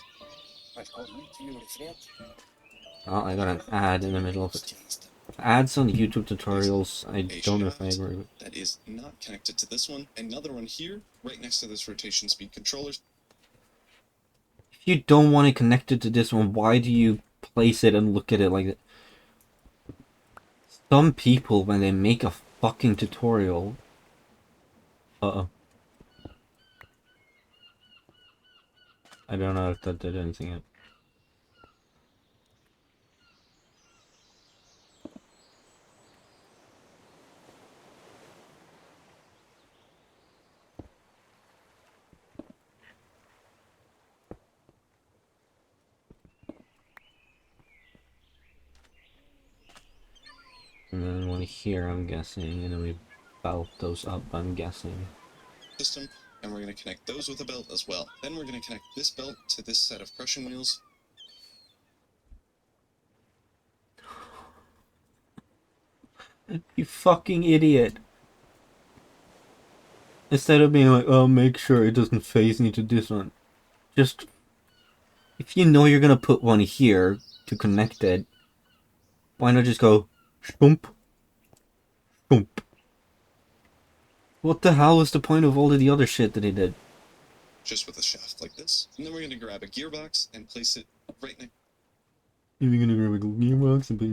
Oh, I got an ad in the middle of it. Ads on YouTube tutorials, I A don't know if I shaft agree with. that is not connected to this one. Another one here, right next to this rotation speed controller. If you don't want it connected to this one, why do you place it and look at it like that? Some people, when they make a fucking tutorial... Uh-oh. I don't know if that did anything yet. And then one here, I'm guessing, and then we belt those up, I'm guessing. System, and we're going to connect those with a belt as well. Then we're going to connect this belt to this set of crushing wheels. You fucking idiot. Instead of being like, oh, make sure it doesn't face into this one. Just, if you know you're gonna put one here to connect it, why not just go, stump, stump. What the hell was the point of all of the other shit that he did? Just with a shaft like this. And then we're going to grab a gearbox and place it right next You're gonna grab a gearbox and put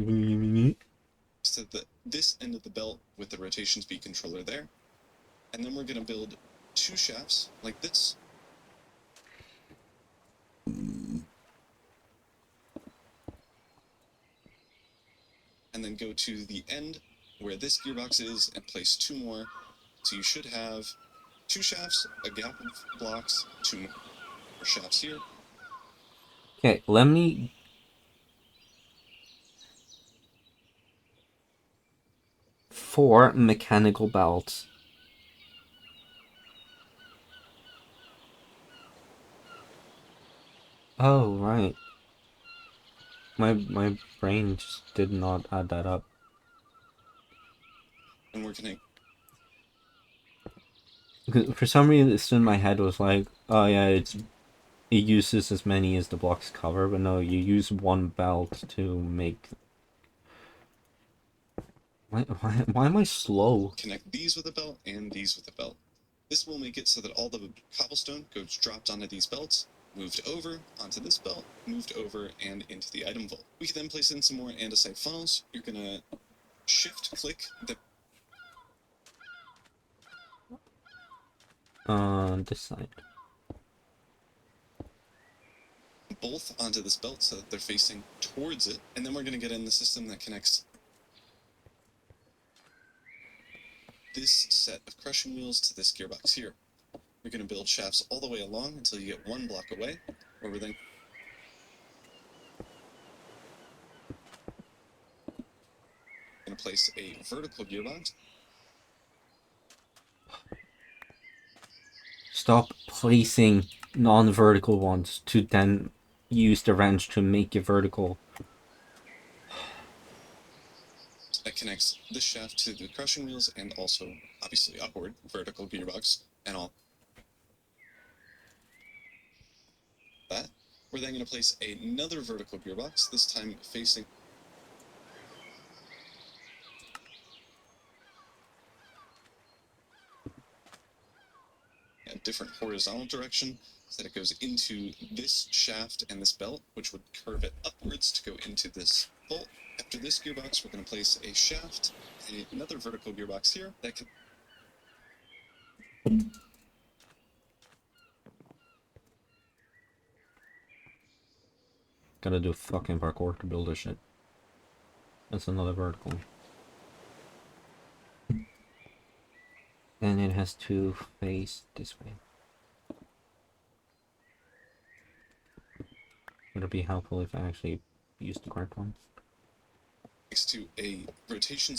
to this end of the belt with the rotation speed controller there. And then we're going to build two shafts like this. And then go to the end where this gearbox is and place two more. So you should have two shafts, a gap of blocks, two more shafts here. Okay, let me... 4 mechanical belts. Oh, right. My brain just did not add that up. And we're going Because for some reason, my head was like, oh yeah, it uses as many as the blocks cover, but no, you use one belt to make... Why am I slow? to connect these with a belt and these with a belt. This will make it so that all the cobblestone goes dropped onto these belts, moved over onto this belt, moved over and into the item vault. We can then place in some more andesite funnels. You're going to shift click the On this side. both onto this belt so that they're facing towards it. And then we're going to get in the system that connects this set of crushing wheels to this gearbox here. You're going to build shafts all the way along until you get one block away, where we're then going to place a vertical gearbox. Stop placing non-vertical ones to then use the wrench to make it vertical. That connects this shaft to the crushing wheels and also, obviously, upward vertical gearbox and all that. We're then going to place another vertical gearbox, this time facing a different horizontal direction so that it goes into this shaft and this belt, which would curve it upwards to go into this bolt. After this gearbox, we're going to place a shaft and another vertical gearbox here that can Gotta do fucking parkour to build this shit. That's another vertical. And it has to face this way. Would it be helpful if I actually used the correct one? next to a rotation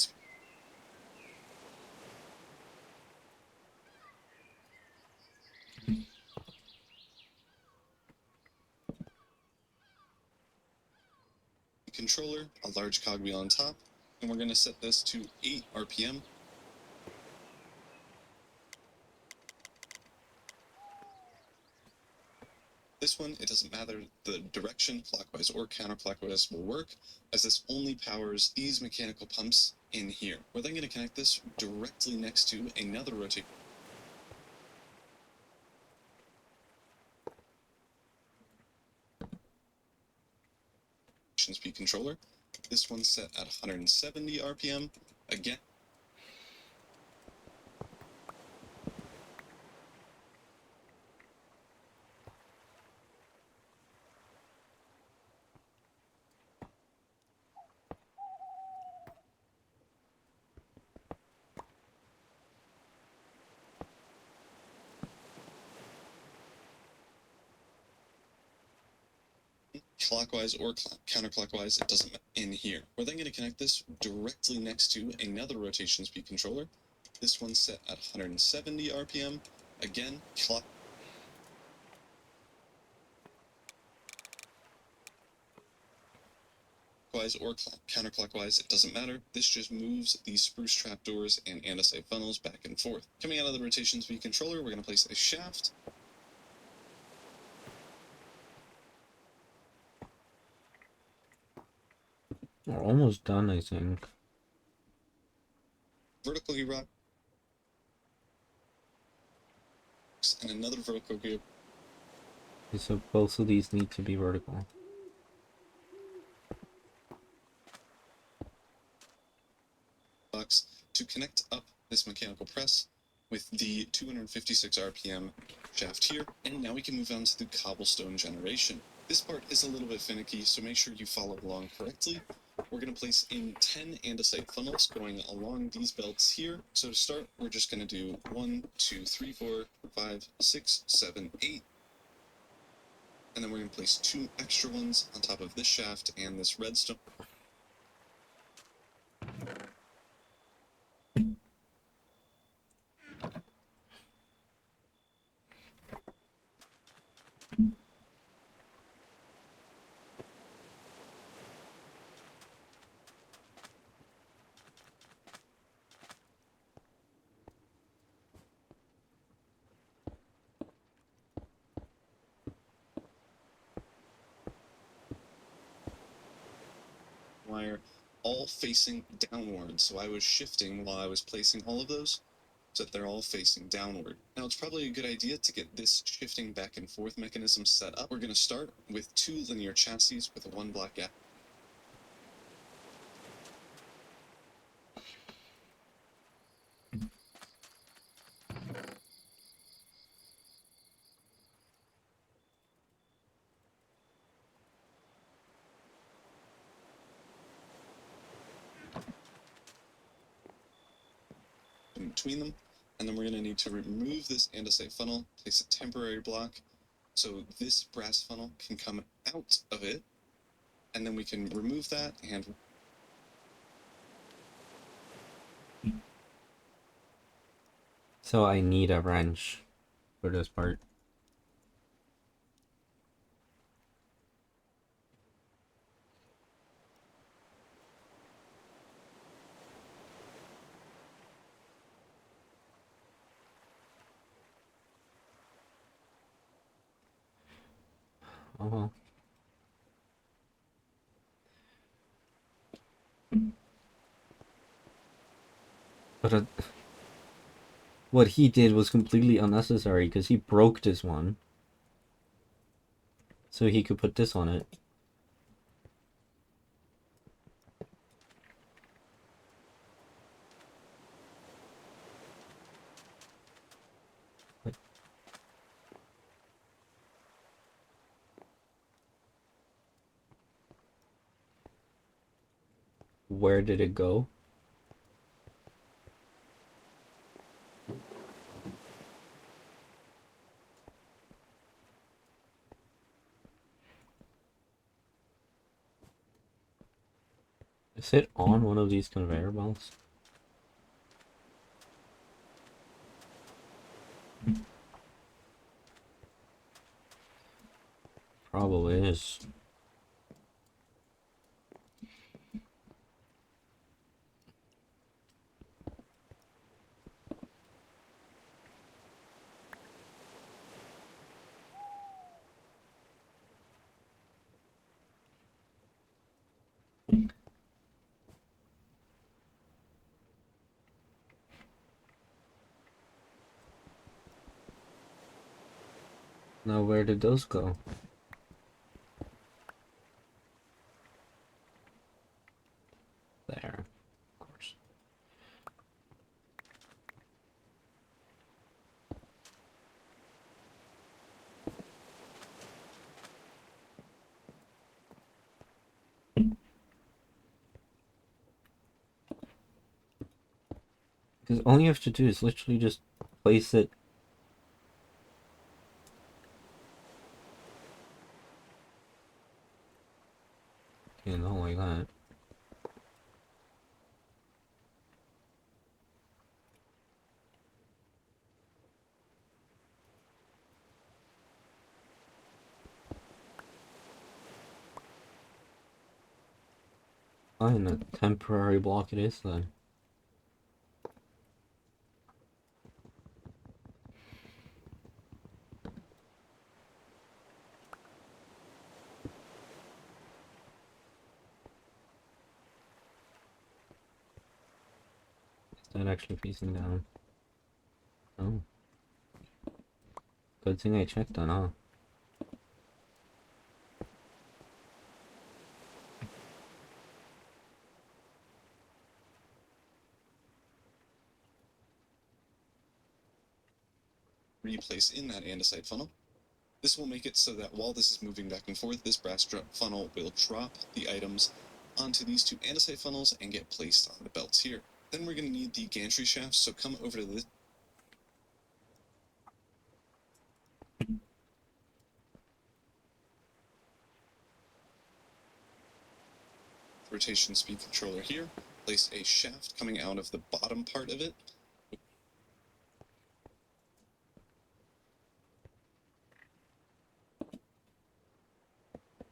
controller, a large cogwheel on top, and we're going to set this to 8 RPM. This this one, it doesn't matter the direction, clockwise or counterclockwise will work, as this only powers these mechanical pumps in here. We're then going to connect this directly next to another rotation speed controller. This one's set at 170 RPM. Again, clockwise or counterclockwise, it doesn't matter in here. We're then going to connect this directly next to another rotation speed controller. This one's set at 170 RPM. Again, clockwise or counterclockwise, it doesn't matter. This just moves these spruce trapdoors and andesite funnels back and forth. Coming out of the rotation speed controller, we're going to place a shaft. We're almost done, I think. Vertical gear rocks and another vertical gear. Okay, so both of these need to be vertical. Box to connect up this mechanical press with the 256 RPM shaft here. And now we can move on to the cobblestone generation. This part is a little bit finicky, so make sure you follow along correctly. We're going to place in 10 andesite funnels going along these belts here. So to start, we're just going to do 1, 2, 3, 4, 5, 6, 7, 8. And then we're going to place 2 extra ones on top of this shaft and this redstone. Wire all facing downward, so I was shifting while I was placing all of those so that they're all facing downward. Now it's probably a good idea to get this shifting back and forth mechanism set up. We're going to start with 2 linear chassis with a 1 block gap. In between them, and then we're going to need to remove this andesite funnel, place a temporary block so this brass funnel can come out of it, and then we can remove that and So I need a wrench for this part. Oh well. But what he did was completely unnecessary because he broke this one. So he could put this on it. But where did it go? Is it on one of these conveyor belts? Probably is. Now where did those go? There, of course. Because all you have to do is literally just place it. You know, like that. Fine, a temporary block it is then. Is that actually facing down? Oh. Good thing I checked on, huh? Replace in that andesite funnel. This will make it so that while this is moving back and forth, this brass funnel will drop the items onto these two andesite funnels and get placed on the belts here. Then we're going to need the gantry shafts, so come over to this. Rotation speed controller here. Place a shaft coming out of the bottom part of it.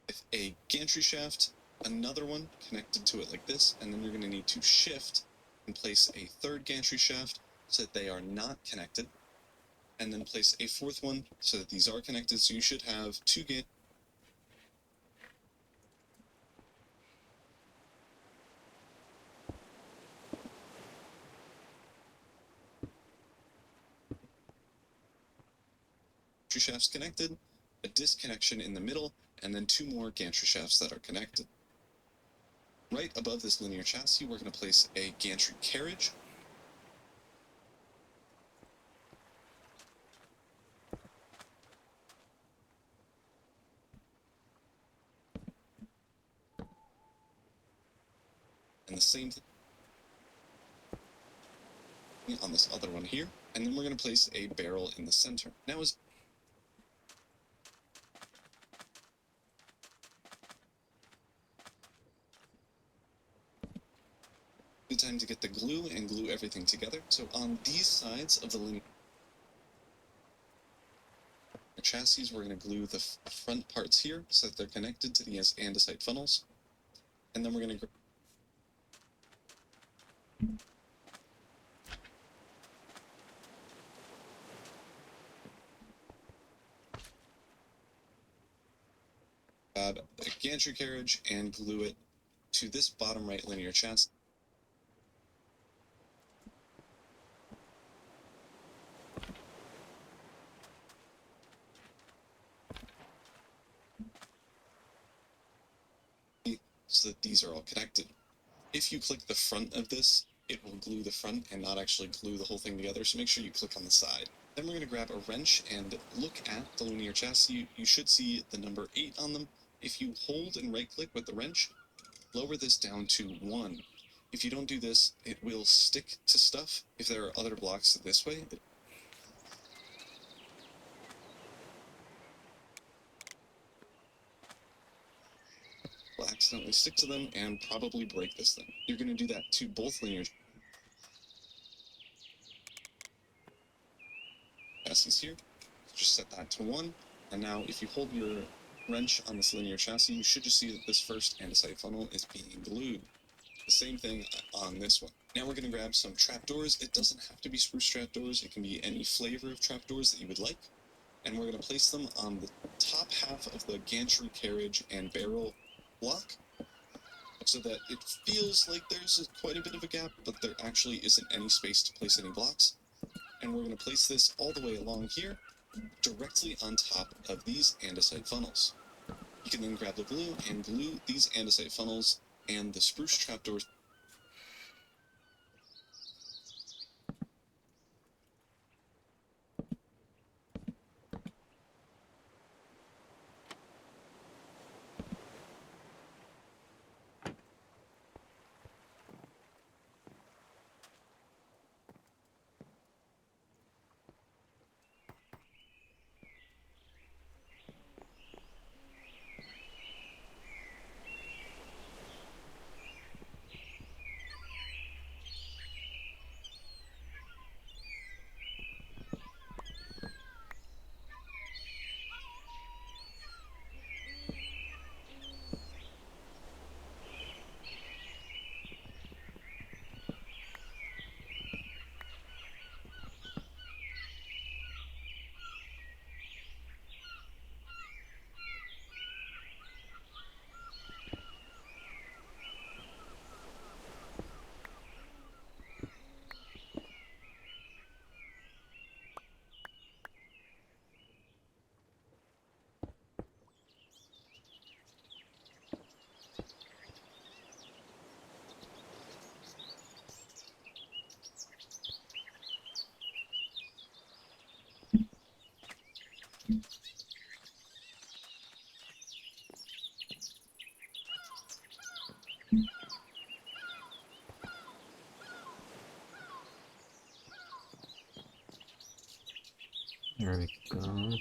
With a gantry shaft, another one connected to it like this, and then you're going to need to shift and place a third gantry shaft so that they are not connected, and then place a fourth one so that these are connected. So you should have two gantry. Shafts connected, a disconnection in the middle, and then two more gantry shafts that are connected. Right above this linear chassis, we're going to place a gantry carriage. And the same thing on this other one here. And then we're going to place a barrel in the center. Now is good time to get the glue and glue everything together. So on these sides of the linear chassis, we're going to glue the front parts here so that they're connected to the andesite funnels. And then we're going to grab a gantry carriage and glue it to this bottom right linear chassis. So that these are all connected. If you click the front of this, it will glue the front and not actually glue the whole thing together, so make sure you click on the side. Then we're going to grab a wrench and look at the linear chassis. You should see the number 8 on them. If you hold and right click with the wrench, lower this down to 1. If you don't do this, it will stick to stuff. If there are other blocks this way, will accidentally stick to them and probably break this thing. You're going to do that to both linear chassis here. Just set that to 1. And now if you hold your wrench on this linear chassis, you should just see that this first andesite funnel is being glued. The same thing on this one. Now we're going to grab some trapdoors. It doesn't have to be spruce trapdoors. It can be any flavor of trapdoors that you would like. And we're going to place them on the top half of the gantry carriage and barrel block so that it feels like there's quite a bit of a gap, but there actually isn't any space to place any blocks. And we're going to place this all the way along here directly on top of these andesite funnels. You can then grab the glue and glue these andesite funnels and the spruce trapdoors. There we go.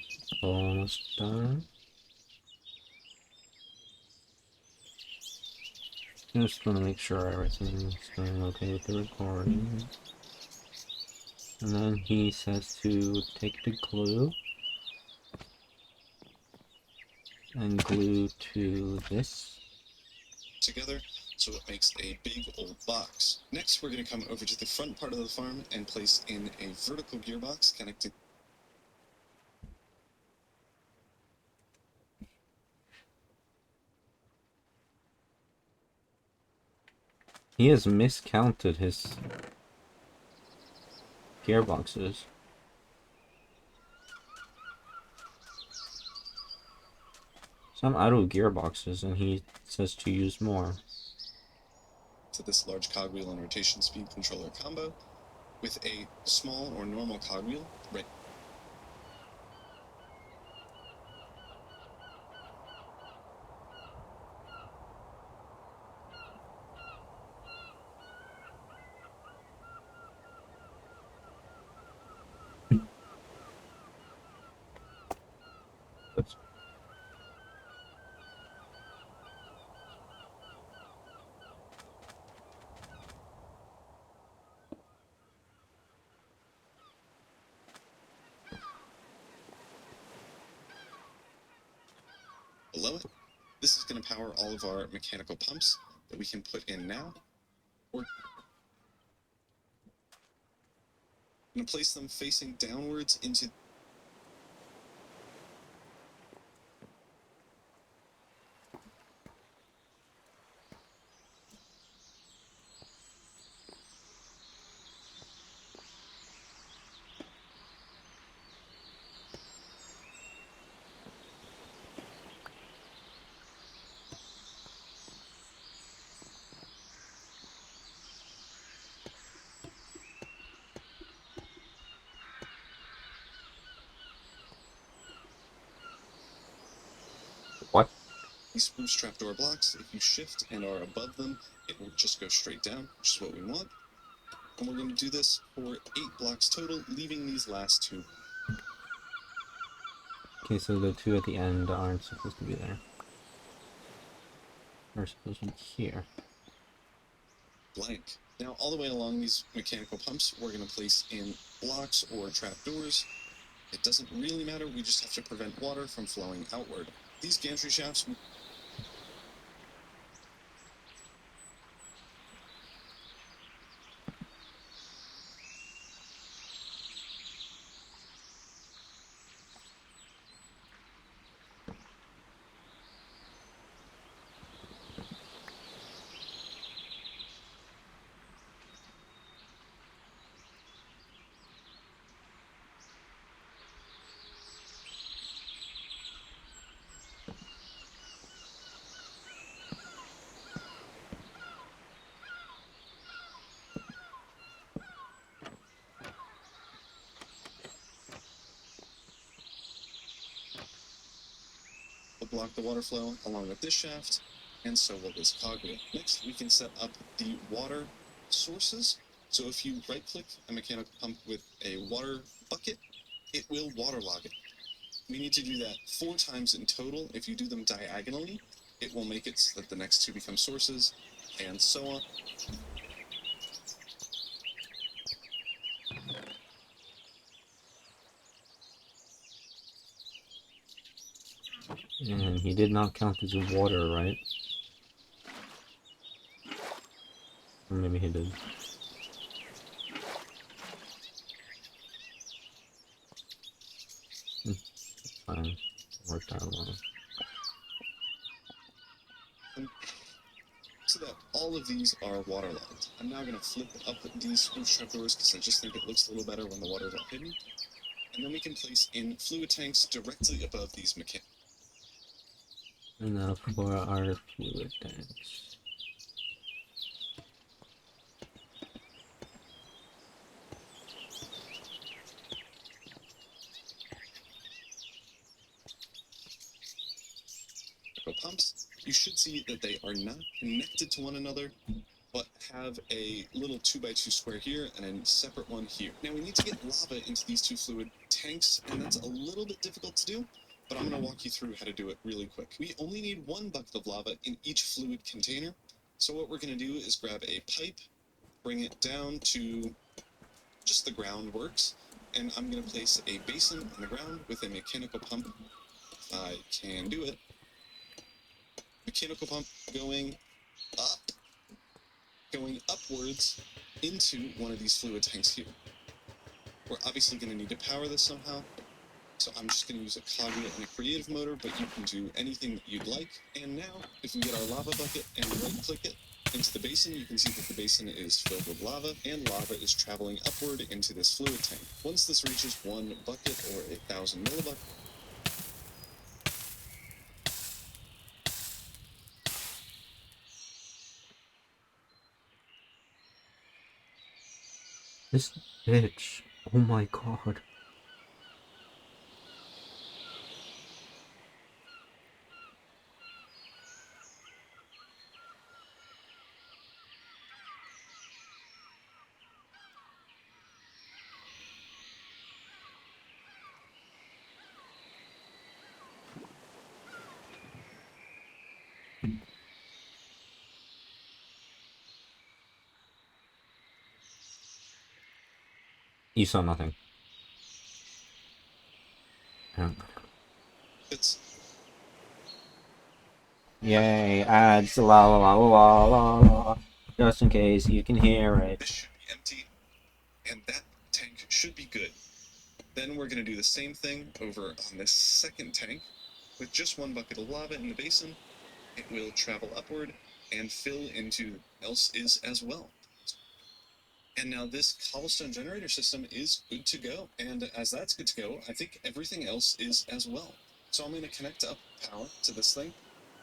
Almost done. Just gonna make sure everything's going okay with the recording. And then he says to take the glue and glue to this. Together, so it makes a big old box. Next, we're going to come over to the front part of the farm and place in a vertical gearbox connected. He has miscounted his gearboxes. So I'm out of gearboxes and he says to use more. To this large cogwheel and rotation speed controller combo with a small or normal cogwheel right. Oops. Below it, this is going to power all of our mechanical pumps that we can put in now. We're going to place them facing downwards into. What? These spruce trapdoor blocks, if you shift and are above them, it will just go straight down, which is what we want. And we're going to do this for 8 blocks total, leaving these last 2. Okay, so the two at the end aren't supposed to be there. They're supposed to be here. Blank. Now, all the way along these mechanical pumps, we're going to place in blocks or trapdoors. It doesn't really matter, we just have to prevent water from flowing outward. These gantry shafts. block the water flow along with this shaft, and so will this cogwheel. Next, we can set up the water sources. So if you right-click a mechanical pump with a water bucket, it will waterlog it. We need to do that 4 times in total. If you do them diagonally, it will make it so that the next 2 become sources, and so on. And he did not count as water, right? Or maybe he did. Fine. Worked out well. So that all of these are waterlogged. I'm now going to flip up these spruce trapdoors because I just think it looks a little better when the water is all hidden. And then we can place in fluid tanks directly above these mechanics. And now for our fluid tanks. Pumps, you should see that they are not connected to one another, but have a little 2x2 square here and a separate one here. Now we need to get lava into these 2 fluid tanks, and that's a little bit difficult to do, but I'm going to walk you through how to do it really quick. We only need 1 bucket of lava in each fluid container, so what we're going to do is grab a pipe, bring it down to just the ground works, and I'm going to place a basin on the ground with a mechanical pump. I can do it. Mechanical pump going upwards into one of these fluid tanks here. We're obviously going to need to power this somehow, so I'm just going to use a cogwheel and a creative motor, but you can do anything that you'd like. And now, if we get our lava bucket and right-click it into the basin, you can see that the basin is filled with lava, and lava is traveling upward into this fluid tank. Once this reaches 1 bucket or 1,000 millibuckets, This bitch. Oh my god. You saw nothing. Yeah. it's Yay, ads, la la la la la la. Just in case you can hear it. this should be empty, and that tank should be good. Then we're going to do the same thing over on this second tank. With just 1 bucket of lava in the basin, it will travel upward and fill into else is as well. And now this cobblestone generator system is good to go. And as that's good to go, I think everything else is as well. So I'm going to connect up power to this thing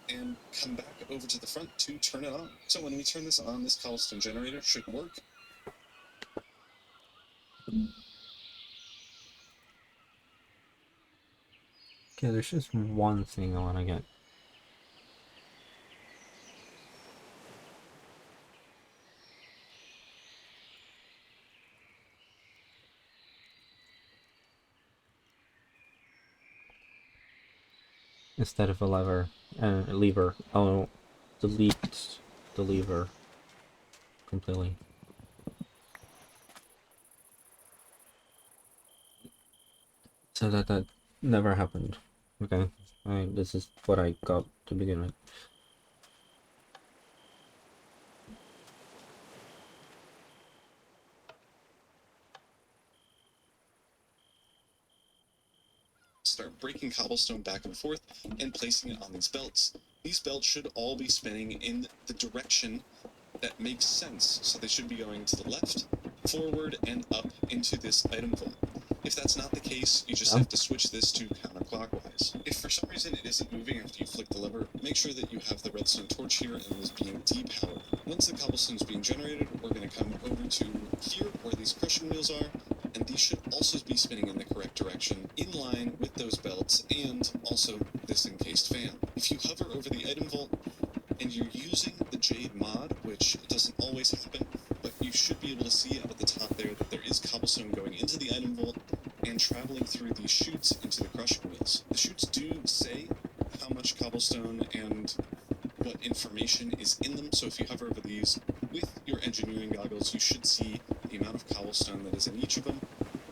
and come back over to the front to turn it on. So when we turn this on, this cobblestone generator should work. Okay, there's just one thing I want to get. Instead of a lever, I'll delete the lever completely. So that never happened. Okay, this is what I got to begin with. Start breaking cobblestone back and forth and placing it on these belts. These belts should all be spinning in the direction that makes sense. So they should be going to the left, forward, and up into this item vault. If that's not the case, you just have to switch this to counterclockwise. If for some reason it isn't moving after you flick the lever, make sure that you have the redstone torch here and it is being depowered. Once the cobblestone is being generated, we're going to come over to here where these crushing wheels are, and these should also be spinning in the correct direction, in line with those belts and also this encased fan. If you hover over the item vault and you're using the Jade mod, which doesn't always happen, but you should be able to see up at the top there that there is cobblestone going into the item vault and traveling through these chutes into the crushing wheels. The chutes do say how much cobblestone and what information is in them, so if you hover over these with your engineering goggles, you should see the amount of cobblestone that is in each of them.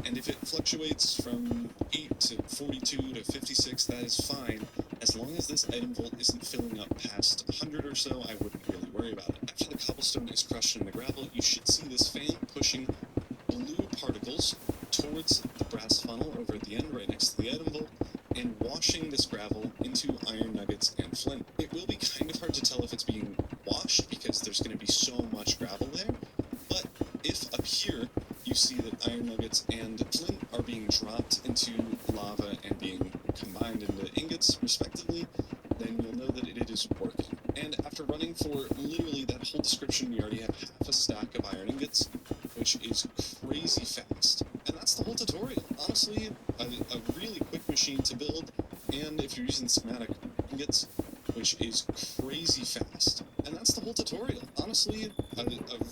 And if it fluctuates from 8 to 42 to 56, that is fine. As long as this item vault isn't filling up past 100 or so, I wouldn't really worry about it. After the cobblestone is crushed in the gravel, you should see this fan pushing blue particles towards the brass funnel over at the end, right next to the item vault, and washing this gravel into iron nuggets and flint. It will be kind of hard to tell if it's being washed because there's going to be so much gravel there, but if up here you see that iron nuggets and flint are being dropped into lava and being combined into ingots, respectively, then you'll know that it is working. And after running for literally that whole description, we already have half a stack of iron ingots, which is crazy fast. And that's the whole tutorial. Honestly, a really quick machine to build, and if you're using schematic ingots, which is crazy fast. And that's the whole tutorial. Honestly, a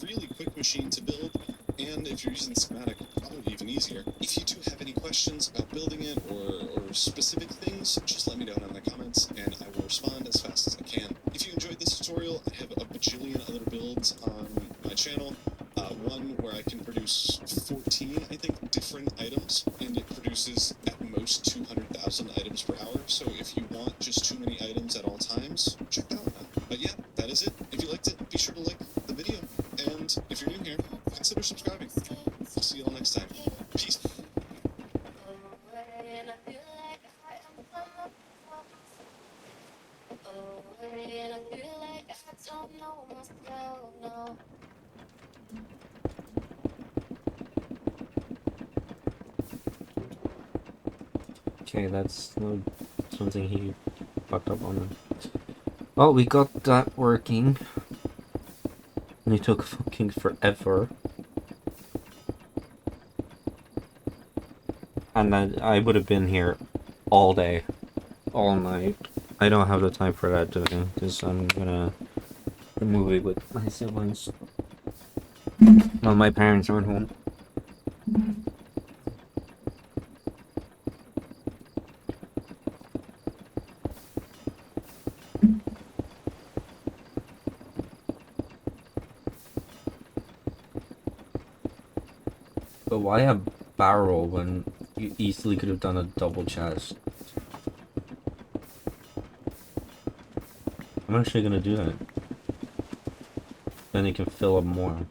really quick machine to build, and if you're using schematic, probably even easier. If you do have any questions about building it or specific things, just let me know in the comments, and I will respond as fast as I can. If you enjoyed this tutorial, I have a bajillion other builds on my channel. One where I can produce 14, I think, different items, and it produces at most 200,000 items per hour, so if you want just too many items at all times, check that one out. But yeah, that is it. If you liked it, be sure to like the video, and if you're new here, consider subscribing. I'll see you all next time. Peace. Okay, that's something he fucked up on. Well, we got that working. And it took fucking forever. And I would have been here all day, all night. I don't have the time for that today, because I'm gonna the movie with my siblings. Well, my parents aren't home. But why a barrel when you easily could have done a double chest? I'm actually gonna do that. Then it can fill up more.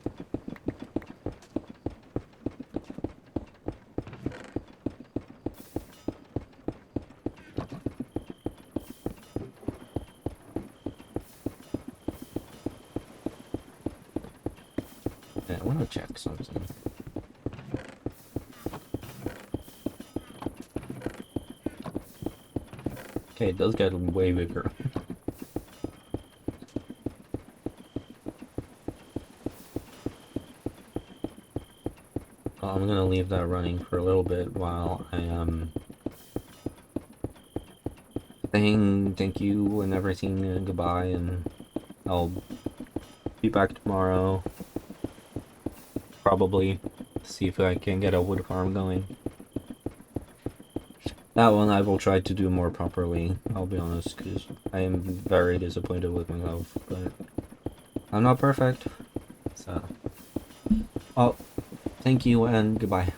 Yeah, I wanna check something. Okay, it does get way bigger. I'm gonna leave that running for a little bit while I am saying thank you and everything and goodbye, and I'll be back tomorrow. Probably see if I can get a wood farm going. That one I will try to do more properly, I'll be honest, because I am very disappointed with myself, but I'm not perfect, so... Oh, thank you and goodbye.